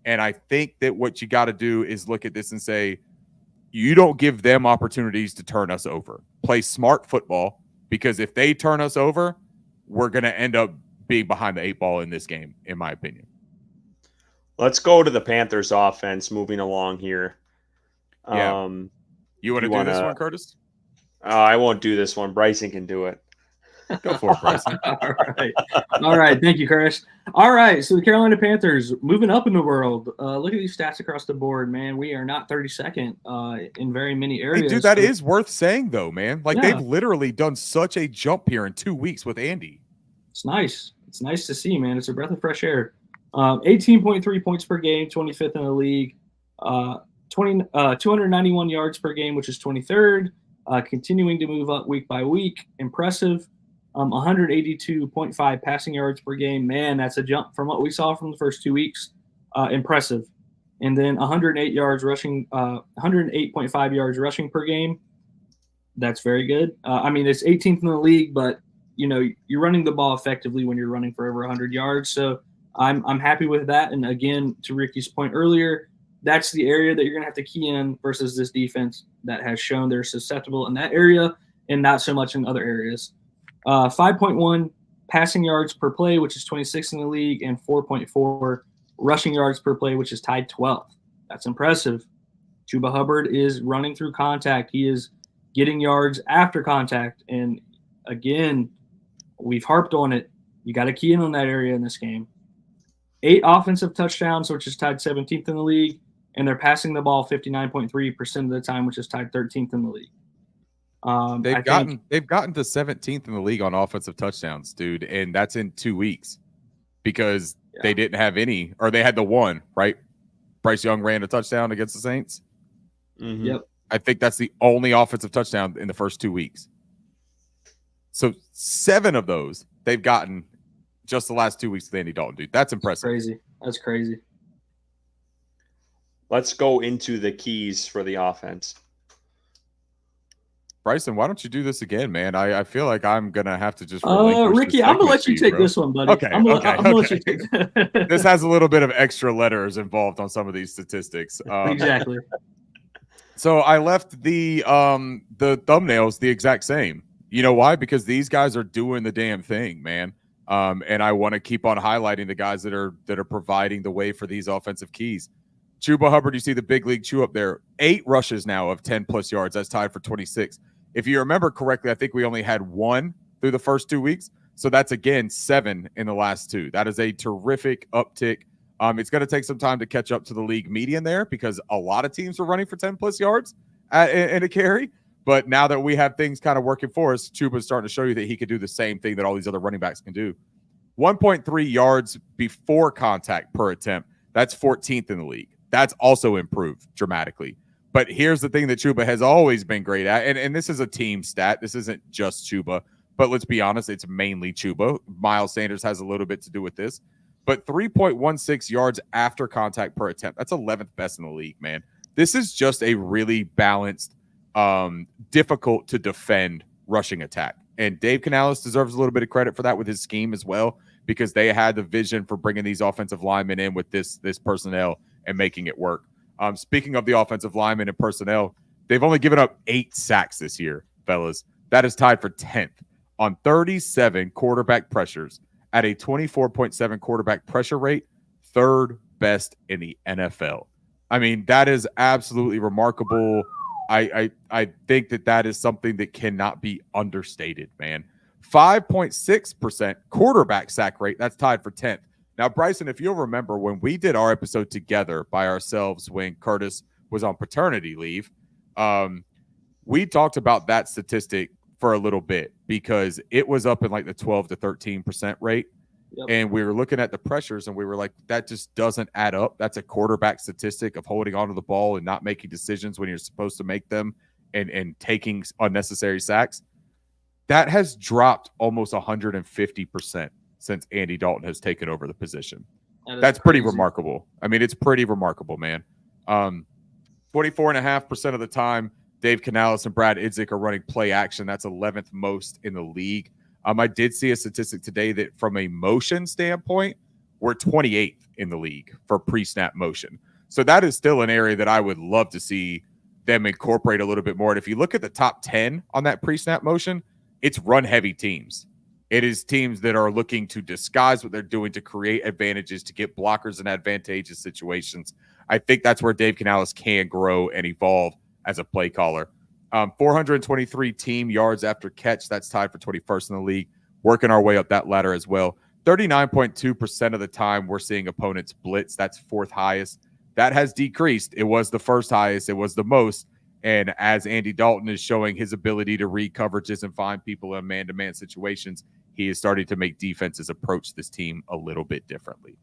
and I think that what you got to do is look at this and say, you don't give them opportunities to turn us over. Play smart football, because if they turn us over, we're going to end up being behind the 8 ball in this game, in my opinion. Let's go to the Panthers offense moving along here. Yeah. You want to do this one, Curtis? I won't do this one. Bryson can do it. Go for it, Bryson. All right. Thank you, Chris. All right. So the Carolina Panthers moving up in the world. Look at these stats across the board, man. We are not 32nd in very many areas. Hey, dude, that is worth saying, though, man. Like, they've literally done such a jump here in 2 weeks with Andy. It's nice. It's nice to see, man. It's a breath of fresh air. 18.3 points per game, 25th in the league. 291 yards per game, which is 23rd. Continuing to move up week by week. Impressive. 182.5 passing yards per game. Man, that's a jump from what we saw from the first 2 weeks. Impressive. And then 108 yards rushing, 108.5 yards rushing per game. That's very good. I mean, it's 18th in the league, but you know, you're running the ball effectively when you're running for over 100 yards. So I'm happy with that. And again, to Ricky's point earlier, that's the area that you're going to have to key in versus this defense that has shown they're susceptible in that area and not so much in other areas. 5.1 passing yards per play, which is 26th in the league, and 4.4 rushing yards per play, which is tied 12th. That's impressive. Chuba Hubbard is running through contact. He is getting yards after contact. And again, we've harped on it. You got to key in on that area in this game. 8 offensive touchdowns, which is tied 17th in the league. and they're passing the ball 59.3% of the time, which is tied 13th in the league. They've gotten to 17th in the league on offensive touchdowns, dude, and that's in 2 weeks because they didn't have any, or they had the one, right? Bryce Young ran a touchdown against the Saints. Mm-hmm. Yep. I think that's the only offensive touchdown in the first 2 weeks. So 7 of those they've gotten just the last 2 weeks with Andy Dalton, dude. That's impressive. That's crazy. Let's go into the keys for the offense. Bryson, why don't you do this again, man? I feel like I'm gonna have to just Ricky, I'm gonna let you take this one, buddy. Okay, I'm gonna let you take this has a little bit of extra letters involved on some of these statistics. Exactly. So I left the thumbnails the exact same. You know why? Because these guys are doing the damn thing, man. And I want to keep on highlighting the guys that are providing the way for these offensive keys. Chuba Hubbard, you see the big league chew up there. 8 rushes now of 10+ yards. That's tied for 26. If you remember correctly, I think we only had 1 through the first 2 weeks. So that's, again, 7 in the last 2. That is a terrific uptick. It's going to take some time to catch up to the league median there because a lot of teams are running for 10+ yards in a carry. But now that we have things kind of working for us, Chuba's starting to show you that he can do the same thing that all these other running backs can do. 1.3 yards before contact per attempt. That's 14th in the league. That's also improved dramatically. But here's the thing that Chuba has always been great at, and this is a team stat. This isn't just Chuba, but let's be honest, it's mainly Chuba. Miles Sanders has a little bit to do with this. But 3.16 yards after contact per attempt. That's 11th best in the league, man. This is just a really balanced, difficult to defend rushing attack. And Dave Canales deserves a little bit of credit for that with his scheme as well, because they had the vision for bringing these offensive linemen in with this personnel and making it work. Speaking of the offensive linemen and personnel, they've only given up 8 sacks this year, fellas. That is tied for 10th on 37 quarterback pressures at a 24.7 quarterback pressure rate, 3rd best in the NFL. I mean, that is absolutely remarkable. I think that is something that cannot be understated, man. 5.6% quarterback sack rate. That's tied for 10th. Now, Bryson, if you'll remember when we did our episode together by ourselves when Curtis was on paternity leave, we talked about that statistic for a little bit because it was up in like the 12 to 13% rate. Yep. And we were looking at the pressures and we were like, that just doesn't add up. That's a quarterback statistic of holding onto the ball and not making decisions when you're supposed to make them and taking unnecessary sacks. That has dropped almost 150% since Andy Dalton has taken over the position. That's pretty remarkable. I mean, it's pretty remarkable, man. 24.5% of the time, Dave Canales and Brad Idzik are running play action. That's 11th most in the league. I did see a statistic today that from a motion standpoint, we're 28th in the league for pre-snap motion. So that is still an area that I would love to see them incorporate a little bit more. And if you look at the top 10 on that pre-snap motion, it's run-heavy teams. It is teams that are looking to disguise what they're doing to create advantages, to get blockers in advantageous situations. I think that's where Dave Canales can grow and evolve as a play caller. 423 team yards after catch. That's tied for 21st in the league. Working our way up that ladder as well. 39.2% of the time we're seeing opponents blitz. That's 4th highest. That has decreased. It was the 1st highest. It was the most. And as Andy Dalton is showing his ability to read coverages and find people in man-to-man situations, he is starting to make defenses approach this team a little bit differently.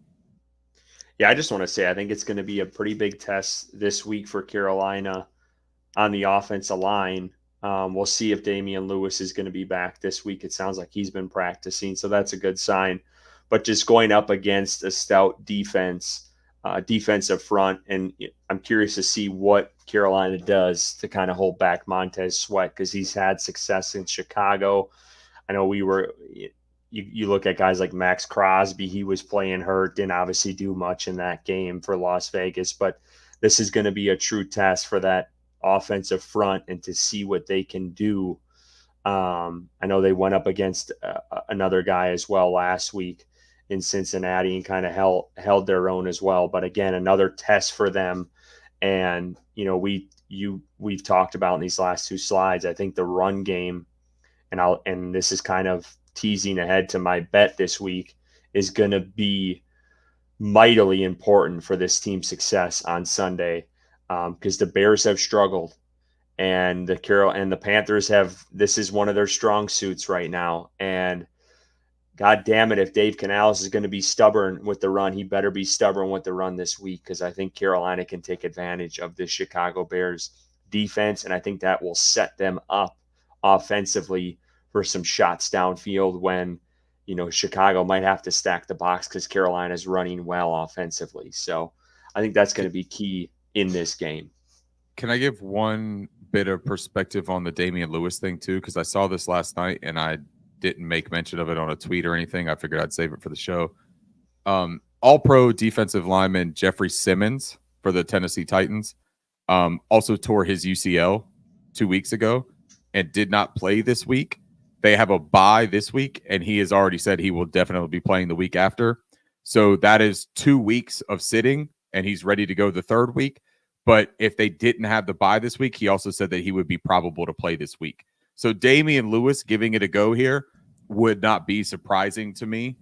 Yeah, I just want to say I think it's going to be a pretty big test this week for Carolina on the offensive line. We'll see if Damian Lewis is going to be back this week. It sounds like he's been practicing, so that's a good sign. But just going up against a stout defense, defensive front, and I'm curious to see what Carolina does to kind of hold back Montez Sweat because he's had success in Chicago. I know you look at guys like Max Crosby, he was playing hurt, didn't obviously do much in that game for Las Vegas, but this is going to be a true test for that offensive front and to see what they can do. I know they went up against another guy as well last week in Cincinnati and kind of held their own as well. But again, another test for them. And, we've talked about in these last 2 slides, I think the run game, and this is kind of teasing ahead to my bet this week, is going to be mightily important for this team's success on Sunday, because the Bears have struggled, and the Panthers have. This is one of their strong suits right now, and God damn it, if Dave Canales is going to be stubborn with the run, he better be stubborn with the run this week, because I think Carolina can take advantage of this Chicago Bears defense, and I think that will set them up offensively for some shots downfield when, Chicago might have to stack the box because Carolina's running well offensively. So I think that's going to be key in this game. Can I give one bit of perspective on the Damian Lewis thing too? Because I saw this last night and I didn't make mention of it on a tweet or anything. I figured I'd save it for the show. All-pro defensive lineman Jeffrey Simmons for the Tennessee Titans also tore his UCL 2 weeks ago and did not play this week. They have a bye this week, and he has already said he will definitely be playing the week after. So that is 2 weeks of sitting, and he's ready to go the third week. But if they didn't have the bye this week, he also said that he would be probable to play this week. So Damian Lewis giving it a go here would not be surprising to me.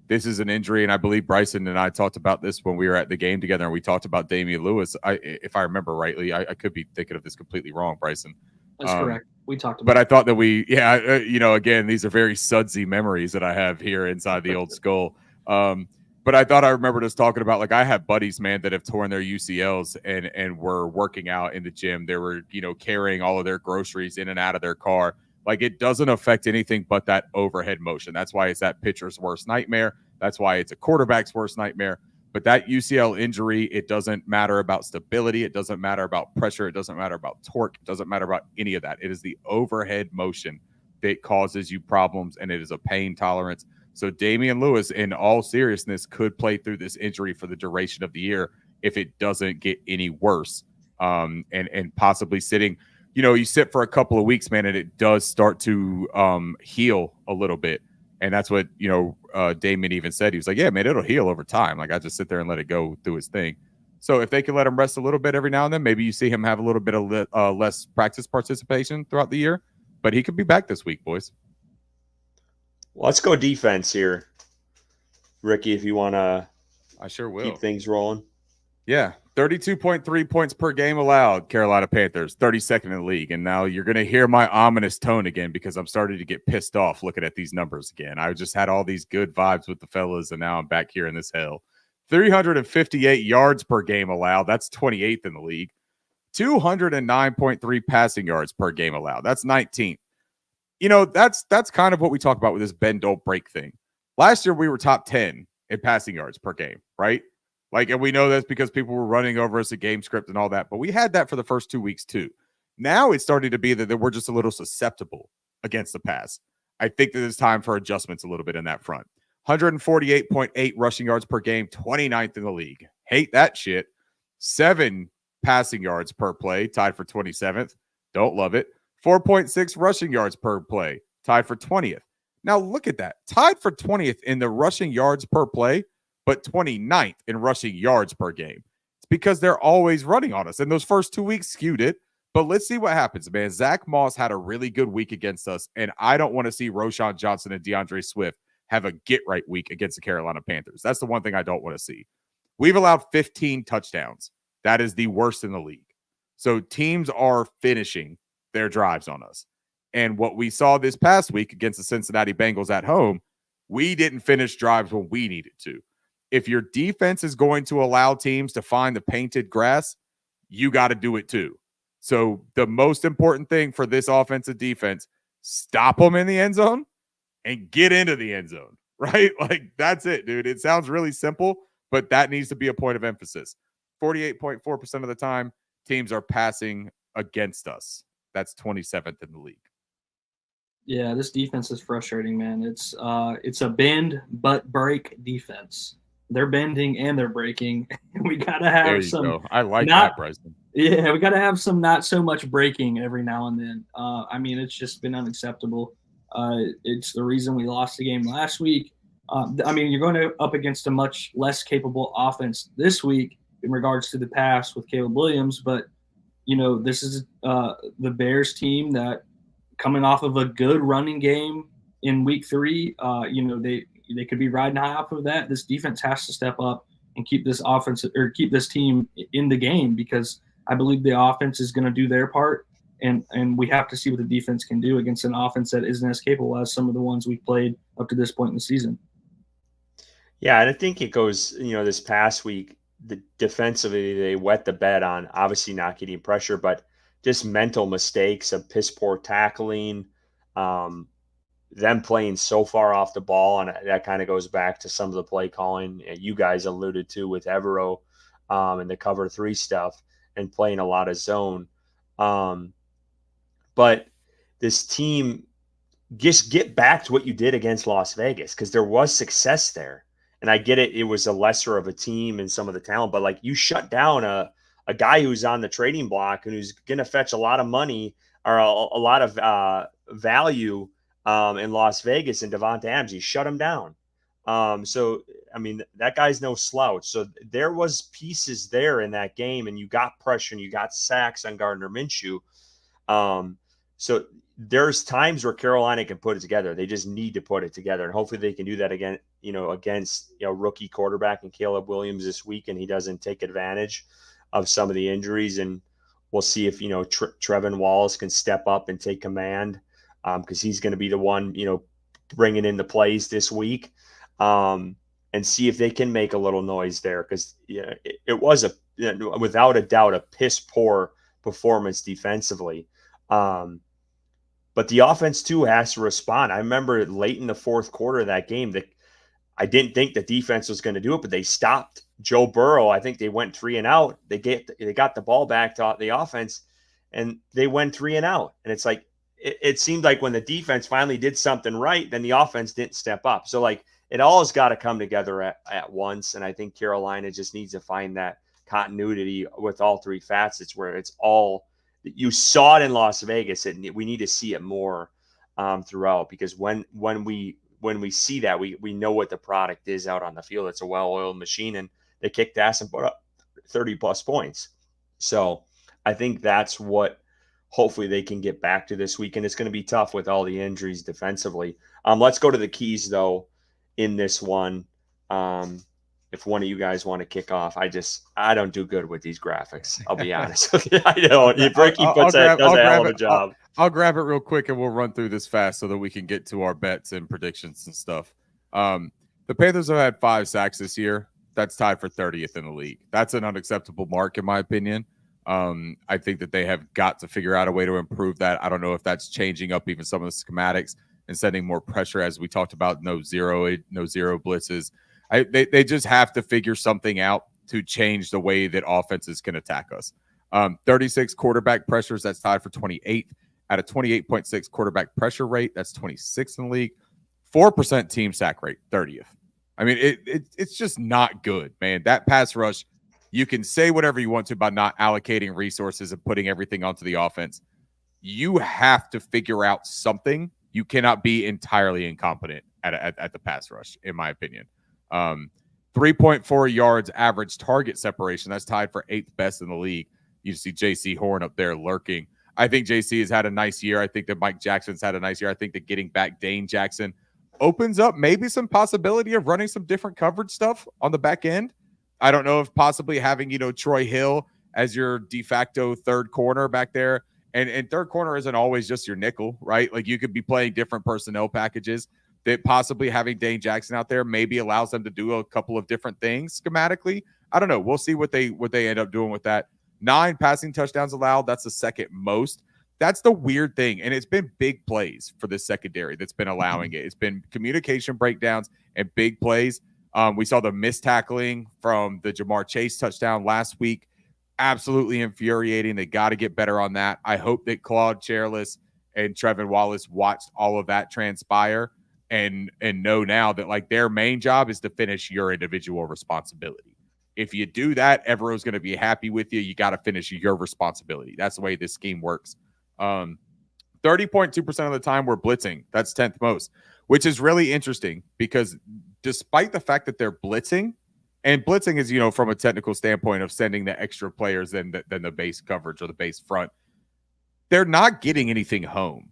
This is an injury, and I believe Bryson and I talked about this when we were at the game together, and we talked about Damian Lewis. If I remember rightly, I could be thinking of this completely wrong, Bryson. That's correct. We talked about but I thought that again, these are very sudsy memories that I have here inside the old skull. But I thought I remembered us talking about, like, I have buddies, man, that have torn their UCLs and were working out in the gym. They were, carrying all of their groceries in and out of their car. Like, it doesn't affect anything but that overhead motion. That's why it's that pitcher's worst nightmare. That's why it's a quarterback's worst nightmare. But that UCL injury, it doesn't matter about stability. It doesn't matter about pressure. It doesn't matter about torque. It doesn't matter about any of that. It is the overhead motion that causes you problems, and it is a pain tolerance. So Damian Lewis, in all seriousness, could play through this injury for the duration of the year if it doesn't get any worse, and possibly sitting. You sit for a couple of weeks, man, and it does start to heal a little bit. And that's what, Damian even said. He was like, yeah, man, it'll heal over time. Like, I just sit there and let it go through his thing. So if they can let him rest a little bit every now and then, maybe you see him have a little bit of less practice participation throughout the year. But he could be back this week, boys. Let's go defense here. Ricky, if you want to I sure will keep things rolling. Yeah, 32.3 points per game allowed, Carolina Panthers, 32nd in the league. And now you're going to hear my ominous tone again because I'm starting to get pissed off looking at these numbers again. I just had all these good vibes with the fellas, and now I'm back here in this hell. 358 yards per game allowed. That's 28th in the league. 209.3 passing yards per game allowed. That's 19th. That's kind of what we talk about with this bend, don't break thing. Last year, we were top 10 in passing yards per game, right? Like, and we know that's because people were running over us a game script and all that, but we had that for the first 2 weeks too. Now it's starting to be that we're just a little susceptible against the pass. I think that it's time for adjustments a little bit in that front. 148.8 rushing yards per game, 29th in the league. Hate that shit. 7 passing yards per play, tied for 27th. Don't love it. 4.6 rushing yards per play, tied for 20th. Now look at that. Tied for 20th in the rushing yards per play, but 29th in rushing yards per game. It's because they're always running on us. And those first 2 weeks skewed it. But let's see what happens, man. Zach Moss had a really good week against us, and I don't want to see Roschon Johnson and DeAndre Swift have a get-right week against the Carolina Panthers. That's the one thing I don't want to see. We've allowed 15 touchdowns. That is the worst in the league. So teams are finishing their drives on us. And what we saw this past week against the Cincinnati Bengals at home, we didn't finish drives when we needed to. If your defense is going to allow teams to find the painted grass, you got to do it too. So the most important thing for this offensive defense, stop them in the end zone and get into the end zone, right? Like, that's it, dude. It sounds really simple, but that needs to be a point of emphasis. 48.4% of the time, teams are passing against us. That's 27th in the league. Yeah, this defense is frustrating, man. It's a bend but break defense. They're bending and they're breaking. We gotta have some. Go. I like that, Bryson. Yeah, we gotta have some not so much breaking every now and then. It's just been unacceptable. It's the reason we lost the game last week. You're going up against a much less capable offense this week in regards to the pass with Caleb Williams, but this is the Bears team that coming off of a good running game in week 3. they could be riding high off of that. This defense has to step up and keep this offense or keep this team in the game, because I believe the offense is going to do their part, and we have to see what the defense can do against an offense that isn't as capable as some of the ones we've played up to this point in the season. Yeah, and I think it goes, this past week, the defensively, they wet the bed on obviously not getting pressure, but just mental mistakes of piss poor tackling, them playing so far off the ball. And that kind of goes back to some of the play calling you guys alluded to with Evero and the cover 3 stuff and playing a lot of zone. But this team, just get back to what you did against Las Vegas, because there was success there. And I get it. It was a lesser of a team and some of the talent, but like, you shut down a guy who's on the trading block and who's going to fetch a lot of money or a lot of value in Las Vegas, and Devonta Adams, you shut him down. So, I mean, that guy's no slouch. So there was pieces there in that game, and you got pressure and you got sacks on Gardner Minshew. So there's times where Carolina can put it together. They just need to put it together, and hopefully they can do that again, against rookie quarterback and Caleb Williams this week, and he doesn't take advantage of some of the injuries. And we'll see if Trevin Wallace can step up and take command, because he's going to be the one bringing in the plays this week, and see if they can make a little noise there, because it was without a doubt a piss poor performance defensively. But the offense, too, has to respond. I remember late in the fourth quarter of that game that I didn't think the defense was going to do it, but they stopped Joe Burrow. I think they went 3 and out. They got the ball back to the offense, and they went 3 and out. And it's like, it seemed like when the defense finally did something right, then the offense didn't step up. So, like, it all has got to come together at once. And I think Carolina just needs to find that continuity with all 3 facets, where it's all – you saw it in Las Vegas, and we need to see it more throughout, because when we see that, we know what the product is out on the field. It's a well-oiled machine, and they kicked ass and put up 30-plus points. So I think that's what hopefully they can get back to this week, and it's going to be tough with all the injuries defensively. Let's go to the keys, though, in this one. If one of you guys want to kick off, I don't do good with these graphics. I'll be honest with you. I don't. Ricky does a hell of a job. I'll grab it real quick, and we'll run through this fast so that we can get to our bets and predictions and stuff. The Panthers have had 5 sacks this year. That's tied for 30th in the league. That's an unacceptable mark, in my opinion. I think that they have got to figure out a way to improve that. I don't know if that's changing up even some of the schematics and sending more pressure, as we talked about. No zero blitzes. They just have to figure something out to change the way that offenses can attack us. 36 quarterback pressures, that's tied for 28th. At a 28.6 quarterback pressure rate, that's 26th in the league. 4% team sack rate, 30th. I mean, it's just not good, man. That pass rush, you can say whatever you want to about not allocating resources and putting everything onto the offense. You have to figure out something. You cannot be entirely incompetent at the pass rush, in my opinion. 3.4 yards average target separation. That's tied for 8th best in the league. You see JC Horn up there lurking. I think JC has had a nice year. I think that Mike Jackson's had a nice year. I think that getting back Dane Jackson opens up maybe some possibility of running some different coverage stuff on the back end. I don't know if possibly having, Troy Hill as your de facto third corner back there. And third corner isn't always just your nickel, right? Like, you could be playing different personnel packages. That possibly having Dane Jackson out there maybe allows them to do a couple of different things schematically. I don't know. We'll see what they end up doing with that. 9 passing touchdowns allowed. That's the second most. That's the weird thing. And it's been big plays for the secondary that's been allowing it. It's been communication breakdowns and big plays. We saw the missed tackling from the Jamar Chase touchdown last week. Absolutely infuriating. They got to get better on that. I hope that Claude Chairless and Trevin Wallace watched all of that transpire and know now that, like, their main job is to finish your individual responsibility. If you do that, everyone's going to be happy with you. You got to finish your responsibility. That's the way this scheme works. 30.2% of the time we're blitzing. That's 10th most, which is really interesting because despite the fact that they're blitzing, and blitzing is, from a technical standpoint of sending the extra players than the base coverage or the base front, they're not getting anything home.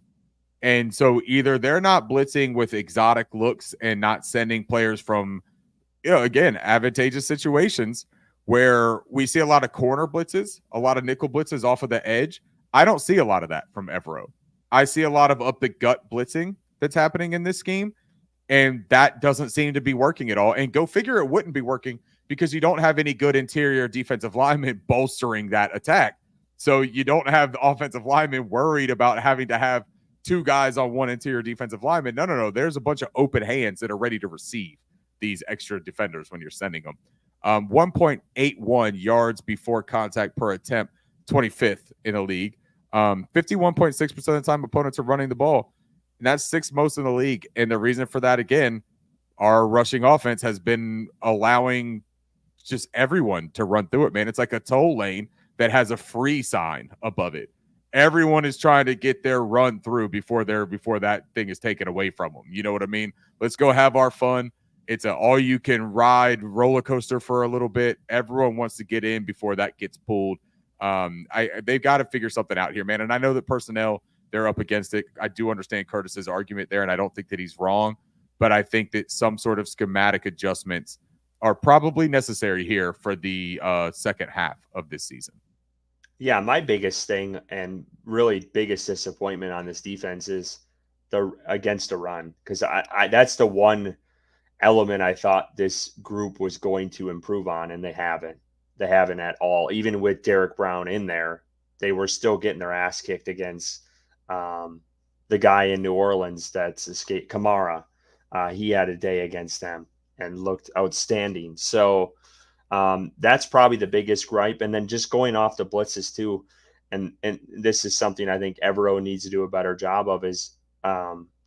And so either they're not blitzing with exotic looks and not sending players from, again, advantageous situations where we see a lot of corner blitzes, a lot of nickel blitzes off of the edge. I don't see a lot of that from Evero. I see a lot of up the gut blitzing that's happening in this scheme, and that doesn't seem to be working at all. And go figure, it wouldn't be working because you don't have any good interior defensive linemen bolstering that attack. So you don't have the offensive linemen worried about having to have two guys on one interior defensive lineman. No. There's a bunch of open hands that are ready to receive these extra defenders when you're sending them. 1.81 yards before contact per attempt, 25th in the league. 51.6% of the time opponents are running the ball. And that's sixth most in the league. And the reason for that, again, our rushing offense has been allowing just everyone to run through it, man. It's like a toll lane that has a free sign above it. Everyone is trying to get their run through before that thing is taken away from them. You know what I mean? Let's go have our fun. It's an all-you-can-ride roller coaster for a little bit. Everyone wants to get in before that gets pulled. They've got to figure something out here, man. And I know that personnel, they're up against it. I do understand Curtis's argument there, and I don't think that he's wrong. But I think that some sort of schematic adjustments are probably necessary here for the second half of this season. Yeah, my biggest thing and really biggest disappointment on this defense is against the run, because I that's the one element I thought this group was going to improve on, and they haven't. They haven't at all. Even with Derek Brown in there, they were still getting their ass kicked against the guy in New Orleans that's escaped, Kamara. He had a day against them and looked outstanding. So that's probably the biggest gripe. And then just going off the blitzes too, and this is something I think Evero needs to do a better job of, is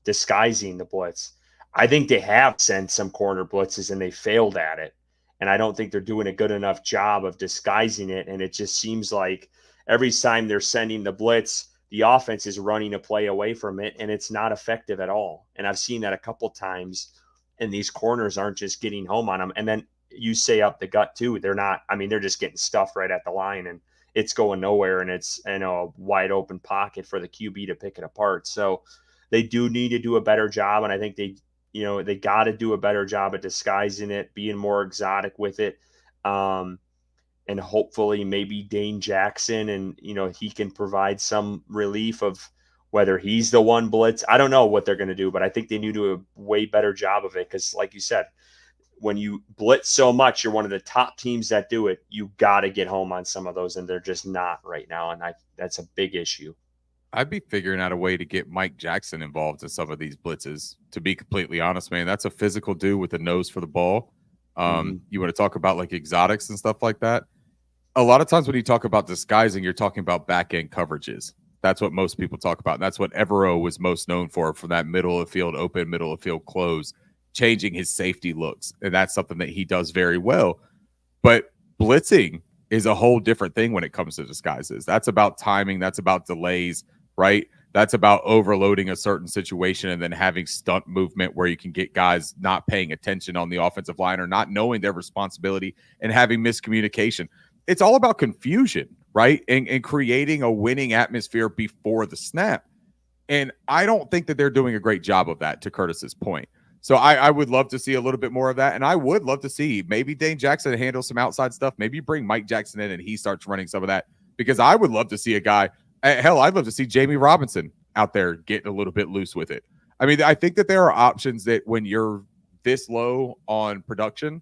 disguising the blitz. I think they have sent some corner blitzes and they failed at it. And I don't think they're doing a good enough job of disguising it. And it just seems like every time they're sending the blitz, the offense is running a play away from it, and it's not effective at all. And I've seen that a couple times, and these corners aren't just getting home on them. And then you say up the gut too. They're not, I mean, they're just getting stuffed right at the line, and it's going nowhere. And it's, a wide open pocket for the QB to pick it apart. So they do need to do a better job. And I think they got to do a better job at disguising it, being more exotic with it. And hopefully maybe Dane Jackson, and, he can provide some relief of whether he's the one blitz. I don't know what they're going to do, but I think they need to do a way better job of it. Because like you said, when you blitz so much, you're one of the top teams that do it. You got to get home on some of those, and they're just not right now. And that's a big issue. I'd be figuring out a way to get Mike Jackson involved in some of these blitzes, to be completely honest, man. That's a physical dude with a nose for the ball. You want to talk about like exotics and stuff like that? A lot of times when you talk about disguising, you're talking about back-end coverages. That's what most people talk about. And that's what Evero was most known for that middle of field open, middle of field close, changing his safety looks. And that's something that he does very well. But blitzing is a whole different thing when it comes to disguises. That's about timing. That's about delays, right? That's about overloading a certain situation and then having stunt movement where you can get guys not paying attention on the offensive line or not knowing their responsibility and having miscommunication. It's all about confusion, right? And creating a winning atmosphere before the snap. And I don't think that they're doing a great job of that, to Curtis's point. So I would love to see a little bit more of that. And I would love to see maybe Dane Jackson handle some outside stuff. Maybe bring Mike Jackson in and he starts running some of that, because I would love to see a guy. Hell, I'd love to see Jamie Robinson out there getting a little bit loose with it. I mean, I think that there are options that when you're this low on production,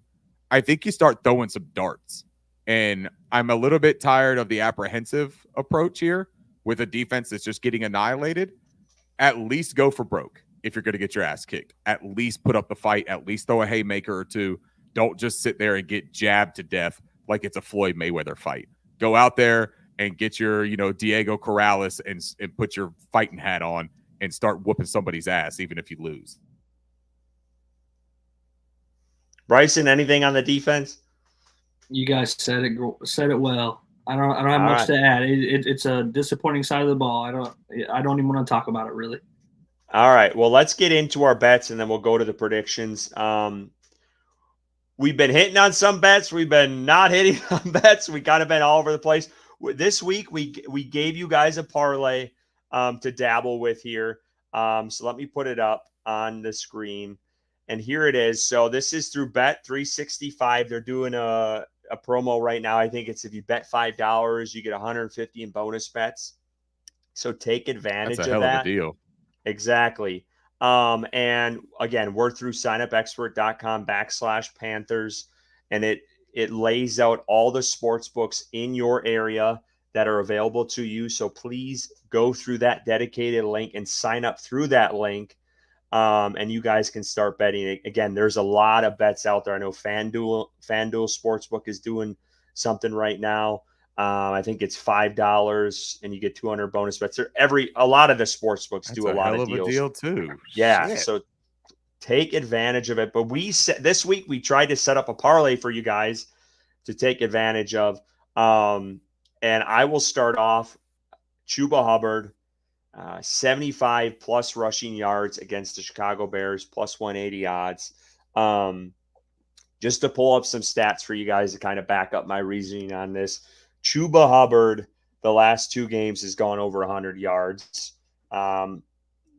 I think you start throwing some darts. And I'm a little bit tired of the apprehensive approach here with a defense that's just getting annihilated. At least go for broke if you're going to get your ass kicked. At least put up the fight. At least throw a haymaker or two. Don't just sit there and get jabbed to death like it's a Floyd Mayweather fight. Go out there and get your, Diego Corrales and put your fighting hat on and start whooping somebody's ass, even if you lose. Bryson, anything on the defense? You guys said it well. I don't have much to add. It's a disappointing side of the ball. I don't even want to talk about it really. All right. Well, let's get into our bets, and then we'll go to the predictions. We've been hitting on some bets. We've been not hitting on bets. We kind of been all over the place. This week, we gave you guys a parlay to dabble with here. So let me put it up on the screen. And here it is. So this is through Bet 365. They're doing a promo right now. I think it's if you bet $5, you get 150 in bonus bets. So take That's advantage a of hell of a that. deal. Exactly. And again, we're through signupexpert.com/Panthers, and it lays out all the sports books in your area that are available to you. So please go through that dedicated link and sign up through that link. And you guys can start betting. Again, there's a lot of bets out there. I know FanDuel Sportsbook is doing something right now. I think it's $5 and you get 200 bonus bets. A lot of the sports books That's do a a lot hell of of a deals. deal too. Yeah, Shit. so take advantage of it. But this week we tried to set up a parlay for you guys to take advantage of. And I will start off Chuba Hubbard, 75 plus rushing yards against the Chicago Bears, plus 180 odds. Just to pull up some stats for you guys to kind of back up my reasoning on this. Chuba Hubbard, the last 2 games, has gone over 100 yards.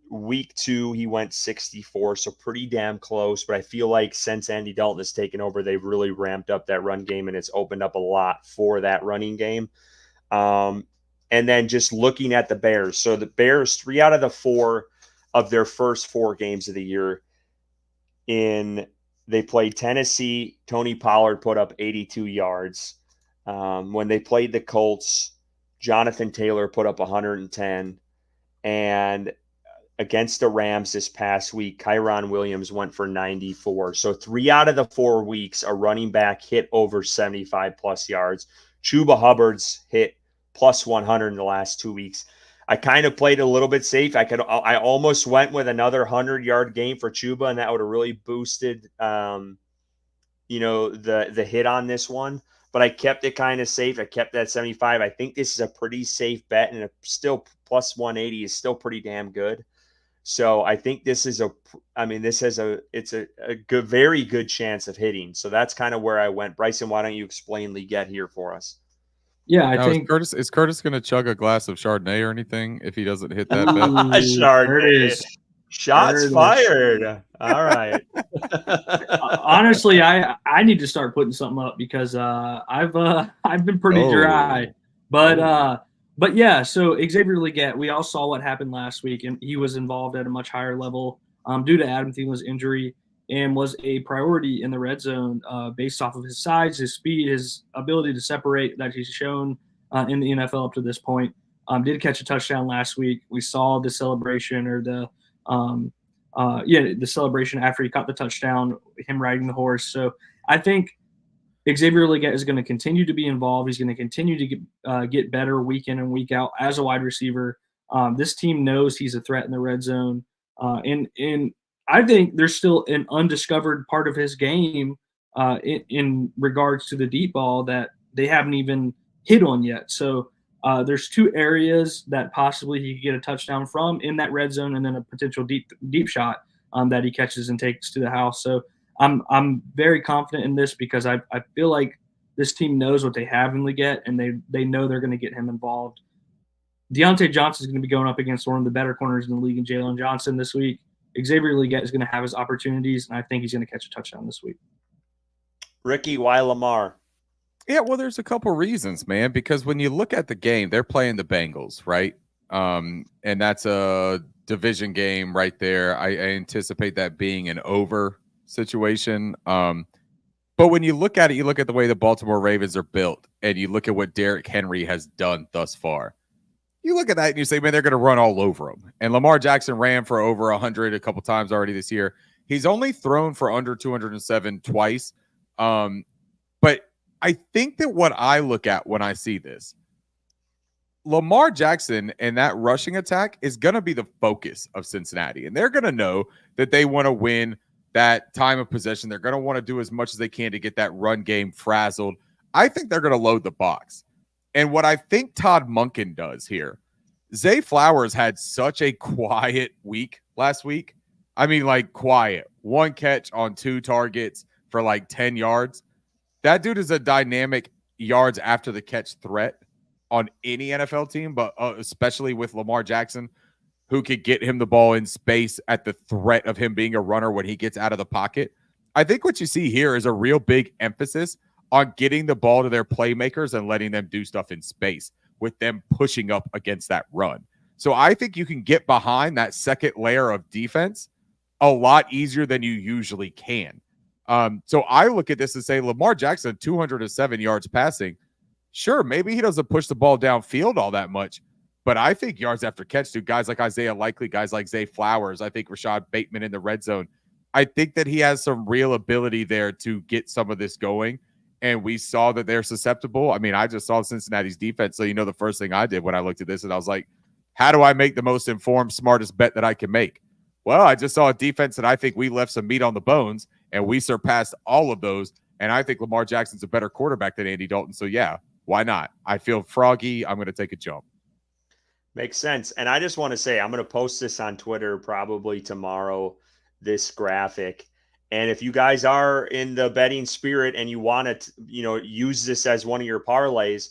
Week 2, he went 64, so pretty damn close. But I feel like since Andy Dalton has taken over, they've really ramped up that run game, and it's opened up a lot for that running game. And then just looking at the Bears. So the Bears, 3 out of the 4 of their first 4 games of the year, they played Tennessee. Tony Pollard put up 82 yards. When they played the Colts, Jonathan Taylor put up 110. And against the Rams this past week, Kyron Williams went for 94. So 3 out of the 4 weeks, a running back hit over 75 plus yards. Chuba Hubbard's hit plus 100 in the last 2 weeks. I kind of played a little bit safe. I almost went with another 100-yard game for Chuba, and that would have really boosted, the hit on this one. But I kept it kind of safe. I kept that 75. I think this is a pretty safe bet, and still plus 180 is still pretty damn good. So I think this is a good, very good chance of hitting. So that's kind of where I went. Bryson, why don't you explain Leggett here for us? Yeah, I Now, think is Curtis going to chug a glass of Chardonnay or anything if he doesn't hit that bet? Chardonnay. Shots fired. All right. Honestly, I need to start putting something up because I've been pretty dry. But yeah, so Xavier Leggett, we all saw what happened last week, and he was involved at a much higher level due to Adam Thielen's injury, and was a priority in the red zone based off of his size, his speed, his ability to separate that he's shown in the NFL up to this point. Did catch a touchdown last week. We saw the celebration or the celebration after he caught the touchdown, him riding the horse. So I think Xavier Leggett is going to continue to be involved. He's going to continue to get better week in and week out as a wide receiver. This team knows he's a threat in the red zone. And I think there's still an undiscovered part of his game in regards to the deep ball that they haven't even hit on yet. So there's 2 areas that possibly he could get a touchdown from in that red zone, and then a potential deep shot that he catches and takes to the house. So I'm very confident in this because I feel like this team knows what they have in Leggett, and they know they're going to get him involved. Deontay Johnson is going to be going up against one of the better corners in the league in Jalen Johnson this week. Xavier Leggett is going to have his opportunities, and I think he's going to catch a touchdown this week. Ricky, why Lamar? Yeah, well, there's a couple reasons, man, because when you look at the game, they're playing the Bengals, right? And that's a division game right there. I anticipate that being an over situation. But when you look at it, you look at the way the Baltimore Ravens are built, and you look at what Derrick Henry has done thus far. You look at that and you say, man, they're going to run all over him. And Lamar Jackson ran for over 100 a couple times already this year. He's only thrown for under 207 twice. But I think that what I look at when I see this, Lamar Jackson and that rushing attack is going to be the focus of Cincinnati. And they're going to know that they want to win that time of possession. They're going to want to do as much as they can to get that run game frazzled. I think they're going to load the box. And what I think Todd Monken does here, Zay Flowers had such a quiet week last week. I mean, like quiet. 1 catch on 2 targets for like 10 yards. That dude is a dynamic yards after the catch threat on any NFL team, but especially with Lamar Jackson. who could get him the ball in space at the threat of him being a runner when he gets out of the pocket. I think what you see here is a real big emphasis on getting the ball to their playmakers and letting them do stuff in space with them pushing up against that run. So I think you can get behind that second layer of defense a lot easier than you usually can. So I look at this and say Lamar Jackson, 207 yards passing. Sure, maybe he doesn't push the ball downfield all that much, but I think yards after catch to guys like Isaiah Likely, guys like Zay Flowers, I think Rashad Bateman in the red zone. I think that he has some real ability there to get some of this going. And we saw that they're susceptible. I mean, I just saw Cincinnati's defense. So, the first thing I did when I looked at this and I was like, how do I make the most informed, smartest bet that I can make? Well, I just saw a defense that I think we left some meat on the bones and we surpassed all of those. And I think Lamar Jackson's a better quarterback than Andy Dalton. So, yeah, why not? I feel froggy. I'm going to take a jump. Makes sense. And I just want to say, I'm going to post this on Twitter probably tomorrow, this graphic. And if you guys are in the betting spirit and you want to, use this as one of your parlays,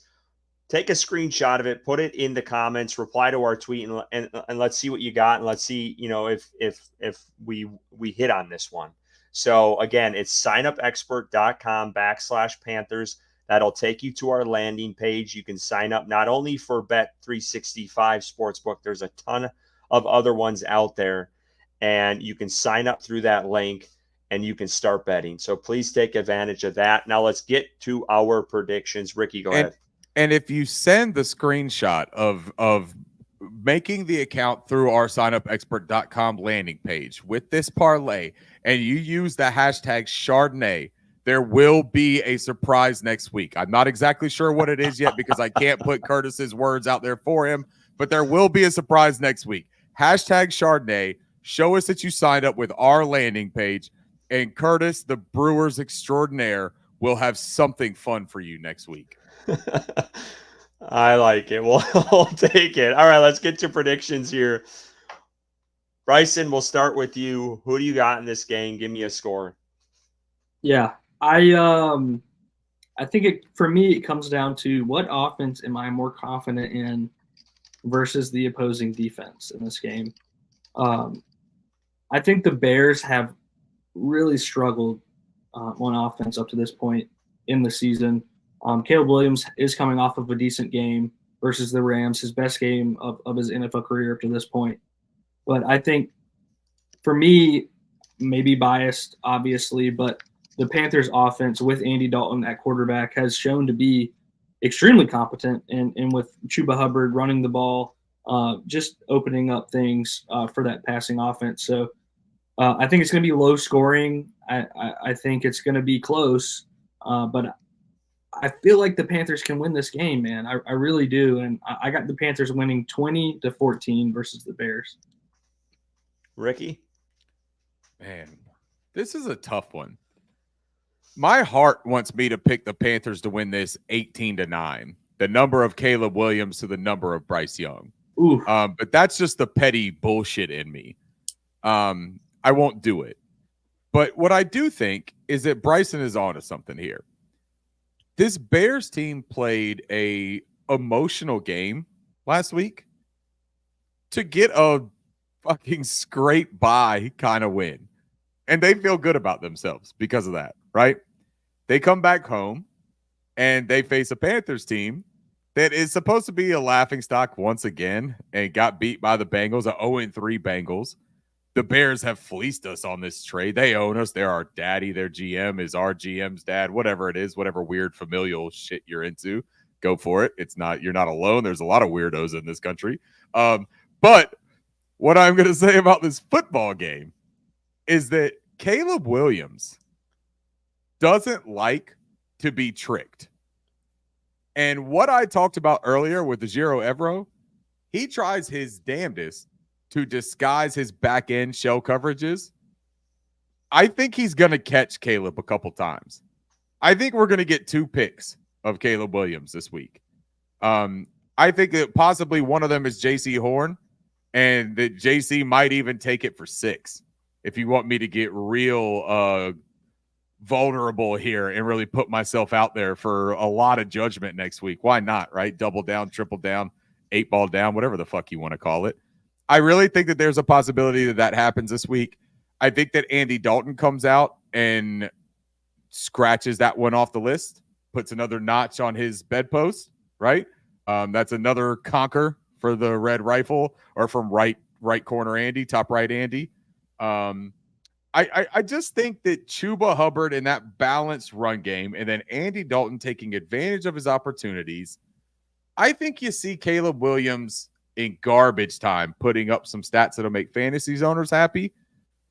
take a screenshot of it, put it in the comments, reply to our tweet, and let's see what you got. And let's see, if we hit on this one. So again, it's signupexpert.com/Panthers. That'll take you to our landing page. You can sign up not only for Bet365 Sportsbook, there's a ton of other ones out there, and you can sign up through that link and you can start betting. So please take advantage of that. Now let's get to our predictions. Ricky, go ahead. And if you send the screenshot of making the account through our signupexpert.com landing page with this parlay, and you use the hashtag Chardonnay, there will be a surprise next week. I'm not exactly sure what it is yet because I can't put Curtis's words out there for him, but there will be a surprise next week. Hashtag Chardonnay. Show us that you signed up with our landing page, and Curtis, the Brewers extraordinaire, will have something fun for you next week. I like it. We'll take it. All right, let's get to predictions here. Bryson, we'll start with you. Who do you got in this game? Give me a score. Yeah, I think for me it comes down to what offense am I more confident in versus the opposing defense in this game. I think the Bears have really struggled on offense up to this point in the season. Caleb Williams is coming off of a decent game versus the Rams, his best game of his NFL career up to this point. But I think for me, maybe biased, obviously, but the Panthers offense with Andy Dalton at quarterback has shown to be extremely competent, and with Chuba Hubbard running the ball, just opening up things for that passing offense. So I think it's going to be low scoring. I think it's going to be close, but I feel like the Panthers can win this game, man. I really do. And I got the Panthers winning 20-14 versus the Bears. Ricky? Man, this is a tough one. My heart wants me to pick the Panthers to win this 18-9. The number of Caleb Williams to the number of Bryce Young. But that's just the petty bullshit in me. I won't do it. But what I do think is that Bryson is onto something here. This Bears team played a emotional game last week to get a fucking scrape by kind of win. And they feel good about themselves because of that, right? They come back home and they face a Panthers team that is supposed to be a laughingstock once again and got beat by the Bengals, a 0-3 Bengals. The Bears have fleeced us on this trade. They own us. They're our daddy. Their GM is our GM's dad, whatever it is, whatever weird familial shit you're into. Go for it. You're not alone. There's a lot of weirdos in this country. But what I'm going to say about this football game is that Caleb Williams doesn't like to be tricked. And what I talked about earlier with the Giro Evero, he tries his damnedest to disguise his back end shell coverages. I think he's going to catch Caleb a couple times. I think we're going to get 2 picks of Caleb Williams this week. I think that possibly one of them is JC Horn, and that JC might even take it for 6. If you want me to get real vulnerable here and really put myself out there for a lot of judgment next week. Why not, right? Double down, triple down, 8 ball down, whatever the fuck you want to call it. I really think that there's a possibility that that happens this week. I think that Andy Dalton comes out and scratches that one off the list, puts another notch on his bedpost, right? That's another conquer for the red rifle, or from right corner Andy, top right Andy. I just think that Chuba Hubbard in that balanced run game, and then Andy Dalton taking advantage of his opportunities. I think you see Caleb Williams in garbage time putting up some stats that'll make fantasy owners happy.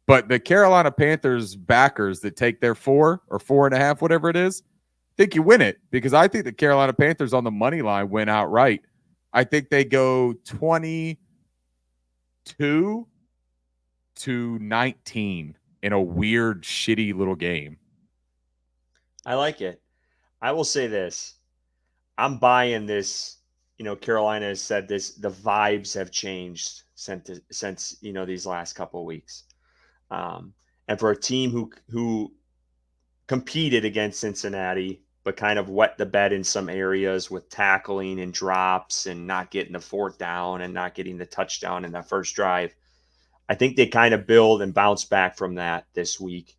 But the Carolina Panthers backers that take their 4 or 4.5, whatever it is, think you win it, because I think the Carolina Panthers on the money line win outright. I think they go 22-19 in a weird, shitty little game. I like it. I will say this. I'm buying this. Carolina has said this. The vibes have changed since these last couple of weeks. And for a team who competed against Cincinnati, but kind of wet the bed in some areas with tackling and drops and not getting the 4th down and not getting the touchdown in that first drive, I think they kind of build and bounce back from that this week.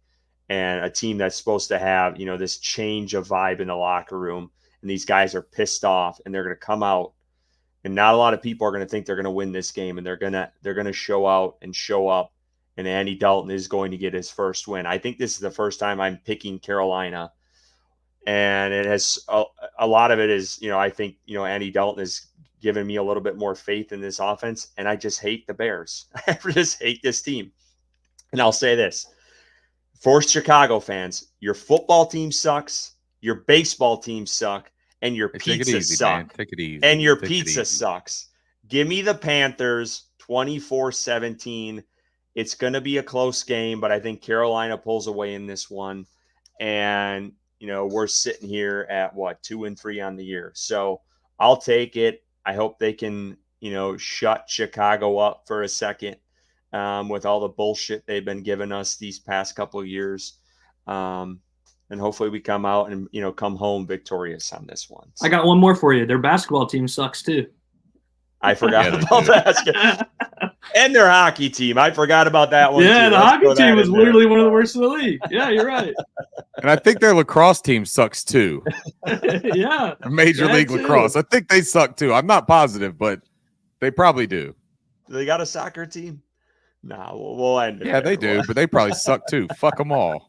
And a team that's supposed to have, this change of vibe in the locker room, and these guys are pissed off, and they're going to come out, and not a lot of people are going to think they're going to win this game, and they're going to show out and show up, and Andy Dalton is going to get his first win. I think this is the first time I'm picking Carolina, and it has a lot of it is, I think, Andy Dalton is giving me a little bit more faith in this offense, and I just hate the Bears. I just hate this team. And I'll say this. For Chicago fans, your football team sucks, your baseball team suck, and your pizza sucks. Take it easy. And your pizza sucks. Give me the Panthers 24-17. It's going to be a close game, but I think Carolina pulls away in this one. And, we're sitting here at 2-3 on the year. So I'll take it. I hope they can, shut Chicago up for a second. With all the bullshit they've been giving us these past couple of years. And hopefully we come out and, come home victorious on this one. So, I got one more for you. Their basketball team sucks too. I forgot about that. And their hockey team. I forgot about that one. Yeah, too. the hockey team was literally one of the worst in the league. Yeah, you're right. And I think their lacrosse team sucks too. Yeah. Major League Lacrosse. I think they suck too. I'm not positive, but they probably do. Do they got a soccer team? Nah, we'll end it. Yeah, they do, but they probably suck too. Fuck them all.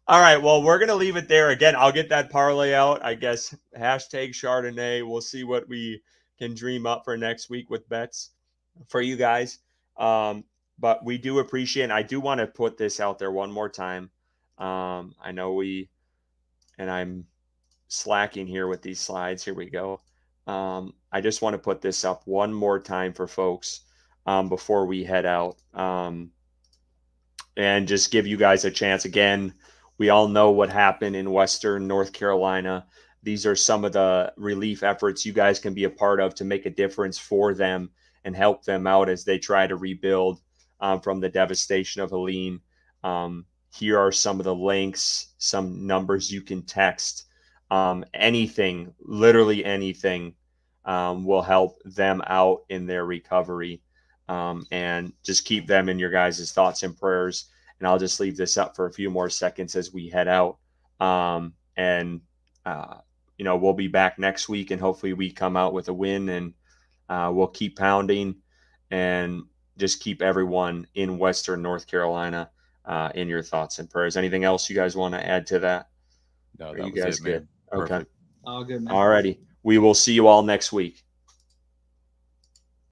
All right, well, we're going to leave it there. Again, I'll get that parlay out. I guess hashtag Chardonnay. We'll see what we can dream up for next week with bets for you guys. But we do appreciate, and I do want to put this out there one more time. I know I'm slacking here with these slides. Here we go. I just want to put this up one more time for folks. Before we head out, and just give you guys a chance. Again, we all know what happened in Western North Carolina. These are some of the relief efforts you guys can be a part of to make a difference for them and help them out as they try to rebuild from the devastation of Helene. Here are some of the links, some numbers you can text. Anything, literally anything, will help them out in their recovery. And just keep them in your guys' thoughts and prayers. And I'll just leave this up for a few more seconds as we head out. We'll be back next week, and hopefully we come out with a win, and we'll keep pounding and just keep everyone in Western North Carolina in your thoughts and prayers. Anything else you guys want to add to that? No, that you guys good? Man. Okay. All good, man. All righty. We will see you all next week.